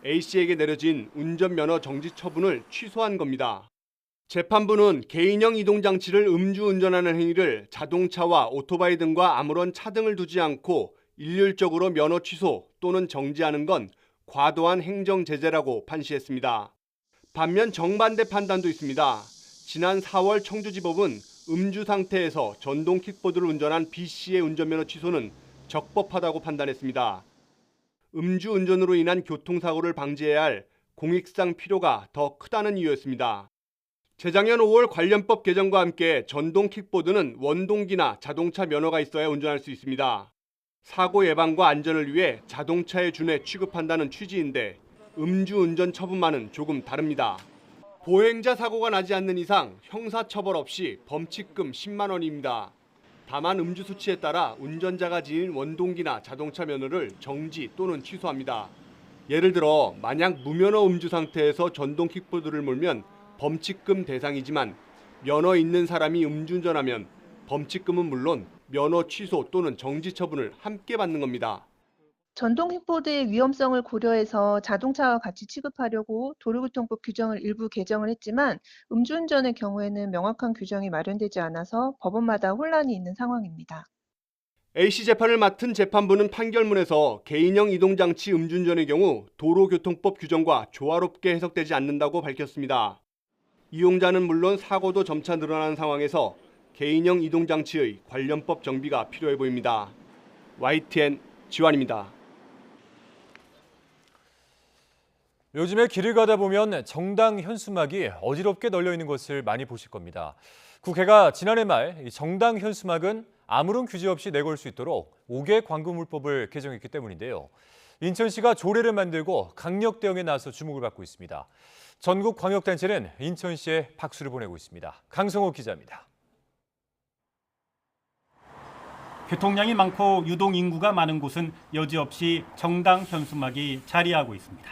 A씨에게 내려진 운전면허 정지 처분을 취소한 겁니다. 재판부는 개인형 이동장치를 음주운전하는 행위를 자동차와 오토바이 등과 아무런 차등을 두지 않고 일률적으로 면허 취소 또는 정지하는 건 과도한 행정 제재라고 판시했습니다. 반면 정반대 판단도 있습니다. 지난 4월 청주지법은 음주 상태에서 전동 킥보드를 운전한 B씨의 운전면허 취소는 적법하다고 판단했습니다. 음주 운전으로 인한 교통사고를 방지해야 할 공익상 필요가 더 크다는 이유였습니다. 재작년 5월 관련법 개정과 함께 전동 킥보드는 원동기나 자동차 면허가 있어야 운전할 수 있습니다. 사고 예방과 안전을 위해 자동차에 준해 취급한다는 취지인데 음주운전 처분만은 조금 다릅니다. 보행자 사고가 나지 않는 이상 형사처벌 없이 범칙금 10만 원입니다. 다만 음주 수치에 따라 운전자가 지닌 원동기나 자동차 면허를 정지 또는 취소합니다. 예를 들어 만약 무면허 음주 상태에서 전동 킥보드를 몰면 범칙금 대상이지만 면허 있는 사람이 음주운전하면 범칙금은 물론 면허 취소 또는 정지 처분을 함께 받는 겁니다. 전동 킥보드의 위험성을 고려해서 자동차와 같이 취급하려고 도로교통법 규정을 일부 개정을 했지만 음주운전의 경우에는 명확한 규정이 마련되지 않아서 법원마다 혼란이 있는 상황입니다. A씨 재판을 맡은 재판부는 판결문에서 개인형 이동장치 음주운전의 경우 도로교통법 규정과 조화롭게 해석되지 않는다고 밝혔습니다. 이용자는 물론 사고도 점차 늘어나는 상황에서 개인형 이동장치의 관련법 정비가 필요해 보입니다. YTN 지환입니다. 요즘에 길을 가다 보면 정당 현수막이 어지럽게 널려 있는 것을 많이 보실 겁니다. 국회가 지난해 말 정당 현수막은 아무런 규제 없이 내걸 수 있도록 5개 광고물법을 개정했기 때문인데요. 인천시가 조례를 만들고 강력 대응에 나서 주목을 받고 있습니다. 전국 광역단체는 인천시에 박수를 보내고 있습니다. 강성호 기자입니다. 교통량이 많고 유동 인구가 많은 곳은 여지없이 정당 현수막이 자리하고 있습니다.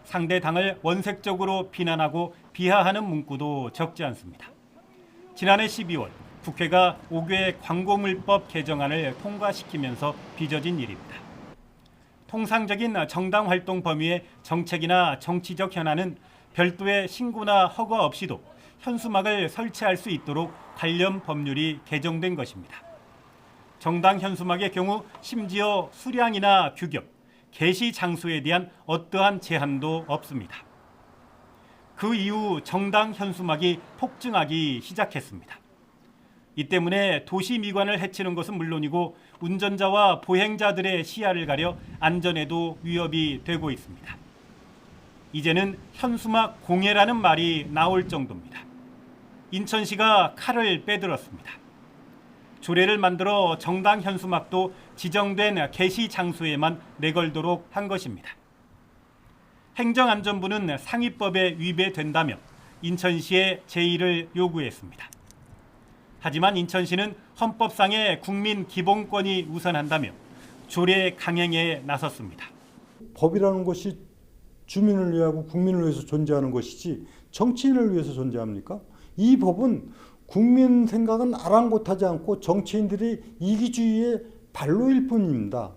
상대 당을 원색적으로 비난하고 비하하는 문구도 적지 않습니다. 지난해 12월 국회가 5개 광고물법 개정안을 통과시키면서 빚어진 일입니다. 통상적인 정당 활동 범위의 정책이나 정치적 현안은 별도의 신고나 허가 없이도 현수막을 설치할 수 있도록 관련 법률이 개정된 것입니다. 정당 현수막의 경우 심지어 수량이나 규격, 게시 장소에 대한 어떠한 제한도 없습니다. 그 이후 정당 현수막이 폭증하기 시작했습니다. 이 때문에 도시 미관을 해치는 것은 물론이고 운전자와 보행자들의 시야를 가려 안전에도 위협이 되고 있습니다. 이제는 현수막 공해라는 말이 나올 정도입니다. 인천시가 칼을 빼들었습니다. 조례를 만들어 정당 현수막도 지정된 게시 장소에만 내걸도록 한 것입니다. 행정안전부는 상위법에 위배된다며 인천시에 제의를 요구했습니다. 하지만 인천시는 헌법상의 국민 기본권이 우선한다며 조례 강행에 나섰습니다. 법이라는 것이 주민을 위하고 국민을 위해서 존재하는 것이지 정치인을 위해서 존재합니까? 이 법은 국민 생각은 아랑곳하지 않고 정치인들이 이기주의의 발로일 뿐입니다.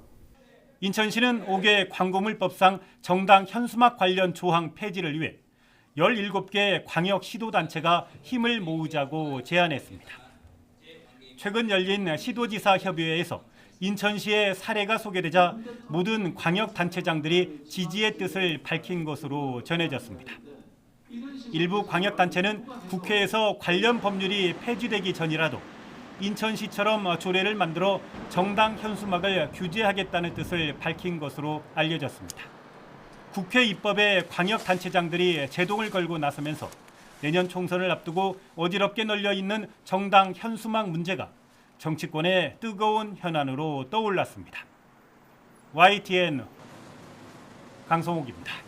인천시는 5개 광고물법상 정당 현수막 관련 조항 폐지를 위해 17개 광역 시도단체가 힘을 모으자고 제안했습니다. 최근 열린 시도지사 협의회에서 인천시의 사례가 소개되자 모든 광역단체장들이 지지의 뜻을 밝힌 것으로 전해졌습니다. 일부 광역단체는 국회에서 관련 법률이 폐지되기 전이라도 인천시처럼 조례를 만들어 정당 현수막을 규제하겠다는 뜻을 밝힌 것으로 알려졌습니다. 국회 입법에 광역단체장들이 제동을 걸고 나서면서 내년 총선을 앞두고 어지럽게 널려 있는 정당 현수막 문제가 정치권의 뜨거운 현안으로 떠올랐습니다. YTN 강성옥입니다.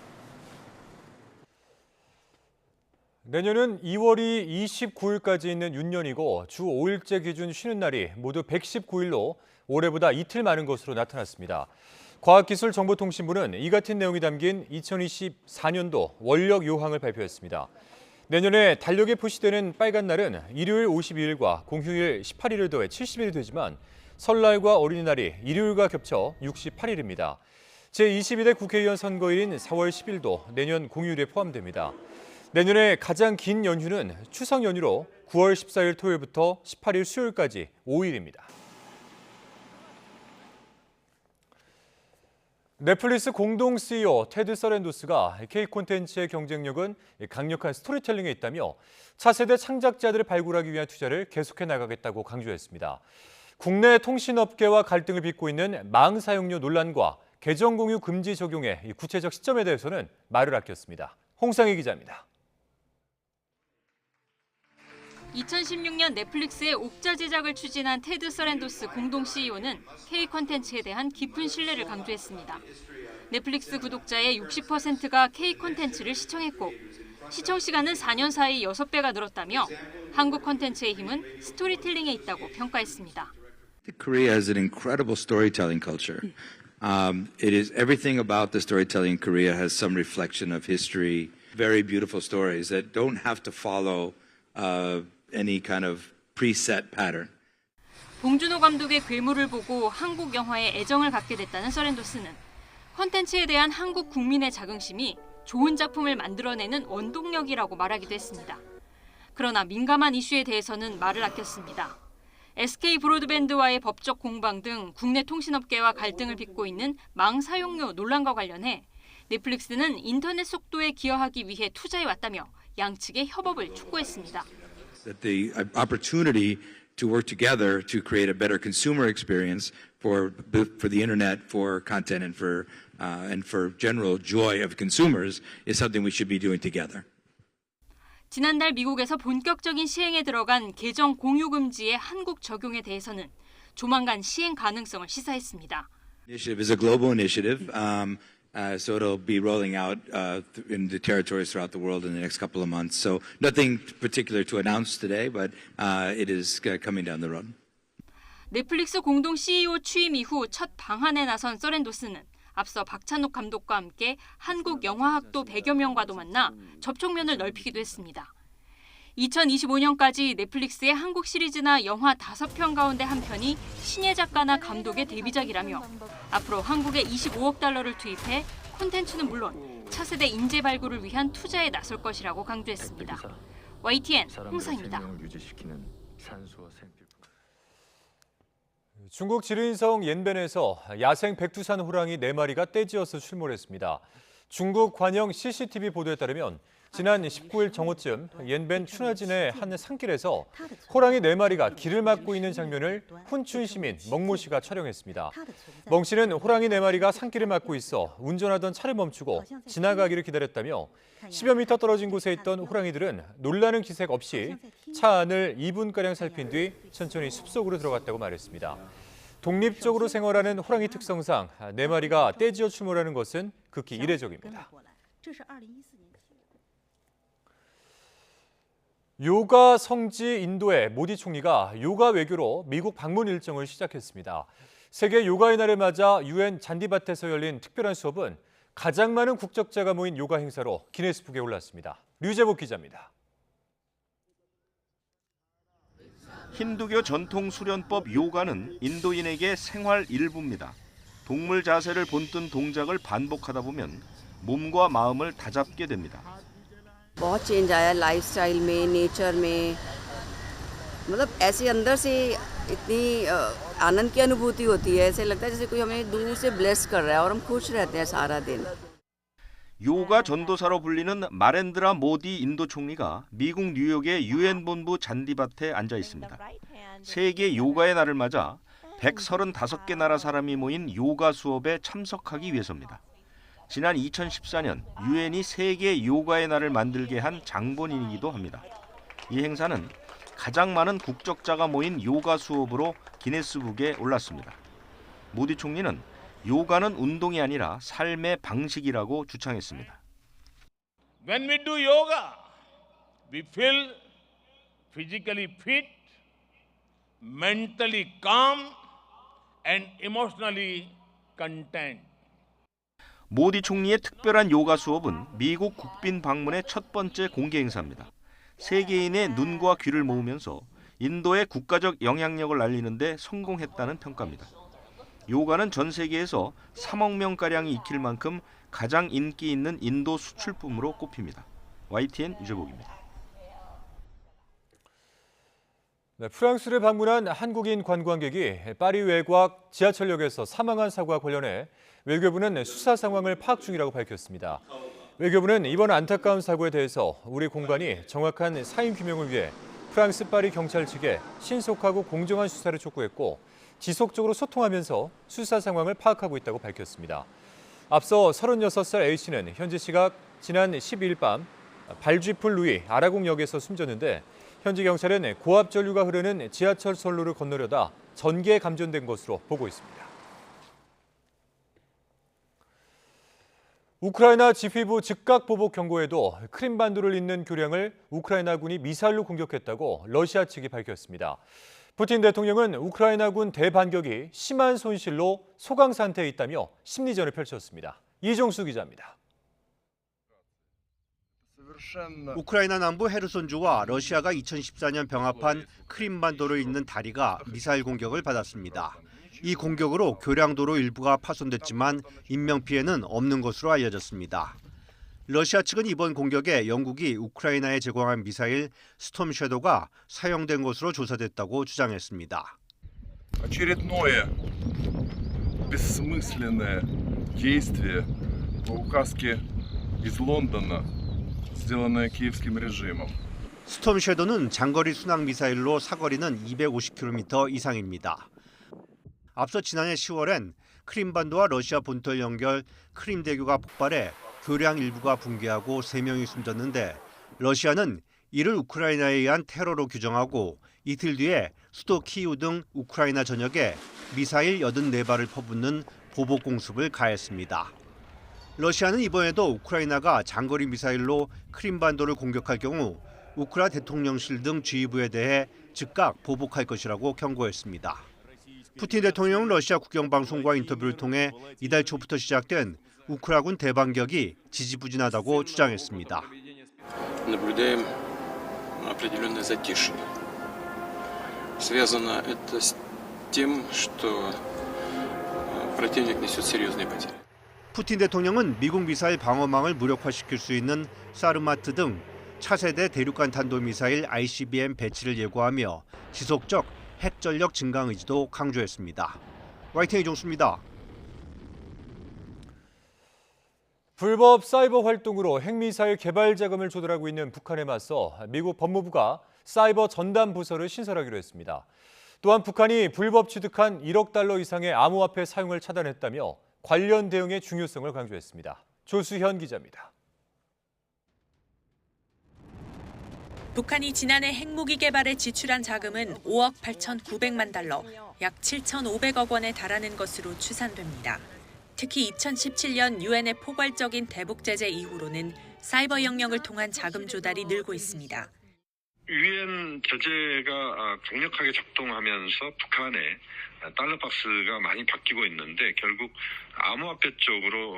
내년은 2월이 29일까지 있는 윤년이고 주 5일째 기준 쉬는 날이 모두 119일로 올해보다 이틀 많은 것으로 나타났습니다. 과학기술정보통신부는 이 같은 내용이 담긴 2024년도 원력 요항을 발표했습니다. 내년에 달력에 표시되는 빨간 날은 일요일 52일과 공휴일 18일을 더해 70일이 되지만 설날과 어린이날이 일요일과 겹쳐 68일입니다. 제22대 국회의원 선거일인 4월 10일도 내년 공휴일에 포함됩니다. 내년에 가장 긴 연휴는 추석 연휴로 9월 14일 토요일부터 18일 수요일까지 5일입니다. 넷플릭스 공동 CEO 테드 서렌도스가 K 콘텐츠의 경쟁력은 강력한 스토리텔링에 있다며 차세대 창작자들을 발굴하기 위한 투자를 계속해 나가겠다고 강조했습니다. 국내 통신업계와 갈등을 빚고 있는 망 사용료 논란과 계정 공유 금지 적용의 구체적 시점에 대해서는 말을 아꼈습니다. 홍상희 기자입니다. 2016년 넷플릭스의 옥자 제작을 추진한 테드 서렌도스 공동 CEO는 K 콘텐츠에 대한 깊은 신뢰를 강조했습니다. 넷플릭스 구독자의 60%가 K 콘텐츠를 시청했고 시청 시간은 4년 사이 6배가 늘었다며 한국 콘텐츠의 힘은 스토리텔링에 있다고 평가했습니다. Korea has an incredible storytelling culture. It is everything about the storytelling in Korea has some reflection of history. Very beautiful stories that don't have to follow any kind of preset pattern. 봉준호 감독의 괴물을 보고 한국 영화에 애정을 갖게 됐다는 서렌도스는 콘텐츠에 대한 한국 국민의 자긍심이 좋은 작품을 만들어내는 원동력이라고 말하기도 했습니다. 그러나 민감한 이슈에 대해서는 말을 아꼈습니다. SK 브로드밴드와의 법적 공방 등 국내 통신업계와 갈등을 빚고 있는 망 사용료 논란과 관련해 넷플릭스는 인터넷 속도에 기여하기 위해 투자해왔다며 양측의 협업을 촉구했습니다. That the opportunity to work together to create a better consumer experience for the internet, for content, and for general joy of consumers is something we should be doing together. 지난달 미국에서 본격적인 시행에 들어간 계정 공유 금지의 한국 적용에 대해서는 조만간 시행 가능성을 시사했습니다. Initiative is a global initiative, so it'll be rolling out in the territories throughout the world in the next couple of months. So nothing particular to announce today, but it is coming down the road. 넷플릭스 공동 CEO 취임 이후 첫 방한에 나선 서렌도스는 앞서 박찬욱 감독과 함께 한국 영화학도 100여 명과도 만나 접촉면을 넓히기도 했습니다. 2025년까지 넷플릭스의 한국 시리즈나 영화 5편 가운데 한 편이 신예 작가나 감독의 데뷔작이라며 앞으로 한국에 25억 달러를 투입해 콘텐츠는 물론 차세대 인재 발굴을 위한 투자에 나설 것이라고 강조했습니다. YTN 홍상입니다. 중국 지르인성 옌벤에서 야생 백두산 호랑이 4마리가 떼지어서 출몰했습니다. 중국 관영 CCTV 보도에 따르면 지난 19일 정오쯤 옌벤 춘하진의 한 산길에서 호랑이 4마리가 길을 막고 있는 장면을 훈춘 시민 멍모 씨가 촬영했습니다. 멍 씨는 호랑이 4마리가 산길을 막고 있어 운전하던 차를 멈추고 지나가기를 기다렸다며 10여 미터 떨어진 곳에 있던 호랑이들은 놀라는 기색 없이 차 안을 2분가량 살핀 뒤 천천히 숲속으로 들어갔다고 말했습니다. 독립적으로 생활하는 호랑이 특성상 4마리가 떼지어 출몰하는 것은 극히 이례적입니다. 요가 성지 인도의 모디 총리가 요가 외교로 미국 방문 일정을 시작했습니다. 세계 요가의 날을 맞아 UN 잔디밭에서 열린 특별한 수업은 가장 많은 국적자가 모인 요가 행사로 기네스북에 올랐습니다. 류재복 기자입니다. 힌두교 전통 수련법 요가는 인도인에게 생활 일부입니다. 동물 자세를 본뜬 동작을 반복하다 보면 몸과 마음을 다잡게 됩니다. बहुत चेंज आया लाइफस्टाइल में नेचर में मतलब ऐसे अंदर से इतनी आनंद की अनुभूति होती है ऐसे लगता है जैसे कोई हमें दूर से ब्लेस कर रहा है और हम खुश रहते हैं सारा दिन. 요가 전도사로 불리는 마렌드라 모디 인도 총리가 미국 뉴욕의 유엔 본부 잔디밭에 앉아 있습니다. 세계 요가의 날을 맞아 135개 나라 사람이 모인 요가 수업에 참석하기 위해서입니다. 지난 2014년 유엔이 세계 요가의 날을 만들게 한 장본인이기도 합니다. 이 행사는 가장 많은 국적자가 모인 요가 수업으로 기네스북에 올랐습니다. 모디 총리는 요가는 운동이 아니라 삶의 방식이라고 주창했습니다. When we do yoga, we feel physically fit, mentally calm, and emotionally content. 모디 총리의 특별한 요가 수업은 미국 국빈 방문의 첫 번째 공개 행사입니다. 세계인의 눈과 귀를 모으면서 인도의 국가적 영향력을 알리는 데 성공했다는 평가입니다. 요가는 전 세계에서 3억 명가량이 익힐 만큼 가장 인기 있는 인도 수출품으로 꼽힙니다. YTN 유재복입니다. 네, 프랑스를 방문한 한국인 관광객이 파리 외곽 지하철역에서 사망한 사고와 관련해 외교부는 수사 상황을 파악 중이라고 밝혔습니다. 외교부는 이번 안타까운 사고에 대해서 우리 공관이 정확한 사인 규명을 위해 프랑스 파리 경찰 측에 신속하고 공정한 수사를 촉구했고 지속적으로 소통하면서 수사 상황을 파악하고 있다고 밝혔습니다. 앞서 36살 A씨는 현지 시각 지난 12일 밤 발쥐풀 루이 아라공역에서 숨졌는데 현지 경찰은 고압 전류가 흐르는 지하철 선로를 건너려다 전기에 감전된 것으로 보고 있습니다. 우크라이나 지휘부 즉각 보복 경고에도 크림반도를 잇는 교량을 우크라이나군이 미사일로 공격했다고 러시아 측이 밝혔습니다. 푸틴 대통령은 우크라이나군 대반격이 심한 손실로 소강 상태에 있다며 심리전을 펼쳤습니다. 이종수 기자입니다. 우크라이나 남부 헤르손주와 러시아가 2014년 병합한 크림반도를 잇는 다리가 미사일 공격을 받았습니다. 이 공격으로 교량도로 일부가 파손됐지만 인명피해는 없는 것으로 알려졌습니다. 러시아 측은 이번 공격에 영국이 우크라이나에 제공한 미사일 스톰 섀도우가 사용된 것으로 조사됐다고 주장했습니다. очередное бессмысленное действие по указке из Лондона, сделанное киевским режимом. 스톰 섀도우는 장거리 순항 미사일로 사거리는 250km 이상입니다. 앞서 지난해 10월엔 크림반도와 러시아 본토를 연결 크림대교가 폭발해 교량 일부가 붕괴하고 3명이 숨졌는데 러시아는 이를 우크라이나에 의한 테러로 규정하고 이틀 뒤에 수도 키이우 등 우크라이나 전역에 미사일 84발을 퍼붓는 보복 공습을 가했습니다. 러시아는 이번에도 우크라이나가 장거리 미사일로 크림반도를 공격할 경우 우크라 대통령실 등 지휘부에 대해 즉각 보복할 것이라고 경고했습니다. 푸틴 대통령은 러시아 국영방송과 인터뷰를 통해 이달 초부터 시작된 우크라군 대반격이 지지부진하다고 주장했습니다. Наблюдаем определенное затишье. Связано это с тем, что противник несет серьезные потери. 푸틴 대통령은 미국 미사일 방어망을 무력화시킬 수 있는 사르마트 등 차세대 대륙간 탄도미사일 ICBM 배치를 예고하며 지속적 핵전력 증강 의지도 강조했습니다. YTN 이종수입니다. 불법 사이버 활동으로 핵미사일 개발 자금을 조달하고 있는 북한에 맞서 미국 법무부가 사이버 전담 부서를 신설하기로 했습니다. 또한 북한이 불법 취득한 1억 달러 이상의 암호화폐 사용을 차단했다며 관련 대응의 중요성을 강조했습니다. 조수현 기자입니다. 북한이 지난해 핵무기 개발에 지출한 자금은 5억 8,900만 달러, 약 7,500억 원에 달하는 것으로 추산됩니다. 특히 2017년 유엔의 포괄적인 대북 제재 이후로는 사이버 영역을 통한 자금 조달이 늘고 있습니다. 유엔 제재가 강력하게 작동하면서 북한의 달러 박스가 많이 바뀌고 있는데 결국 암호화폐 쪽으로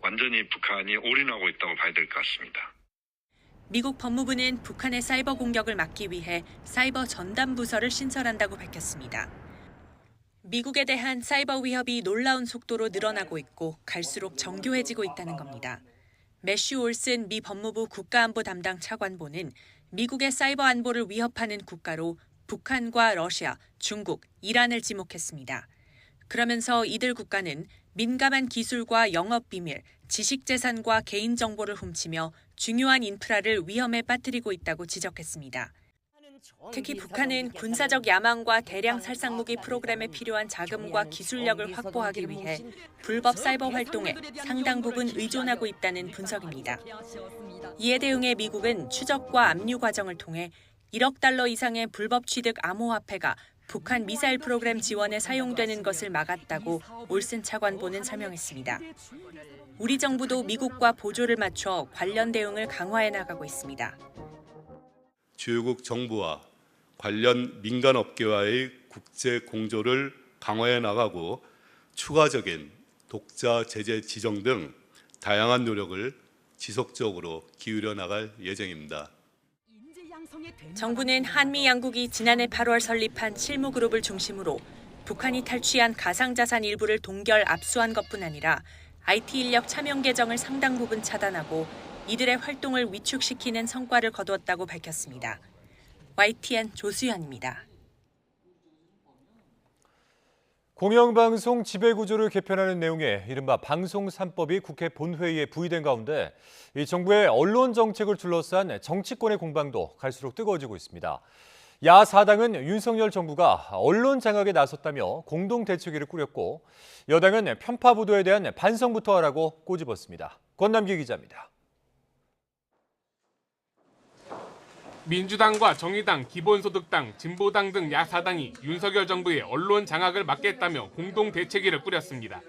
완전히 북한이 올인하고 있다고 봐야 될 것 같습니다. 미국 법무부는 북한의 사이버 공격을 막기 위해 사이버 전담 부서를 신설한다고 밝혔습니다. 미국에 대한 사이버 위협이 놀라운 속도로 늘어나고 있고 갈수록 정교해지고 있다는 겁니다. 매슈 올슨 미 법무부 국가안보 담당 차관보는 미국의 사이버 안보를 위협하는 국가로 북한과 러시아, 중국, 이란을 지목했습니다. 그러면서 이들 국가는 민감한 기술과 영업 비밀, 지식재산과 개인정보를 훔치며 중요한 인프라를 위험에 빠뜨리고 있다고 지적했습니다. 특히 북한은 군사적 야망과 대량 살상무기 프로그램에 필요한 자금과 기술력을 확보하기 위해 불법 사이버 활동에 상당 부분 의존하고 있다는 분석입니다. 이에 대응해 미국은 추적과 압류 과정을 통해 1억 달러 이상의 불법 취득 암호화폐가 북한 미사일 프로그램 지원에 사용되는 것을 막았다고 올슨 차관보는 설명했습니다. 우리 정부도 미국과 보조를 맞춰 관련 대응을 강화해 나가고 있습니다. 주요국 정부와 관련 민간업계와의 국제 공조를 강화해 나가고 추가적인 독자 제재 지정 등 다양한 노력을 지속적으로 기울여 나갈 예정입니다. 정부는 한미 양국이 지난해 8월 설립한 실무그룹을 중심으로 북한이 탈취한 가상자산 일부를 동결 압수한 것뿐 아니라 IT 인력 차명 계정을 상당 부분 차단하고 이들의 활동을 위축시키는 성과를 거두었다고 밝혔습니다. YTN 조수연입니다. 공영방송 지배구조를 개편하는 내용의 이른바 방송 3법이 국회 본회의에 부의된 가운데 이 정부의 언론 정책을 둘러싼 정치권의 공방도 갈수록 뜨거워지고 있습니다. 야4당은 윤석열 정부가 언론 장악에 나섰다며 공동 대책위를 꾸렸고 여당은 편파 보도에 대한 반성부터 하라고 꼬집었습니다. 권남기 기자입니다. 민주당과 정의당, 기본소득당, 진보당 등 야4당이 윤석열 정부의 언론 장악을 막겠다며 공동 대책위를 꾸렸습니다.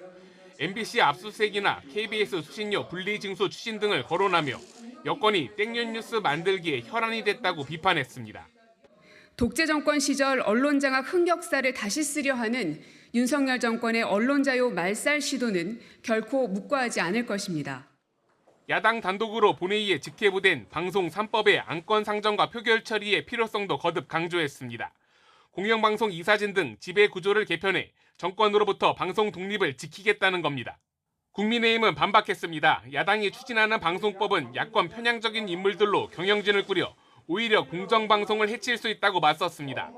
MBC 압수수색이나 KBS 수신료 분리징수 추진 등을 거론하며 여권이 땡볕뉴스 만들기에 혈안이 됐다고 비판했습니다. 독재 정권 시절 언론 장악 흑역사를 다시 쓰려 하는 윤석열 정권의 언론 자유 말살 시도는 결코 묵과하지 않을 것입니다. 야당 단독으로 본회의에 직회부된 방송 3법의 안건 상정과 표결 처리의 필요성도 거듭 강조했습니다. 공영방송 이사진 등 지배 구조를 개편해 정권으로부터 방송 독립을 지키겠다는 겁니다. 국민의힘은 반박했습니다. 야당이 추진하는 방송법은 야권 편향적인 인물들로 경영진을 꾸려 오히려 공정방송을 해칠 수 있다고 맞섰습니다.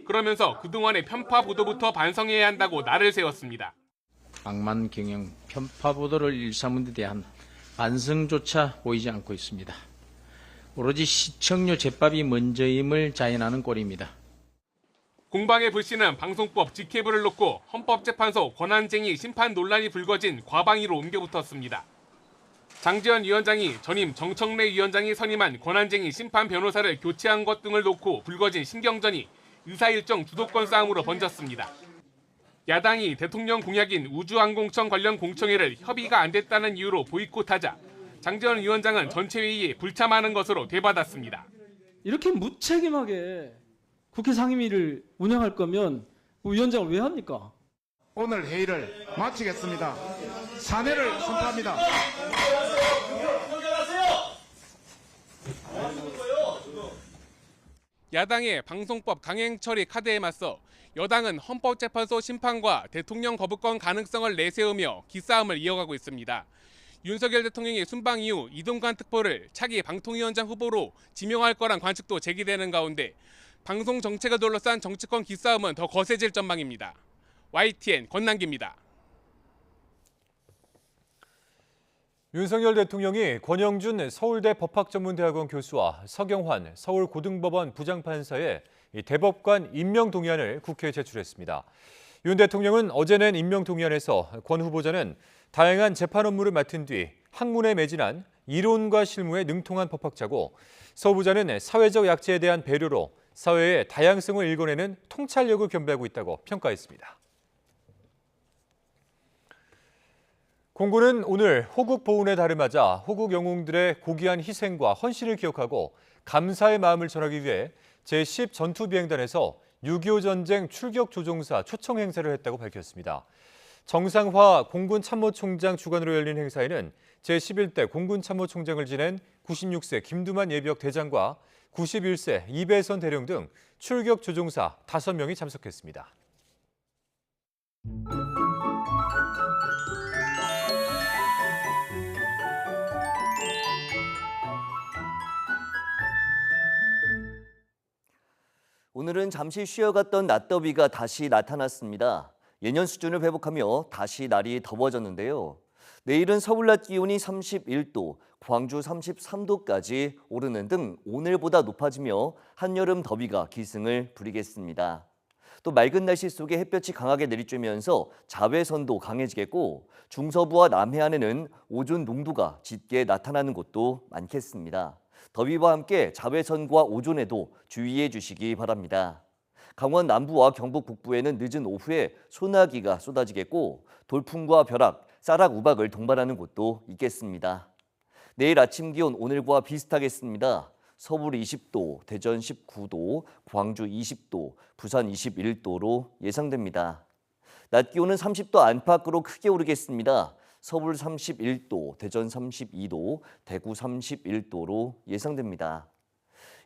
그러면서 그동안의 편파 보도부터 반성해야 한다고 날을 세웠습니다. 방만 경영 편파 보도를 일삼은 데 대한 반성조차 보이지 않고 있습니다. 오로지 시청료 제밥이 먼저임을 자인하는 꼴입니다. 공방의 불씨는 방송법 직회부를 놓고 헌법재판소 권한쟁의 심판 논란이 불거진 과방위로 옮겨붙었습니다. 장지현 위원장이 전임 정청래 위원장이 선임한 권한쟁의 심판 변호사를 교체한 것 등을 놓고 불거진 신경전이 의사일정 주도권 싸움으로 번졌습니다. 야당이 대통령 공약인 우주항공청 관련 공청회를 협의가 안 됐다는 이유로 보이콧하자 장지현 위원장은 전체 회의에 불참하는 것으로 되받았습니다. 이렇게 무책임하게 국회 상임위를 운영할 거면 위원장을 왜 합니까? 오늘 회의를 마치겠습니다. 사내를 선포합니다. 야당의 방송법 강행 처리 카드에 맞서 여당은 헌법재판소 심판과 대통령 거부권 가능성을 내세우며 기싸움을 이어가고 있습니다. 윤석열 대통령의 순방 이후 이동관 특보를 차기 방통위원장 후보로 지명할 거란 관측도 제기되는 가운데 방송 정책을 둘러싼 정치권 기싸움은 더 거세질 전망입니다. YTN 권남기입니다. 윤석열 대통령이 권영준 서울대 법학전문대학원 교수와 서경환 서울고등법원 부장판사의 대법관 임명 동의안을 국회에 제출했습니다. 윤 대통령은 어제 낸 임명 동의안에서 권 후보자는 다양한 재판 업무를 맡은 뒤 학문에 매진한 이론과 실무에 능통한 법학자고 서 후보자는 사회적 약자에 대한 배려로 사회의 다양성을 읽어내는 통찰력을 겸비하고 있다고 평가했습니다. 공군은 오늘 호국 보훈의 달을 맞아 호국 영웅들의 고귀한 희생과 헌신을 기억하고 감사의 마음을 전하기 위해 제10 전투비행단에서 6.25 전쟁 출격 조종사 초청 행사를 했다고 밝혔습니다. 정상화 공군 참모총장 주관으로 열린 행사에는 제11대 공군 참모총장을 지낸 96세 김두만 예비역 대장과 91세 이배선 대령 등 출격 조종사 5명이 참석했습니다. 오늘은 잠시 쉬어갔던 낮더위가 다시 나타났습니다. 예년 수준을 회복하며 다시 날이 더워졌는데요. 내일은 서울 낮 기온이 31도, 광주 33도까지 오르는 등 오늘보다 높아지며 한여름 더위가 기승을 부리겠습니다. 또 맑은 날씨 속에 햇볕이 강하게 내리쬐면서 자외선도 강해지겠고 중서부와 남해안에는 오존 농도가 짙게 나타나는 곳도 많겠습니다. 더위와 함께 자외선과 오존에도 주의해 주시기 바랍니다. 강원 남부와 경북 북부에는 늦은 오후에 소나기가 쏟아지겠고 돌풍과 벼락, 쌀락 우박을 동반하는 곳도 있겠습니다. 내일 아침 기온 오늘과 비슷하겠습니다. 서울 20도, 대전 19도, 광주 20도, 부산 21도로 예상됩니다. 낮 기온은 30도 안팎으로 크게 오르겠습니다. 서울 31도, 대전 32도, 대구 31도로 예상됩니다.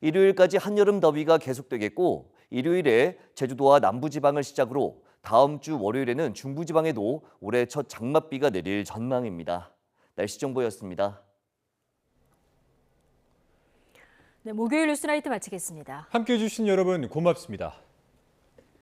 일요일까지 한여름 더위가 계속되겠고 일요일에 제주도와 남부지방을 시작으로 다음 주 월요일에는 중부지방에도 올해 첫 장맛비가 내릴 전망입니다. 날씨 정보였습니다. 네, 목요일 뉴스나이트 마치겠습니다. 함께해 주신 여러분 고맙습니다.